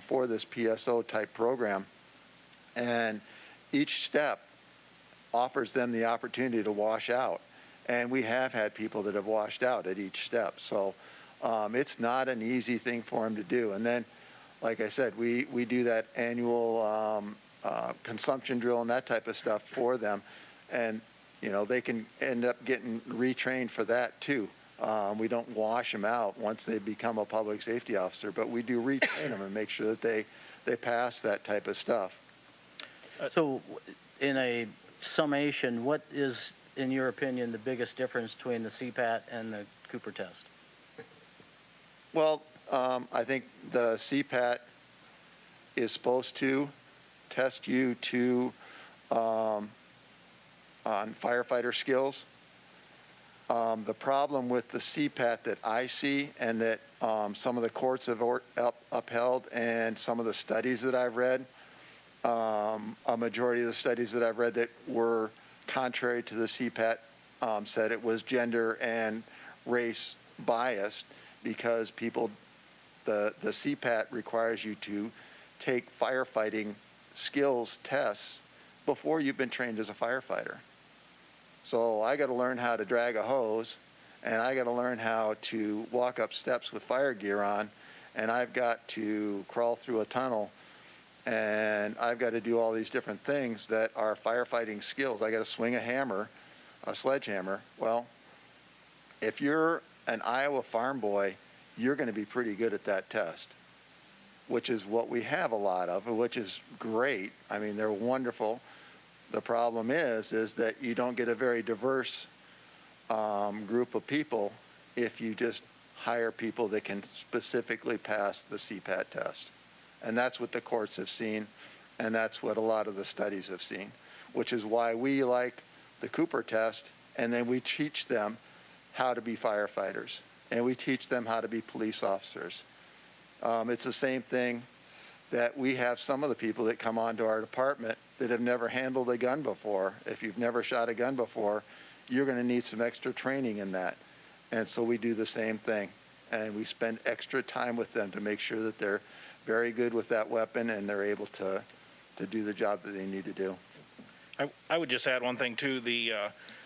for this PSO type program. And each step offers them the opportunity to wash out. And we have had people that have washed out at each step. So it's not an easy thing for them to do. And then, like I said, we do that annual consumption drill and that type of stuff for them. And, they can end up getting retrained for that too. We don't wash them out once they become a public safety officer, but we do retrain them and make sure that they pass that type of stuff. So in a summation, what is, in your opinion, the biggest difference between the CPAT and the Cooper test? Well, I think the CPAT is supposed to test you on firefighter skills. The problem with the CPAT that I see and that some of the courts have upheld and some of the studies that I've read, a majority of the studies that I've read that were contrary to the CPAT said it was gender and race biased because the CPAT requires you to take firefighting skills tests before you've been trained as a firefighter. So I got to learn how to drag a hose, and I got to learn how to walk up steps with fire gear on, and I've got to crawl through a tunnel, and I've got to do all these different things that are firefighting skills. I got to swing a hammer, a sledgehammer. Well, if you're an Iowa farm boy, you're going to be pretty good at that test, which is what we have a lot of, which is great. I mean, they're wonderful. The problem is that you don't get a very diverse group of people if you just hire people that can specifically pass the CPAT test. And that's what the courts have seen, and that's what a lot of the studies have seen, which is why we like the Cooper test, and then we teach them how to be firefighters, and we teach them how to be police officers. It's the same thing that we have some of the people that come onto our department that have never handled a gun before. If you've never shot a gun before, you're going to need some extra training in that. And so we do the same thing. And we spend extra time with them to make sure that they're very good with that weapon and they're able to do the job that they need to do. I would just add one thing too. The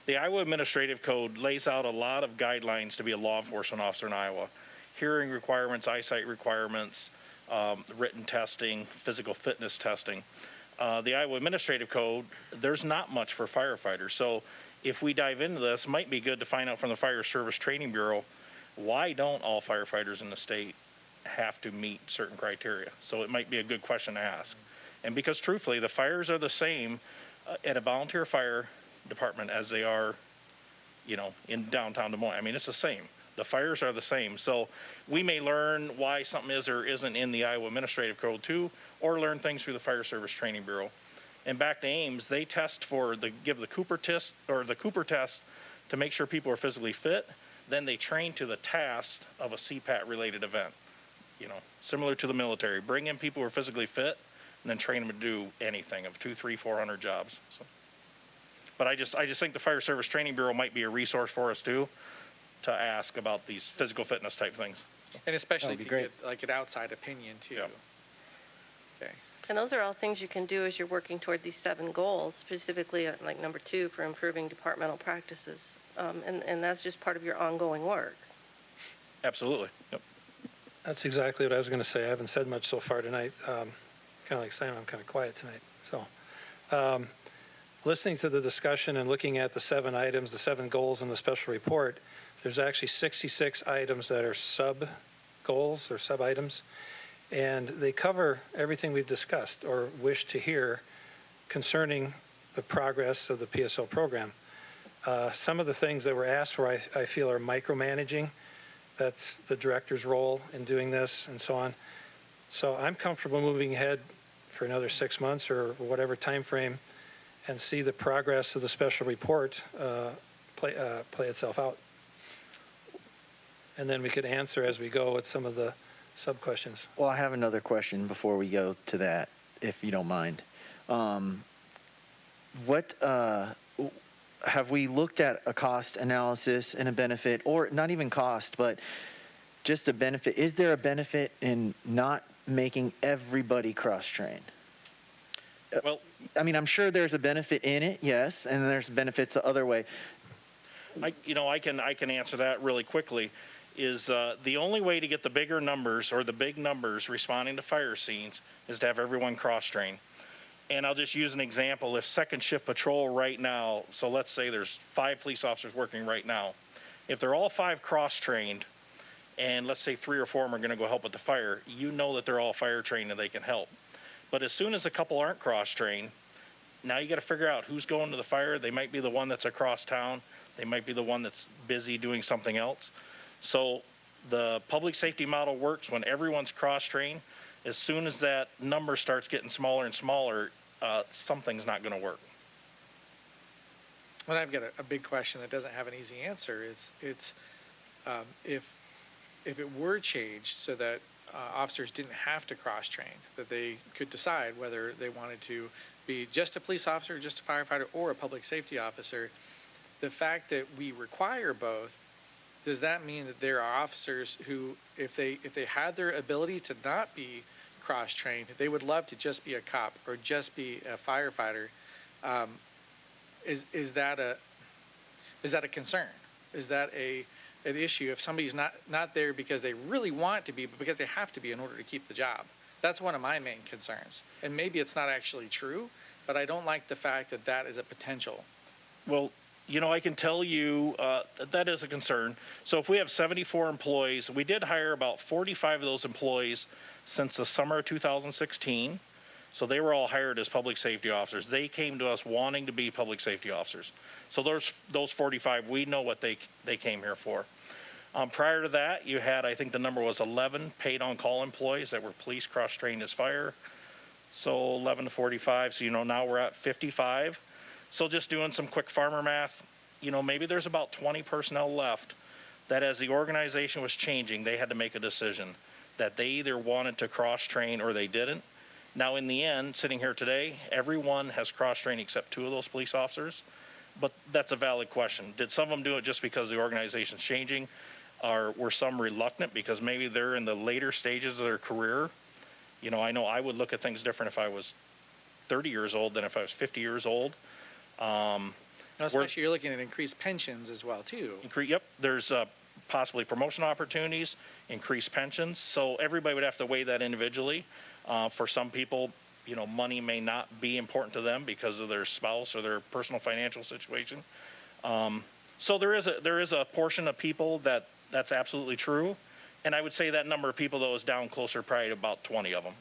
Iowa Administrative Code lays out a lot of guidelines to be a law enforcement officer in Iowa. Hearing requirements, eyesight requirements, written testing, physical fitness testing. The Iowa Administrative Code, there's not much for firefighters. So if we dive into this, it might be good to find out from the Fire Service Training Bureau, why don't all firefighters in the state have to meet certain criteria? So it might be a good question to ask. And because truthfully, the fires are the same at a volunteer fire department as they are, in downtown Des Moines. I mean, it's the same. The fires are the same. So we may learn why something is or isn't in the Iowa Administrative Code too, or learn things through the Fire Service Training Bureau. And back to Ames, they test give the Cooper test to make sure people are physically fit. Then they train to the task of a CPAT related event. Similar to the military, bring in people who are physically fit and then train them to do anything of 200, 300, 400 jobs. So, but I just think the Fire Service Training Bureau might be a resource for us too, to ask about these physical fitness type things. And especially That'd be to great. get like an outside opinion too. Yeah. Okay. And those are all things you can do as you're working toward these 7 goals, specifically like number 2 for improving departmental practices. And that's just part of your ongoing work. Absolutely. Yep. That's exactly what I was going to say. I haven't said much so far tonight. Kind of like Simon, I'm kind of quiet tonight. So listening to the discussion and looking at the 7 items, the 7 goals in the special report, there's actually 66 items that are sub-goals or sub-items, and they cover everything we've discussed or wish to hear concerning the progress of the PSO program. Some of the things that were asked for, I feel, are micromanaging. That's the director's role in doing this and so on. So I'm comfortable moving ahead for another 6 months or whatever time frame and see the progress of the special report play itself out. And then we could answer as we go with some of the sub-questions. Well, I have another question before we go to that, if you don't mind. Have we looked at a cost analysis and a benefit, or not even cost, but just a benefit? Is there a benefit in not making everybody cross-train? Well, I mean, I'm sure there's a benefit in it, yes, and there's benefits the other way. I can answer that really quickly. Is the only way to get the bigger numbers or the big numbers responding to fire scenes is to have everyone cross-train. And I'll just use an example. If second shift patrol right now, so let's say there's 5 police officers working right now. If they're all 5 cross-trained, and let's say 3 or 4 of them are going to go help with the fire, that they're all fire trained and they can help. But as soon as a couple aren't cross-trained, now you got to figure out who's going to the fire. They might be the one that's across town. They might be the one that's busy doing something else. So the public safety model works when everyone's cross-trained. As soon as that number starts getting smaller and smaller, something's not going to work. Well, I've got a big question that doesn't have an easy answer. It's if it were changed so that officers didn't have to cross-train, that they could decide whether they wanted to be just a police officer, just a firefighter, or a public safety officer, the fact that we require both, does that mean that there are officers who, if they had their ability to not be cross-trained, they would love to just be a cop or just be a firefighter? Is that a concern? Is that an issue if somebody's not there because they really want to be, but because they have to be in order to keep the job? That's one of my main concerns. And maybe it's not actually true, but I don't like the fact that that is a potential. Well, I can tell you that is a concern. So if we have 74 employees, we did hire about 45 of those employees since the summer of 2016. So they were all hired as public safety officers. They came to us wanting to be public safety officers. So those 45, we know what they came here for. Prior to that, you had, I think the number was 11 paid on-call employees that were police cross-trained as fire. So 11 to 45, so now we're at 55. So just doing some quick farmer math, maybe there's about 20 personnel left that as the organization was changing, they had to make a decision. that they either wanted to cross-train or they didn't. Now, in the end, sitting here today, everyone has cross-trained except 2 of those police officers. But that's a valid question. Did some of them do it just because the organization's changing? Or were some reluctant because maybe they're in the later stages of their career? You know I would look at things different if I was 30 years old than if I was 50 years old. Now, especially you're looking at increased pensions as well, too. Yep, there's possibly promotion opportunities, increased pensions. So everybody would have to weigh that individually. For some people, money may not be important to them because of their spouse or their personal financial situation. So there is a portion of people that's absolutely true. And I would say that number of people, though, is down closer probably to about 20 of them.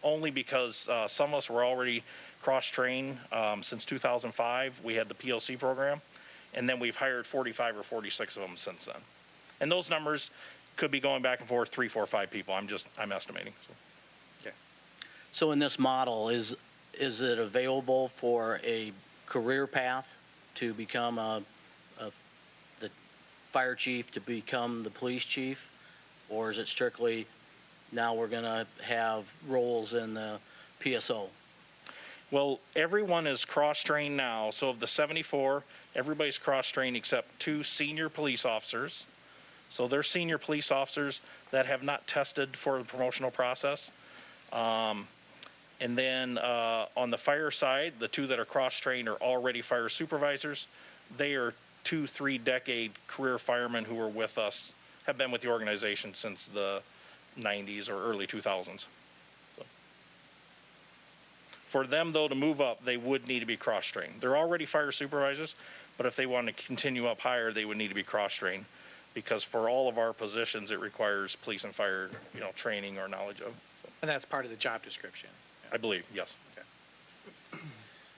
Only because some of us were already cross-trained since 2005. We had the PLC program. And then we've hired 45 or 46 of them since then. And those numbers could be going back and forth 3, 4, 5 people. I'm estimating. So. So in this model, is it available for a career path to become the fire chief, to become the police chief? Or is it strictly now we're going to have roles in the PSO? Well, everyone is cross-trained now. So of the 74, everybody's cross-trained except 2 senior police officers. So they're senior police officers that have not tested for the promotional process. And then on the fire side, the 2 that are cross-trained are already fire supervisors. They are 2, 3-decade career firemen who were with us, have been with the organization since the 90s or early 2000s. So. For them, though, to move up, they would need to be cross-trained. They're already fire supervisors, but if they want to continue up higher, they would need to be cross-trained because for all of our positions, it requires police and fire, training or knowledge of. So. And that's part of the job description. I believe, yes. Okay.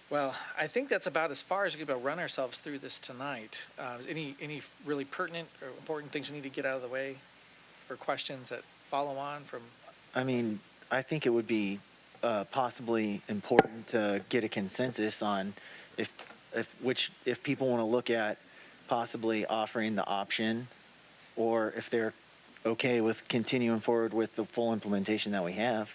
Well, I think that's about as far as we're going to run ourselves through this tonight. Any really pertinent or important things we need to get out of the way for questions that follow on from? I mean, I think it would be possibly important to get a consensus on if people want to look at possibly offering the option, or if they're okay with continuing forward with the full implementation that we have.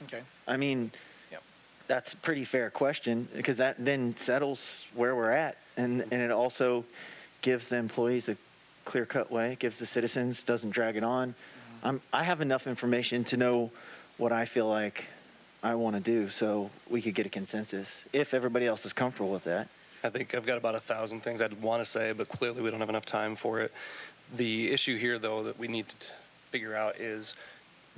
Okay. I mean, Yep. That's a pretty fair question because that then settles where we're at, and it also gives the employees a clear-cut way, gives the citizens, doesn't drag it on. I have enough information to know what I feel like I want to do, so we could get a consensus if everybody else is comfortable with that. I think I've got about 1,000 things I'd want to say, but clearly we don't have enough time for it. The issue here, though, that we need to figure out is,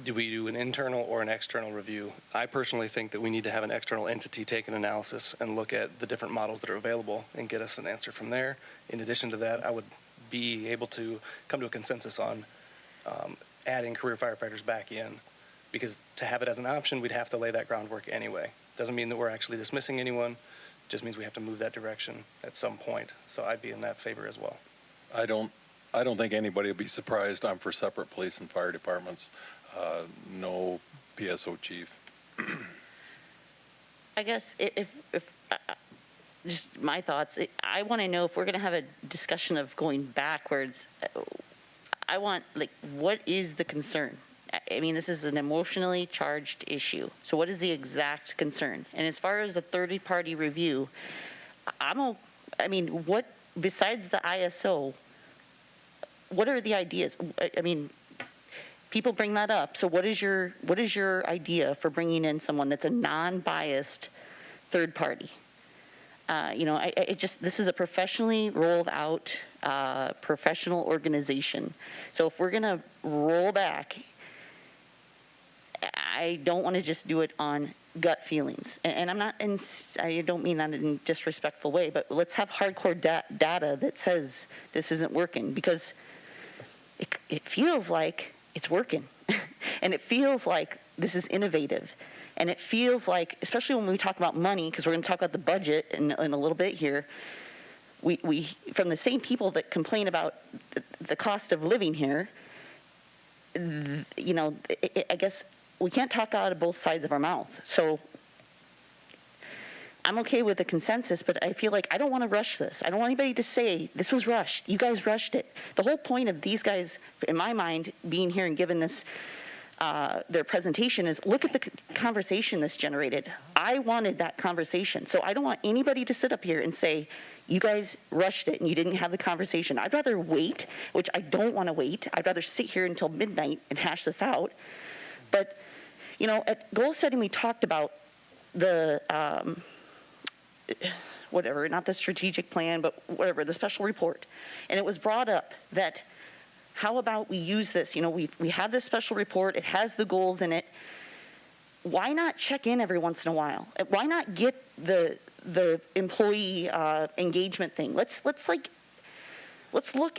do we do an internal or an external review? I personally think that we need to have an external entity take an analysis and look at the different models that are available and get us an answer from there. In addition to that, I would be able to come to a consensus on adding career firefighters back in, because to have it as an option, we'd have to lay that groundwork anyway. Doesn't mean that we're actually dismissing anyone, just means we have to move that direction at some point. So I'd be in that favor as well. I don't think anybody will be surprised. I'm for separate police and fire departments. No PSO chief. I guess if just my thoughts, I want to know if we're going to have a discussion of going backwards. I want, what is the concern? I mean, this is an emotionally charged issue. So what is the exact concern? And as far as the third-party review, what, besides the ISO, what are the ideas? I mean, people bring that up. So what is your idea for bringing in someone that's a non-biased third party? This is a professionally rolled out professional organization. So if we're going to roll back, I don't want to just do it on gut feelings. And I don't mean that in a disrespectful way, but let's have hardcore data that says this isn't working, because it feels like it's working. And it feels like this is innovative. And it feels like, especially when we talk about money, because we're going to talk about the budget in a little bit here, we from the same people that complain about the cost of living here, I guess we can't talk out of both sides of our mouth. So I'm okay with the consensus, but I feel like I don't want to rush this. I don't want anybody to say, this was rushed. You guys rushed it. The whole point of these guys, in my mind, being here and giving this, their presentation is, look at the conversation this generated. I wanted that conversation. So I don't want anybody to sit up here and say, you guys rushed it and you didn't have the conversation. I'd rather wait, which I don't want to wait. I'd rather sit here until midnight and hash this out. But, you know, at goal setting, we talked about the, whatever, not the strategic plan, but whatever, the special report. And it was brought up that, how about we use this? You know, we have this special report. It has the goals in it. Why not check in every once in a while? Why not get the employee engagement thing? Let's look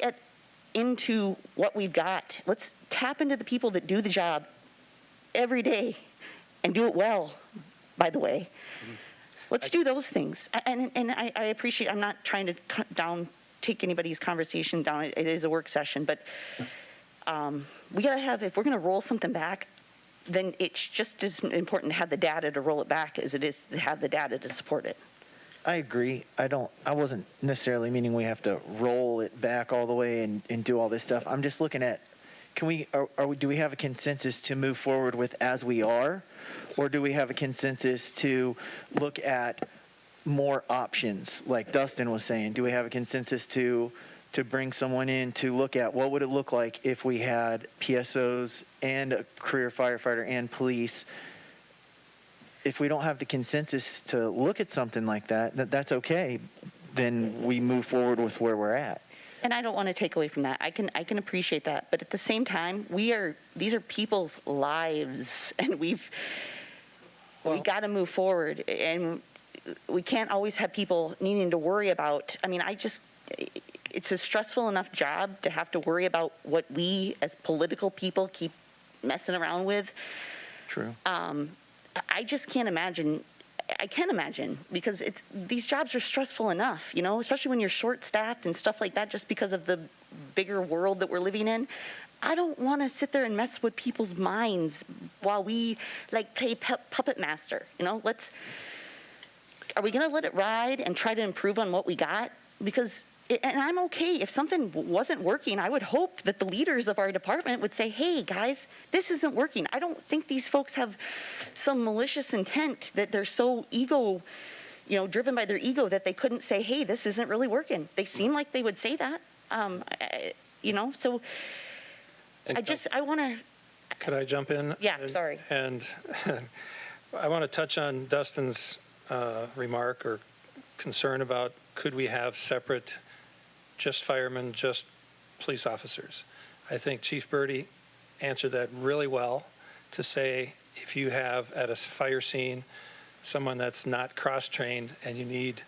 into what we've got. Let's tap into the people that do the job every day and do it well, by the way. Let's do those things. And I appreciate, I'm not trying to take anybody's conversation down. It is a work session, but we got to have, if we're going to roll something back, then it's just as important to have the data to roll it back as it is to have the data to support it. I agree. I wasn't necessarily meaning we have to roll it back all the way and do all this stuff. I'm just looking at, do we have a consensus to move forward with as we are? Or do we have a consensus to look at more options, like Dustin was saying? Do we have a consensus to bring someone in to look at what would it look like if we had PSOs and a career firefighter and police? If we don't have the consensus to look at something like that, that's okay. Then we move forward with where we're at. And I don't want to take away from that. I can appreciate that, but at the same time, these are people's lives, and we got to move forward, and we can't always have people needing to worry about. I mean, it's a stressful enough job to have to worry about what we as political people keep messing around with. True. I just can't imagine. I can imagine, because these jobs are stressful enough, you know, especially when you're short-staffed and stuff like that, just because of the bigger world that we're living in. I don't want to sit there and mess with people's minds while we play puppet master. You know, are we going to let it ride and try to improve on what we got? Because, and I'm okay if something wasn't working. I would hope that the leaders of our department would say, hey guys, this isn't working. I don't think these folks have some malicious intent, that they're so driven by their ego that they couldn't say, hey, this isn't really working. They seem like they would say that. So I want to. Could I jump in? Yeah, sorry. And I want to touch on Dustin's remark or concern about, could we have separate, just firemen, just police officers? I think Chief Birdie answered that really well, to say, if you have at a fire scene someone that's not cross-trained and you need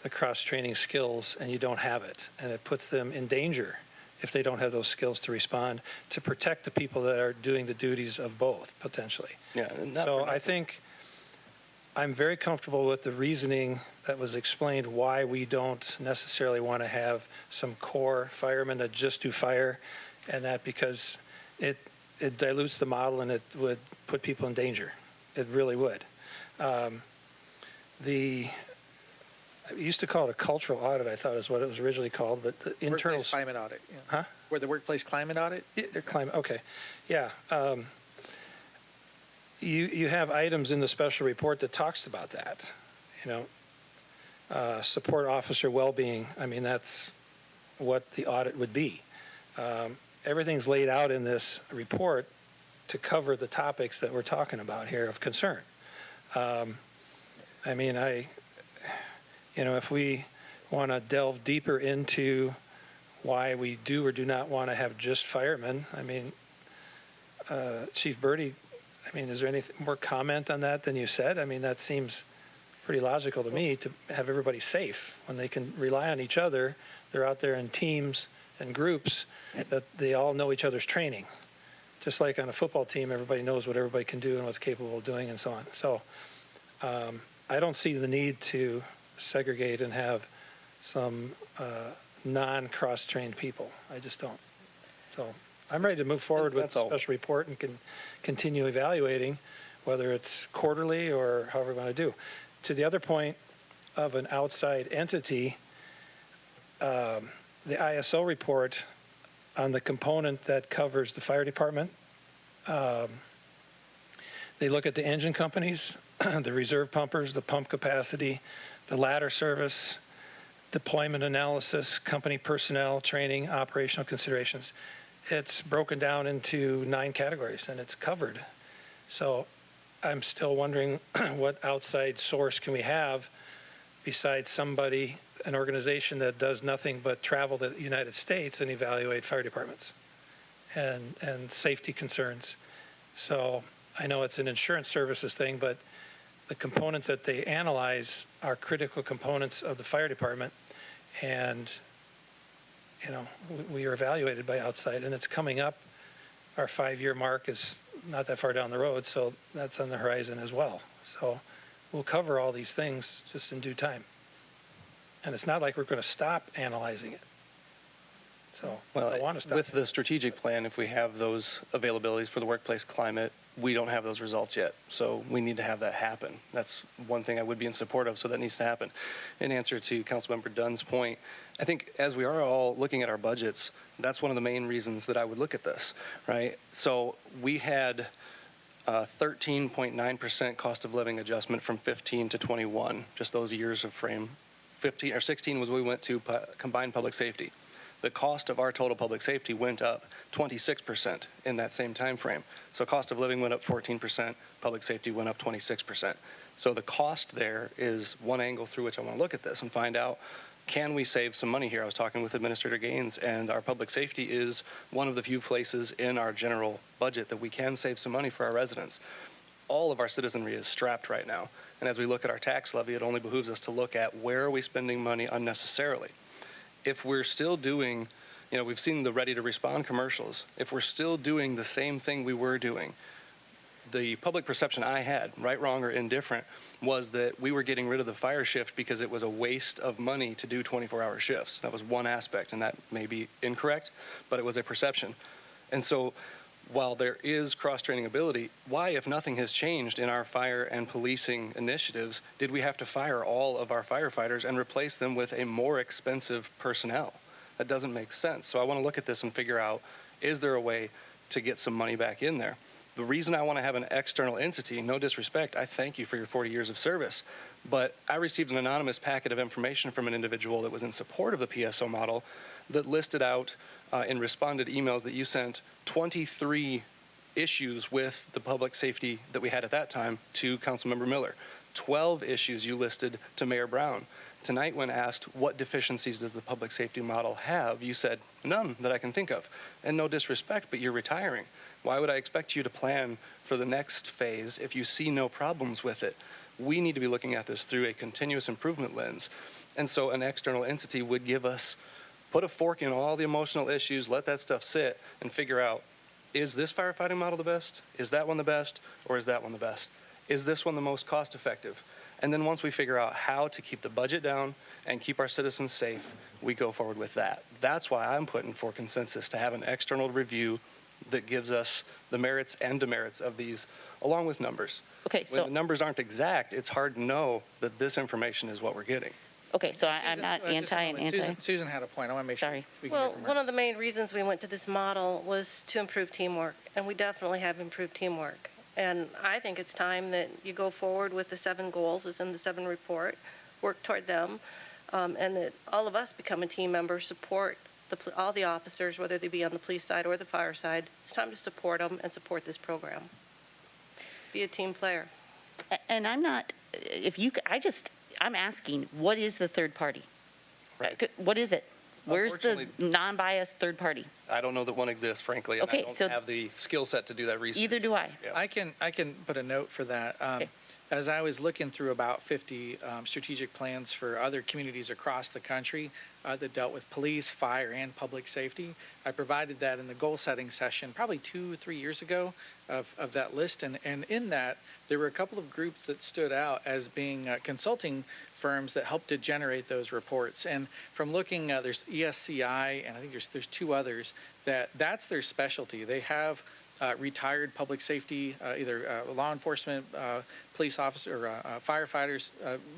the cross-training skills and you don't have it, and it puts them in danger if they don't have those skills to respond, to protect the people that are doing the duties of both, potentially. Yeah. So I think I'm very comfortable with the reasoning that was explained, why we don't necessarily want to have some core firemen that just do fire, and that because it dilutes the model and it would put people in danger. It really would. We used to call it a cultural audit, I thought is what it was originally called, but the internal... Workplace climate audit. Yeah. Huh? Or the workplace climate audit? Climate, okay. Yeah. You have items in the special report that talks about that, support officer well-being. I mean, that's what the audit would be. Everything's laid out in this report to cover the topics that we're talking about here of concern. If we want to delve deeper into why we do or do not want to have just firemen, Chief Birdie, is there any more comment on that than you said? That seems pretty logical to me, to have everybody safe when they can rely on each other. They're out there in teams and groups that they all know each other's training. Just like on a football team, everybody knows what everybody can do and what's capable of doing and so on. So I don't see the need to segregate and have some non-cross-trained people. I just don't. So I'm ready to move forward with the special report and can continue evaluating, whether it's quarterly or however we want to do. To the other point, of an outside entity, the ISO report on the component that covers the fire department. They look at the engine companies, the reserve pumpers, the pump capacity, the ladder service, deployment analysis, company personnel, training, operational considerations. It's broken down into 9 categories, and it's covered. So I'm still wondering what outside source can we have besides somebody, an organization that does nothing but travel to the United States and evaluate fire departments and safety concerns. So I know it's an insurance services thing, but the components that they analyze are critical components of the fire department. And, you know, we are evaluated by outside, and it's coming up. Our 5-year mark is not that far down the road, so that's on the horizon as well. So we'll cover all these things just in due time. And it's not like we're going to stop analyzing it. So I want to stop. With the strategic plan, if we have those availabilities for the workplace climate, we don't have those results yet. So we need to have that happen. That's one thing I would be in support of, so that needs to happen. In answer to Councilmember Dunn's point, I think as we are all looking at our budgets, that's one of the main reasons that I would look at this, right? So we had 13.9% cost of living adjustment from 15 to 21, just those years of frame. 15 or 16 was when we went to combined public safety. The cost of our total public safety went up 26% in that same time frame. So cost of living went up 14%, public safety went up 26%. So the cost there is one angle through which I want to look at this and find out, can we save some money here? I was talking with Administrator Gaines, and our public safety is one of the few places in our general budget that we can save some money for our residents. All of our citizenry is strapped right now. And as we look at our tax levy, it only behooves us to look at where are we spending money unnecessarily. If we're still doing, you know, we've seen the ready to respond commercials. If we're still doing the same thing we were doing, the public perception I had, right, wrong, or indifferent, was that we were getting rid of the fire shift because it was a waste of money to do 24-hour shifts. That was one aspect, and that may be incorrect, but it was a perception. And so while there is cross-training ability, why, if nothing has changed in our fire and policing initiatives, did we have to fire all of our firefighters and replace them with a more expensive personnel? That doesn't make sense. So I want to look at this and figure out, is there a way to get some money back in there? The reason I want to have an external entity, no disrespect, I thank you for your 40 years of service, but I received an anonymous packet of information from an individual that was in support of the PSO model that listed out in responded emails that you sent 23 issues with the public safety that we had at that time to Councilmember Miller. 12 issues you listed to Mayor Brown. Tonight, when asked what deficiencies does the public safety model have, you said none that I can think of. And no disrespect, but you're retiring. Why would I expect you to plan for the next phase if you see no problems with it? We need to be looking at this through a continuous improvement lens. And so an external entity would give us, put a fork in all the emotional issues, let that stuff sit, and figure out, is this firefighting model the best? Is that one the best? Or is that one the best? Is this one the most cost effective? And then once we figure out how to keep the budget down and keep our citizens safe, we go forward with that. That's why I'm putting for consensus to have an external review that gives us the merits and demerits of these, along with numbers. Okay, When so, the numbers aren't exact, it's hard to know that this information is what we're getting. okay, so I'm not Just a anti and moment. anti. Susan had a point. I want to make sure. Sorry. we can hear Well, from her. one of the main reasons we went to this model was to improve teamwork, and we definitely have improved teamwork. And I think it's time that you go forward with the 7 goals as in the 7 report, work toward them, and that all of us become a team member, support all the officers, whether they be on the police side or the fire side. It's time to support them and support this program. Be a team player. And I'm not, if you, I'm asking, what is the third party? Right. What is it? Where's the Unfortunately- non-biased third party? I don't know that one exists, frankly, and Okay, I don't so- have the skill set to do that research. Either do I. Yeah. I can put a note for that. Okay. As I was looking through about 50 strategic plans for other communities across the country that dealt with police, fire, and public safety, I provided that in the goal setting session probably 2-3 years ago of that list. And in that, there were a couple of groups that stood out as being consulting firms that helped to generate those reports. And from looking, there's ESCI, and I think there's 2 others that's their specialty. They have retired public safety, either law enforcement, police officer, or firefighters,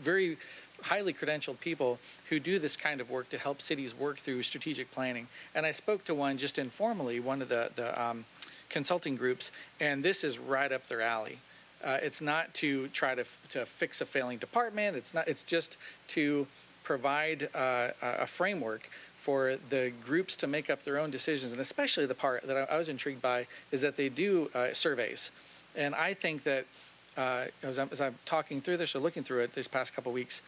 very highly credentialed people who do this kind of work to help cities work through strategic planning. And I spoke to one just informally, one of the consulting groups, and this is right up their alley. It's not to try to fix a failing department. It's just to provide a framework for the groups to make up their own decisions. And especially the part that I was intrigued by is that they do surveys. And I think that as I'm talking through this or looking through it these past couple of weeks,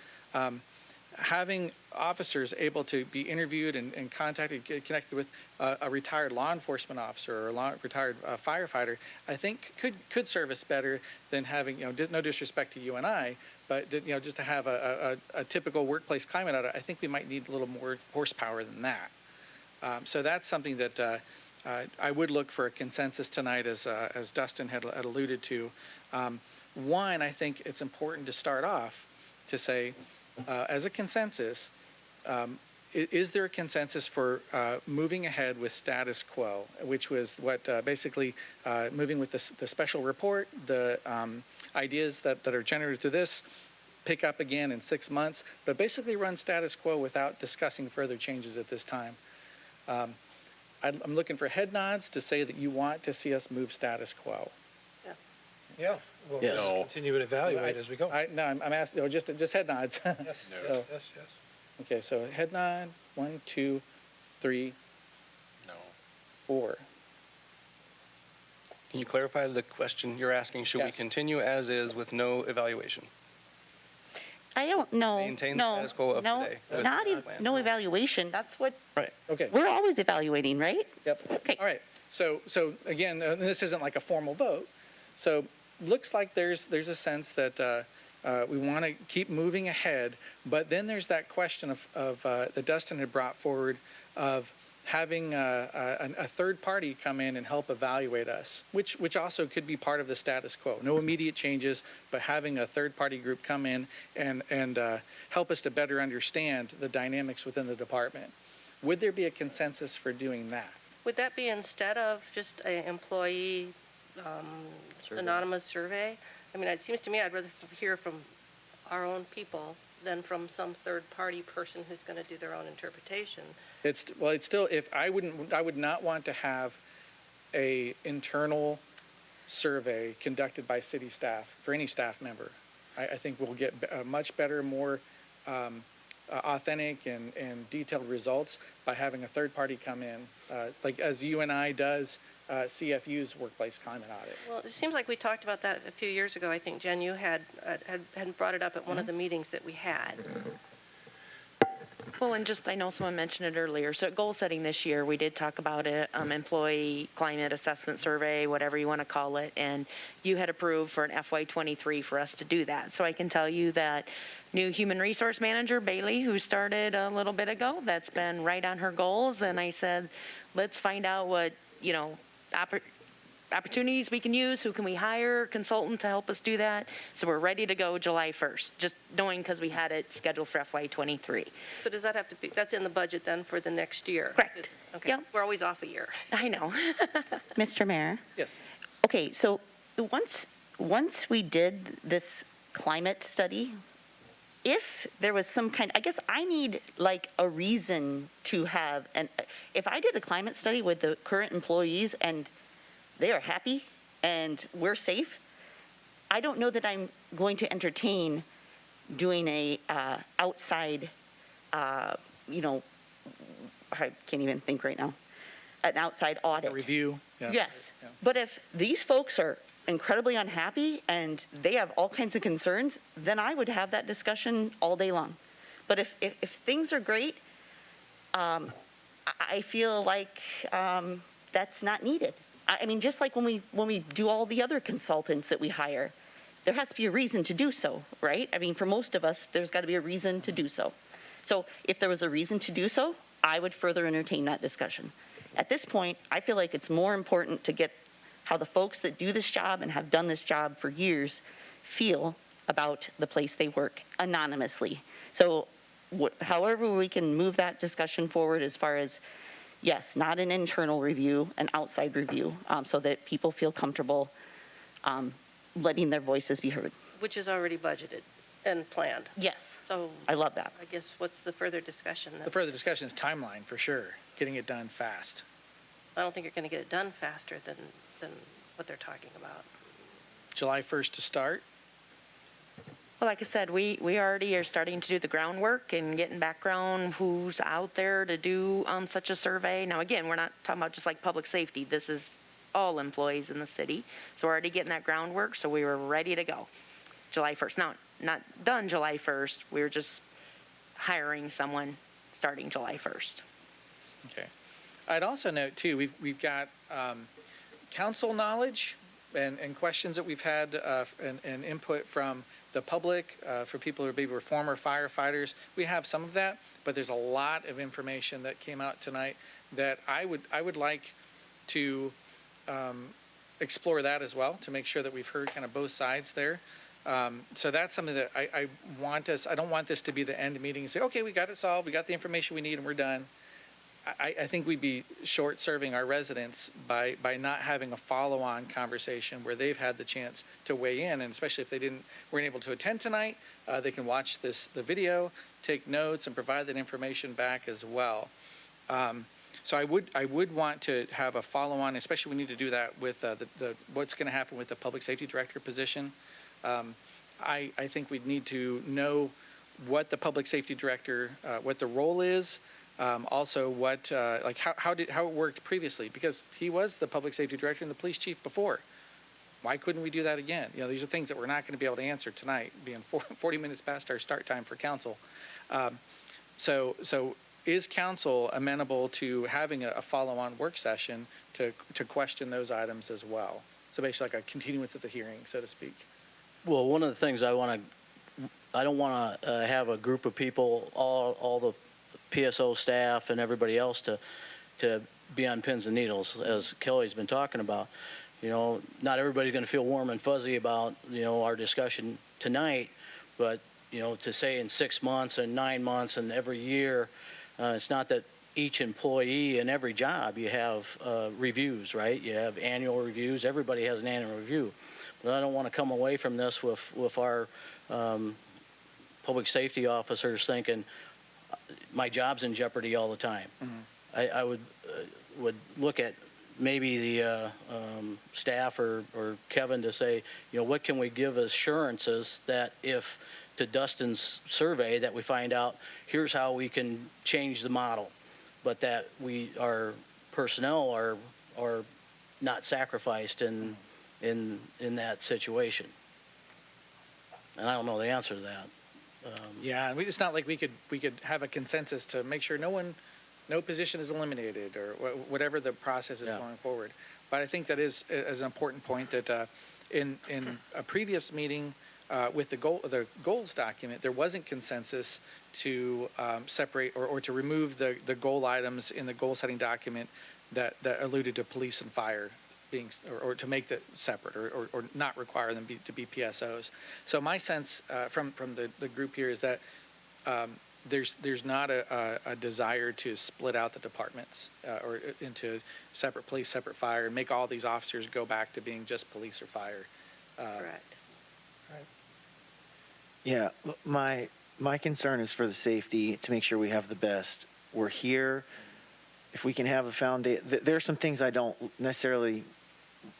having officers able to be interviewed and contacted, connected with a retired law enforcement officer or a retired firefighter, I think could serve us better than having, no disrespect to you and I, but just to have a typical workplace climate audit. I think we might need a little more horsepower than that. So that's something that I would look for a consensus tonight, as Dustin had alluded to. One, I think it's important to start off to say, as a consensus, is there a consensus for moving ahead with status quo, which was what basically moving with the special report, the ideas that are generated through this, pick up again in 6 months, but basically run status quo without discussing further changes at this time. I'm looking for head nods to say that you want to see us move status quo. Yeah, we'll Yes. just No. continue to evaluate as we go. No, I'm asking, just head nods. Yes, So- yes, yes. Okay, so head nod, 1, 2, 3, No. 4. Can you clarify the question you're asking? Should we Yes. continue as is with no evaluation? I don't know. Maintain the No, status quo of no, today with not the even, plan. no evaluation. That's what, Right. Okay. we're always evaluating, right? Yep. Okay. All right. So again, this isn't like a formal vote. So looks like there's a sense that we want to keep moving ahead, but then there's that question of that Dustin had brought forward of having a third party come in and help evaluate us, which also could be part of the status quo. No immediate changes, but having a third party group come in and help us to better understand the dynamics within the department. Would there be a consensus for doing that? Would that be instead of just an employee anonymous survey? I mean, it seems to me I'd rather hear from our own people than from some third-party person who's going to do their own interpretation. It's still, if I would not want to have a internal survey conducted by city staff for any staff member. I think we'll get much better, more authentic and detailed results by having a third party come in, like as UNI does CFU's workplace climate audit. Well, it seems like we talked about that a few years ago. I think, Jen, you had brought it up at one of the meetings that we had. Well, and just, I know someone mentioned it earlier, so at goal setting this year, we did talk about it, employee climate assessment survey, whatever you want to call it, and you had approved for an FY23 for us to do that. So I can tell you that new human resource manager, Bailey, who started a little bit ago, that's been right on her goals, and I said, let's find out what, opportunities we can use, who can we hire, consultant to help us do that. So we're ready to go July 1st, just knowing because we had it scheduled for FY23. So does that have to be, that's in the budget then for the next year? Correct. Okay, Yep. we're always off a year. I know. Mr. Mayor? Yes. Okay, so once we did this climate study, if there was some kind, I guess I need like a reason to have, if I did a climate study with the current employees and they are happy and we're safe, I don't know that I'm going to entertain doing a outside, I can't even think right now, an outside audit. A review. Yeah. Yes, Yeah. but if these folks are incredibly unhappy and they have all kinds of concerns, then I would have that discussion all day long. But if things are great, I feel like that's not needed. I mean, just like when we do all the other consultants that we hire, there has to be a reason to do so, right? I mean, for most of us, there's got to be a reason to do so. So if there was a reason to do so, I would further entertain that discussion. At this point, I feel like it's more important to get how the folks that do this job and have done this job for years feel about the place they work anonymously. So however we can move that discussion forward as far as, yes, not an internal review, an outside review, so that people feel comfortable letting their voices be heard. Which is already budgeted. and planned. Yes, So I love that. I guess what's the further discussion then? The further discussion is timeline for sure, getting it done fast. I don't think you're going to get it done faster than what they're talking about. July 1st to start. Well, like I said, we already are starting to do the groundwork and getting background, who's out there to do such a survey. Now, again, we're not talking about just like public safety. This is all employees in the city. So we're already getting that groundwork, so we were ready to go July 1st. Now, not done July 1st. We were just hiring someone starting July 1st. Okay. I'd also note too, we've got council knowledge and questions that we've had and input from the public, for people who maybe were former firefighters. We have some of that, but there's a lot of information that came out tonight that I would like to explore that as well, to make sure that we've heard kind of both sides there. So that's something that I don't want this to be the end meeting and say, okay, we got it solved, we got the information we need, and we're done. I think we'd be short-serving our residents by not having a follow-on conversation where they've had the chance to weigh in, and especially if they weren't able to attend tonight, they can watch the video, take notes, and provide that information back as well. So I would want to have a follow-on, especially we need to do that with what's going to happen with the public safety director position. I think we'd need to know what the public safety director, what the role is. Also, what how it worked previously, because he was the public safety director and the police chief before. Why couldn't we do that again? These are things that we're not going to be able to answer tonight, being 40 minutes past our start time for council. So is council amenable to having a follow-on work session to question those items as well? So basically, like a continuance of the hearing, so to speak. Well, one of the things I don't want to have a group of people, all the PSO staff and everybody else to be on pins and needles, as Kelly's been talking about. Not everybody's going to feel warm and fuzzy about, our discussion tonight, but, to say in 6 months and 9 months and every year, it's not that each employee in every job you have reviews, right? You have annual reviews. Everybody has an annual review. But I don't want to come away from this with our public safety officers thinking, my job's in jeopardy all the time. Mm-hmm. I would look at maybe the staff or Kevin to say, what can we give assurances that if to Dustin's survey that we find out here's how we can change the model, but that our personnel are not sacrificed in that situation. And I don't know the answer to that. Yeah, it's not like we could have a consensus to make sure no position is eliminated or whatever the process is going forward. But I think that is an important point that in a previous meeting with the goals document, there wasn't consensus to separate or to remove the goal items in the goal setting document that alluded to police and fire being, or to make that separate or not require them to be PSOs. So my sense from the group here is that there's not a desire to split out the departments or into separate police, separate fire, and make all these officers go back to being just police or fire. Correct. Yeah, my concern is for the safety, to make sure we have the best. We're here. If we can have a foundation, there are some things I don't necessarily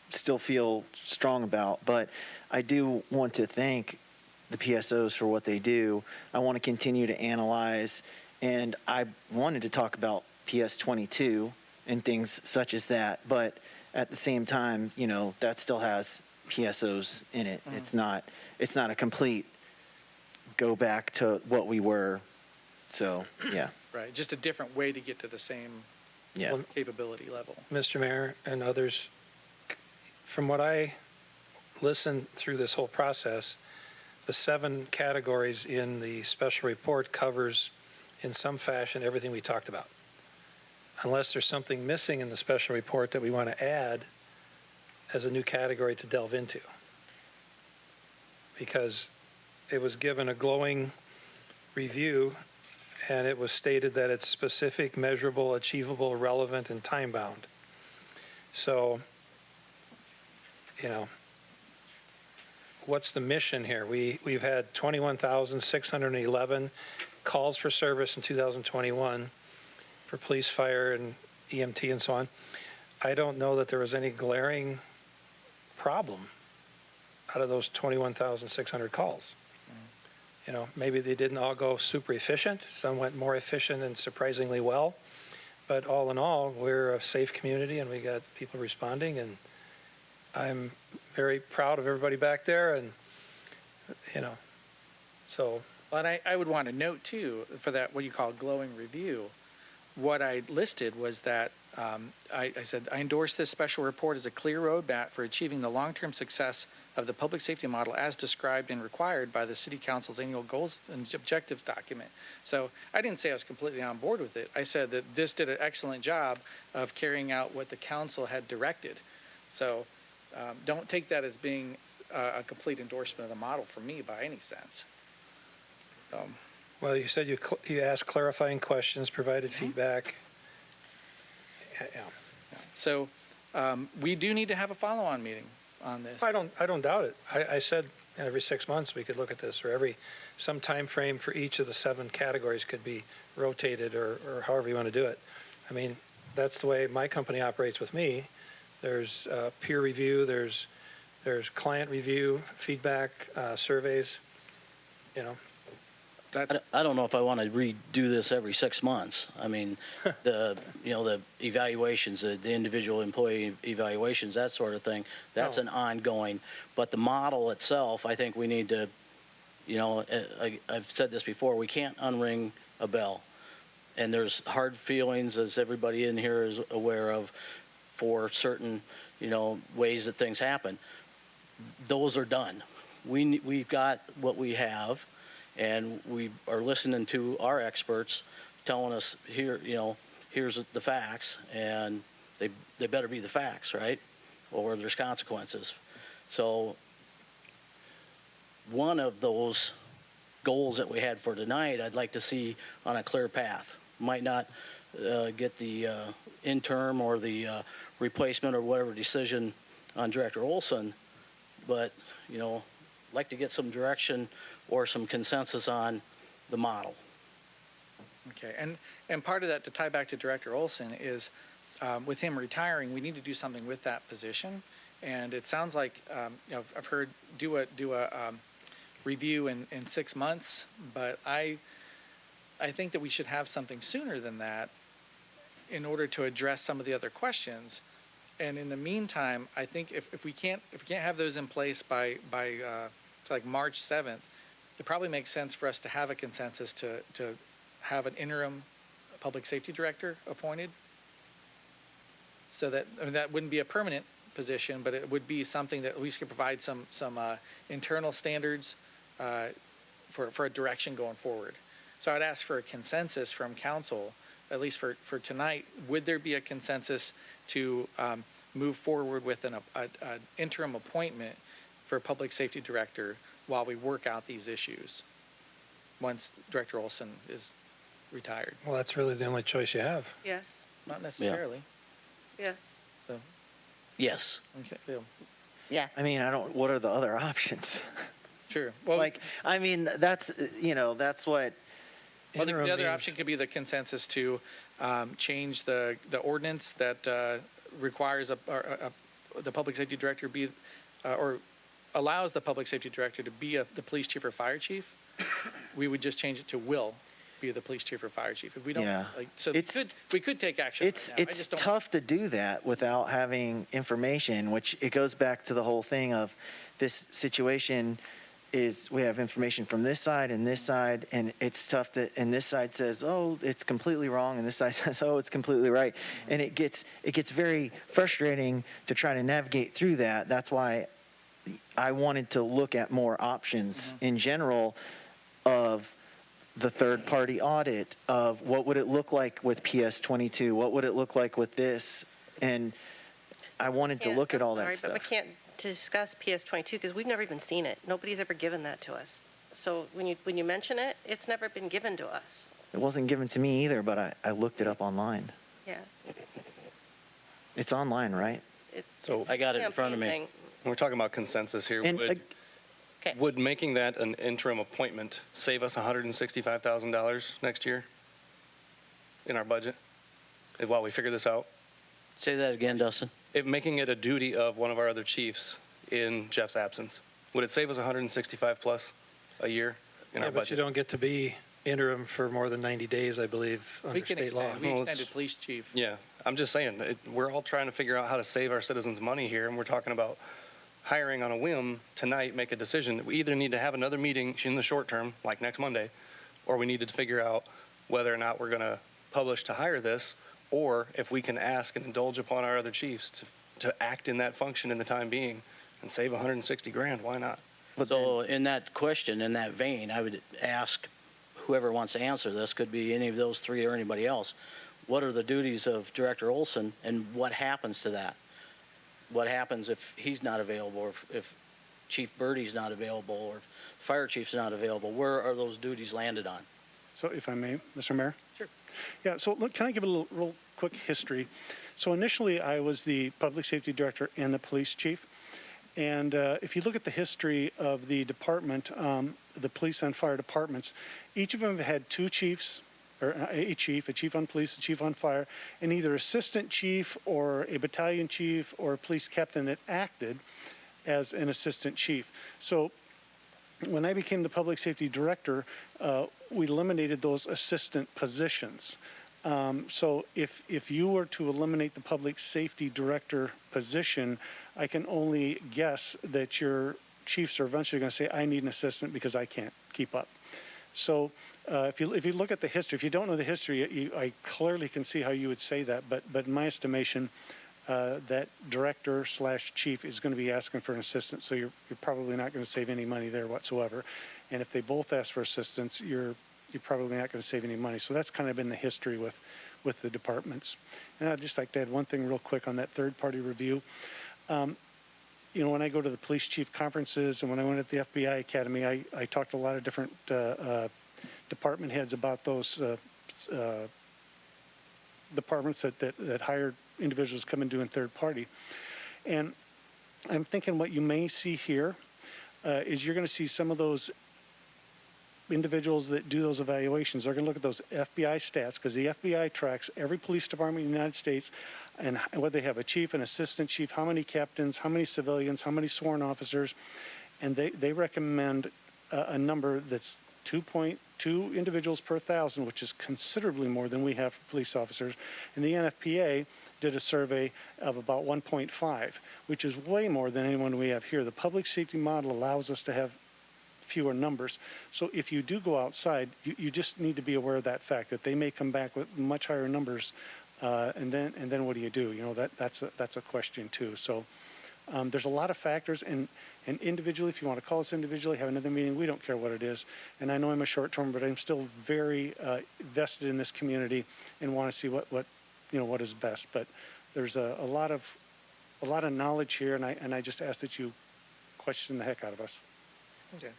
still feel strong about, but I do want to thank the PSOs for what they do. I want to continue to analyze, and I wanted to talk about PS 22 and things such as that, but at the same time, that still has PSOs in it. Mm. It's not a complete go back to what we were. So, yeah. Right, just a different way to get to the same capability level. Mr. Mayor and others, from what I listened through this whole process, the 7 categories in the special report covers in some fashion everything we talked about. Unless there's something missing in the special report that we want to add as a new category to delve into. Because it was given a glowing review, and it was stated that it's specific, measurable, achievable, relevant, and time-bound. So, what's the mission here? We've had 21,611 calls for service in 2021 for police, fire, and EMT and so on. I don't know that there was any glaring problem out of those 21,600 calls. You know, maybe they didn't all go super efficient. Some went more efficient and surprisingly well. But all in all, we're a safe community and we got people responding, and I'm very proud of everybody back there, and, you know, so. Well, and I would want to note too, for that, what you call glowing review, what I listed was that I said, I endorse this special report as a clear roadmap for achieving the long-term success of the public safety model as described and required by the City Council's annual goals and objectives document. So I didn't say I was completely on board with it. I said that this did an excellent job of carrying out what the council had directed. So don't take that as being a complete endorsement of the model for me by any sense. Well, you said you asked clarifying questions, provided feedback. Yeah. So we do need to have a follow-on meeting on this. I don't doubt it. I said every 6 months we could look at this, or some time frame for each of the 7 categories could be rotated, or however you want to do it. I mean, that's the way my company operates with me. There's peer review, there's client review, feedback, surveys, you know. I don't know if I want to redo this every 6 months. I mean, the evaluations, the individual employee evaluations, that sort of thing, that's an ongoing. But the model itself, I think we need to, I've said this before, we can't unring a bell. And there's hard feelings, as everybody in here is aware of, for certain, ways that things happen. Those are done. We've got what we have. And we are listening to our experts telling us here's the facts, and they better be the facts, right? Or there's consequences. So one of those goals that we had for tonight, I'd like to see on a clear path. Might not get the interim or the replacement or whatever decision on Director Olson, but like to get some direction or some consensus on the model. Okay, and part of that, to tie back to Director Olson, is with him retiring, we need to do something with that position. And it sounds like I've heard do a review in 6 months, but I think that we should have something sooner than that in order to address some of the other questions. And in the meantime, I think if we can't have those in place by like March 7th, it probably makes sense for us to have a consensus to have an interim public safety director appointed. So that that wouldn't be a permanent position, but it would be something that at least could provide some internal standards for a direction going forward. So I'd ask for a consensus from council, at least for tonight. Would there be a consensus to move forward with an interim appointment for a public safety director while we work out these issues once Director Olson is retired? Well, that's really the only choice you have. Yes, Not necessarily. yes. So, Yes. okay, Yeah. I mean, what are the other options? sure. Well, That's what. Well, the Interim other means- option could be the consensus to change the ordinance that requires the public safety director be, or allows the public safety director to be the police chief or fire chief. We would just change it to will be the police chief or fire chief. If we don't, Yeah. we could take action. It's right now. I just don't- tough to do that without having information, which it goes back to the whole thing of this situation is we have information from this side, and it's tough to, and this side says, oh, it's completely wrong, and this side says, oh, it's completely right. And it gets very frustrating to try to navigate through that. That's why I wanted to look at more options in general of the third-party audit, of what would it look like with PS22, what would it look like with this, and I wanted to look at all that Sorry, stuff. but we can't discuss PS22 because we've never even seen it. Nobody's ever given that to us. So when you mention it, it's never been given to us. It wasn't given to me either, but I looked it up online. Yeah. It's online, right? So I got it in front of me. Campaign thing. when we're talking about consensus here, And would Okay. Would making that an interim appointment save us $165,000 next year in our budget while we figure this out? Say that again, Dustin. Making it a duty of one of our other chiefs in Jeff's absence, would it save us 165 plus a year in our But you budget? don't get to be interim for more than 90 days, I believe, We under can state law. extend, we Well, extended it's- police chief. Yeah, I'm just saying, we're all trying to figure out how to save our citizens money here, and we're talking about hiring on a whim tonight, make a decision. We either need to have another meeting in the short term, like next Monday, or we need to figure out whether or not we're going to publish to hire this, or if we can ask and indulge upon our other chiefs to act in that function in the time being and save 160 grand. Why not? So in that question, in that vein, I would ask whoever wants to answer this, could be any of those three or anybody else, what are the duties of Director Olson and what happens to that? What happens if he's not available, or if Chief Birdie's not available, or if Fire Chief's not available? Where are those duties landed on? So if I may, Mr. Mayor? Sure. Yeah, so look, can I give a little real quick history? So initially, I was the Public Safety Director and the Police Chief. And if you look at the history of the department, the police and fire departments, each of them have had two chiefs, or a chief on police, a chief on fire, and either assistant chief or a battalion chief or a police captain that acted as an assistant chief. So when I became the public safety director, we eliminated those assistant positions. So if you were to eliminate the public safety director position, I can only guess that your chiefs are eventually going to say, I need an assistant because I can't keep up. So if you look at the history, if you don't know the history, I clearly can see how you would say that. But in my estimation, that director / chief is going to be asking for an assistant. So you're probably not going to save any money there whatsoever. And if they both ask for assistance, you're probably not going to save any money. So that's kind of been the history with the departments. And I'd just like to add one thing real quick on that third-party review. When I go to the police chief conferences and when I went at the FBI Academy, I talked to a lot of different department heads about those departments that hire individuals come and do in third party. And I'm thinking what you may see here is you're going to see some of those individuals that do those evaluations are going to look at those FBI stats, because the FBI tracks every police department in the United States and whether they have a chief, an assistant chief, how many captains, how many civilians, how many sworn officers, and they recommend a number that's 2.2 individuals per 1,000, which is considerably more than we have for police officers. And the NFPA did a survey of about 1.5, which is way more than anyone we have here. The public safety model allows us to have fewer numbers. So if you do go outside, you just need to be aware of that fact that they may come back with much higher numbers, and then what do you do? That's a question too. So there's a lot of factors, and individually, if you want to call us individually, have another meeting, we don't care what it is. And I know I'm a short term, but I'm still very vested in this community and want to see what is best. But there's a lot of knowledge here, and I just ask that you question the heck out of us. Okay.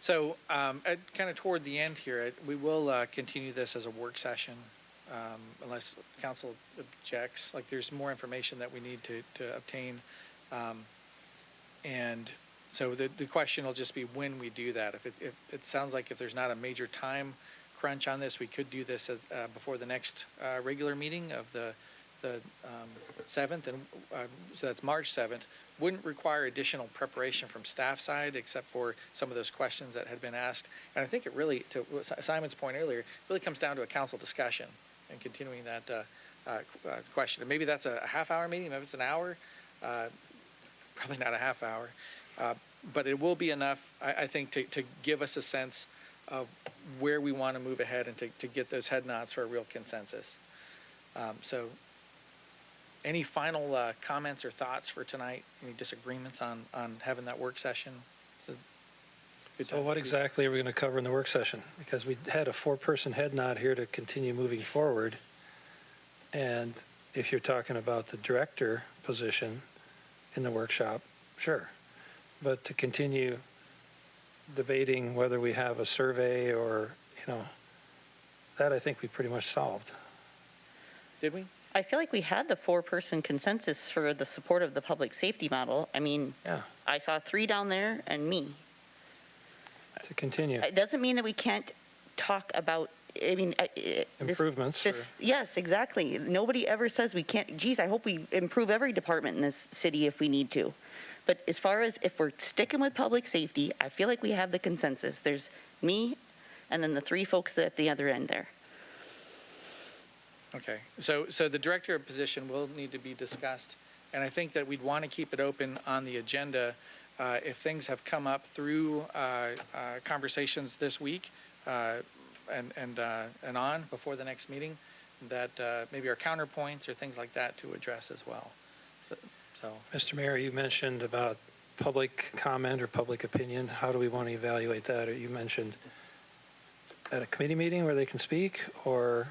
So kind of toward the end here, we will continue this as a work session unless council objects. Like there's more information that we need to obtain. And so the question will just be when we do that. If it sounds like if there's not a major time crunch on this, we could do this as, before the next regular meeting of the 7th, and so that's March 7th. Wouldn't require additional preparation from staff side, except for some of those questions that had been asked. And I think it really, to Simon's point earlier, really comes down to a council discussion and continuing that question. And maybe that's a half-hour meeting, maybe it's an hour, probably not a half hour, but it will be enough, I think, to give us a sense of where we want to move ahead and to get those head nods for a real consensus. So any final comments or thoughts for tonight? Any disagreements on having that work session? So what exactly are we going to cover in the work session? Because we had a 4-person head nod here to continue moving forward. And if you're talking about the director position in the workshop, sure. But to continue debating whether we have a survey or, that I think we pretty much solved. Did we? I feel like we had the 4-person consensus for the support of the public safety model. I mean, Yeah, I saw 3 down there and me. to continue. It doesn't mean that we can't talk about, I mean, Improvements or- Yes, exactly. Nobody ever says we can't, geez, I hope we improve every department in this city if we need to. But as far as if we're sticking with public safety, I feel like we have the consensus. There's me and then the 3 folks that at the other end there. Okay, so the director position will need to be discussed, and I think that we'd want to keep it open on the agenda if things have come up through conversations this week and on before the next meeting, that maybe our counterpoints or things like that to address as well. So, Mr. Mayor, you mentioned about public comment or public opinion. How do we want to evaluate that? Or you mentioned at a committee meeting where they can speak, or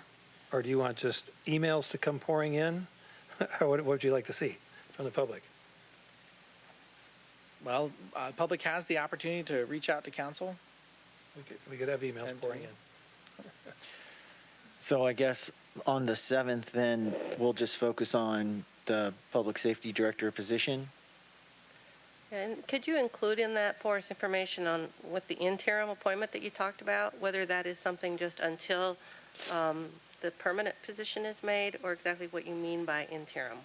do you want just emails to come pouring in? What would you like to see from the public? well, the public has the opportunity to reach out to council. We could have emails And- pouring in. So I guess on the 7th, then we'll just focus on the public safety director position. And could you include in that for us information on what the interim appointment that you talked about, whether that is something just until the permanent position is made, or exactly what you mean by interim?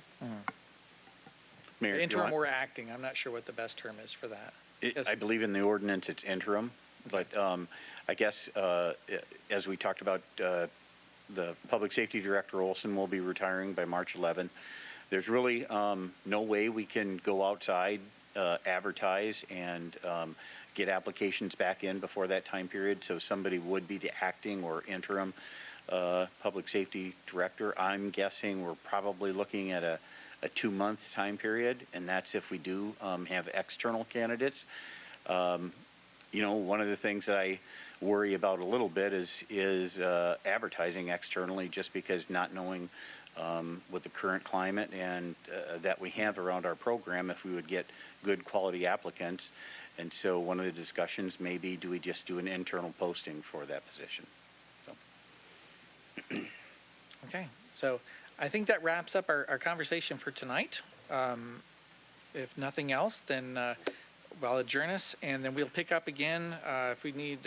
Mayor, do you Interim want- or acting, I'm not sure what the best term is for that. Yes. I believe in the ordinance it's interim, but I guess as we talked about, the Public Safety Director Olson will be retiring by March 11th. There's really no way we can go outside, advertise, and get applications back in before that time period, so somebody would be the acting or interim Public Safety Director. I'm guessing we're probably looking at a 2-month time period, and that's if we do have external candidates. You know, one of the things that I worry about a little bit is advertising externally, just because not knowing with the current climate and that we have around our program, if we would get good quality applicants. And so one of the discussions may be, do we just do an internal posting for that position? So. Okay, so I think that wraps up our conversation for tonight. If nothing else, then I'll adjourn us, and then we'll pick up again if we need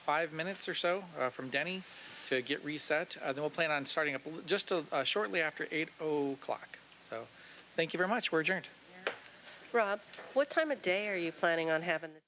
5 minutes or so from Denny to get reset. Then we'll plan on starting up just shortly after 8 o'clock. So thank you very much. We're adjourned. Rob, what time of day are you planning on having this?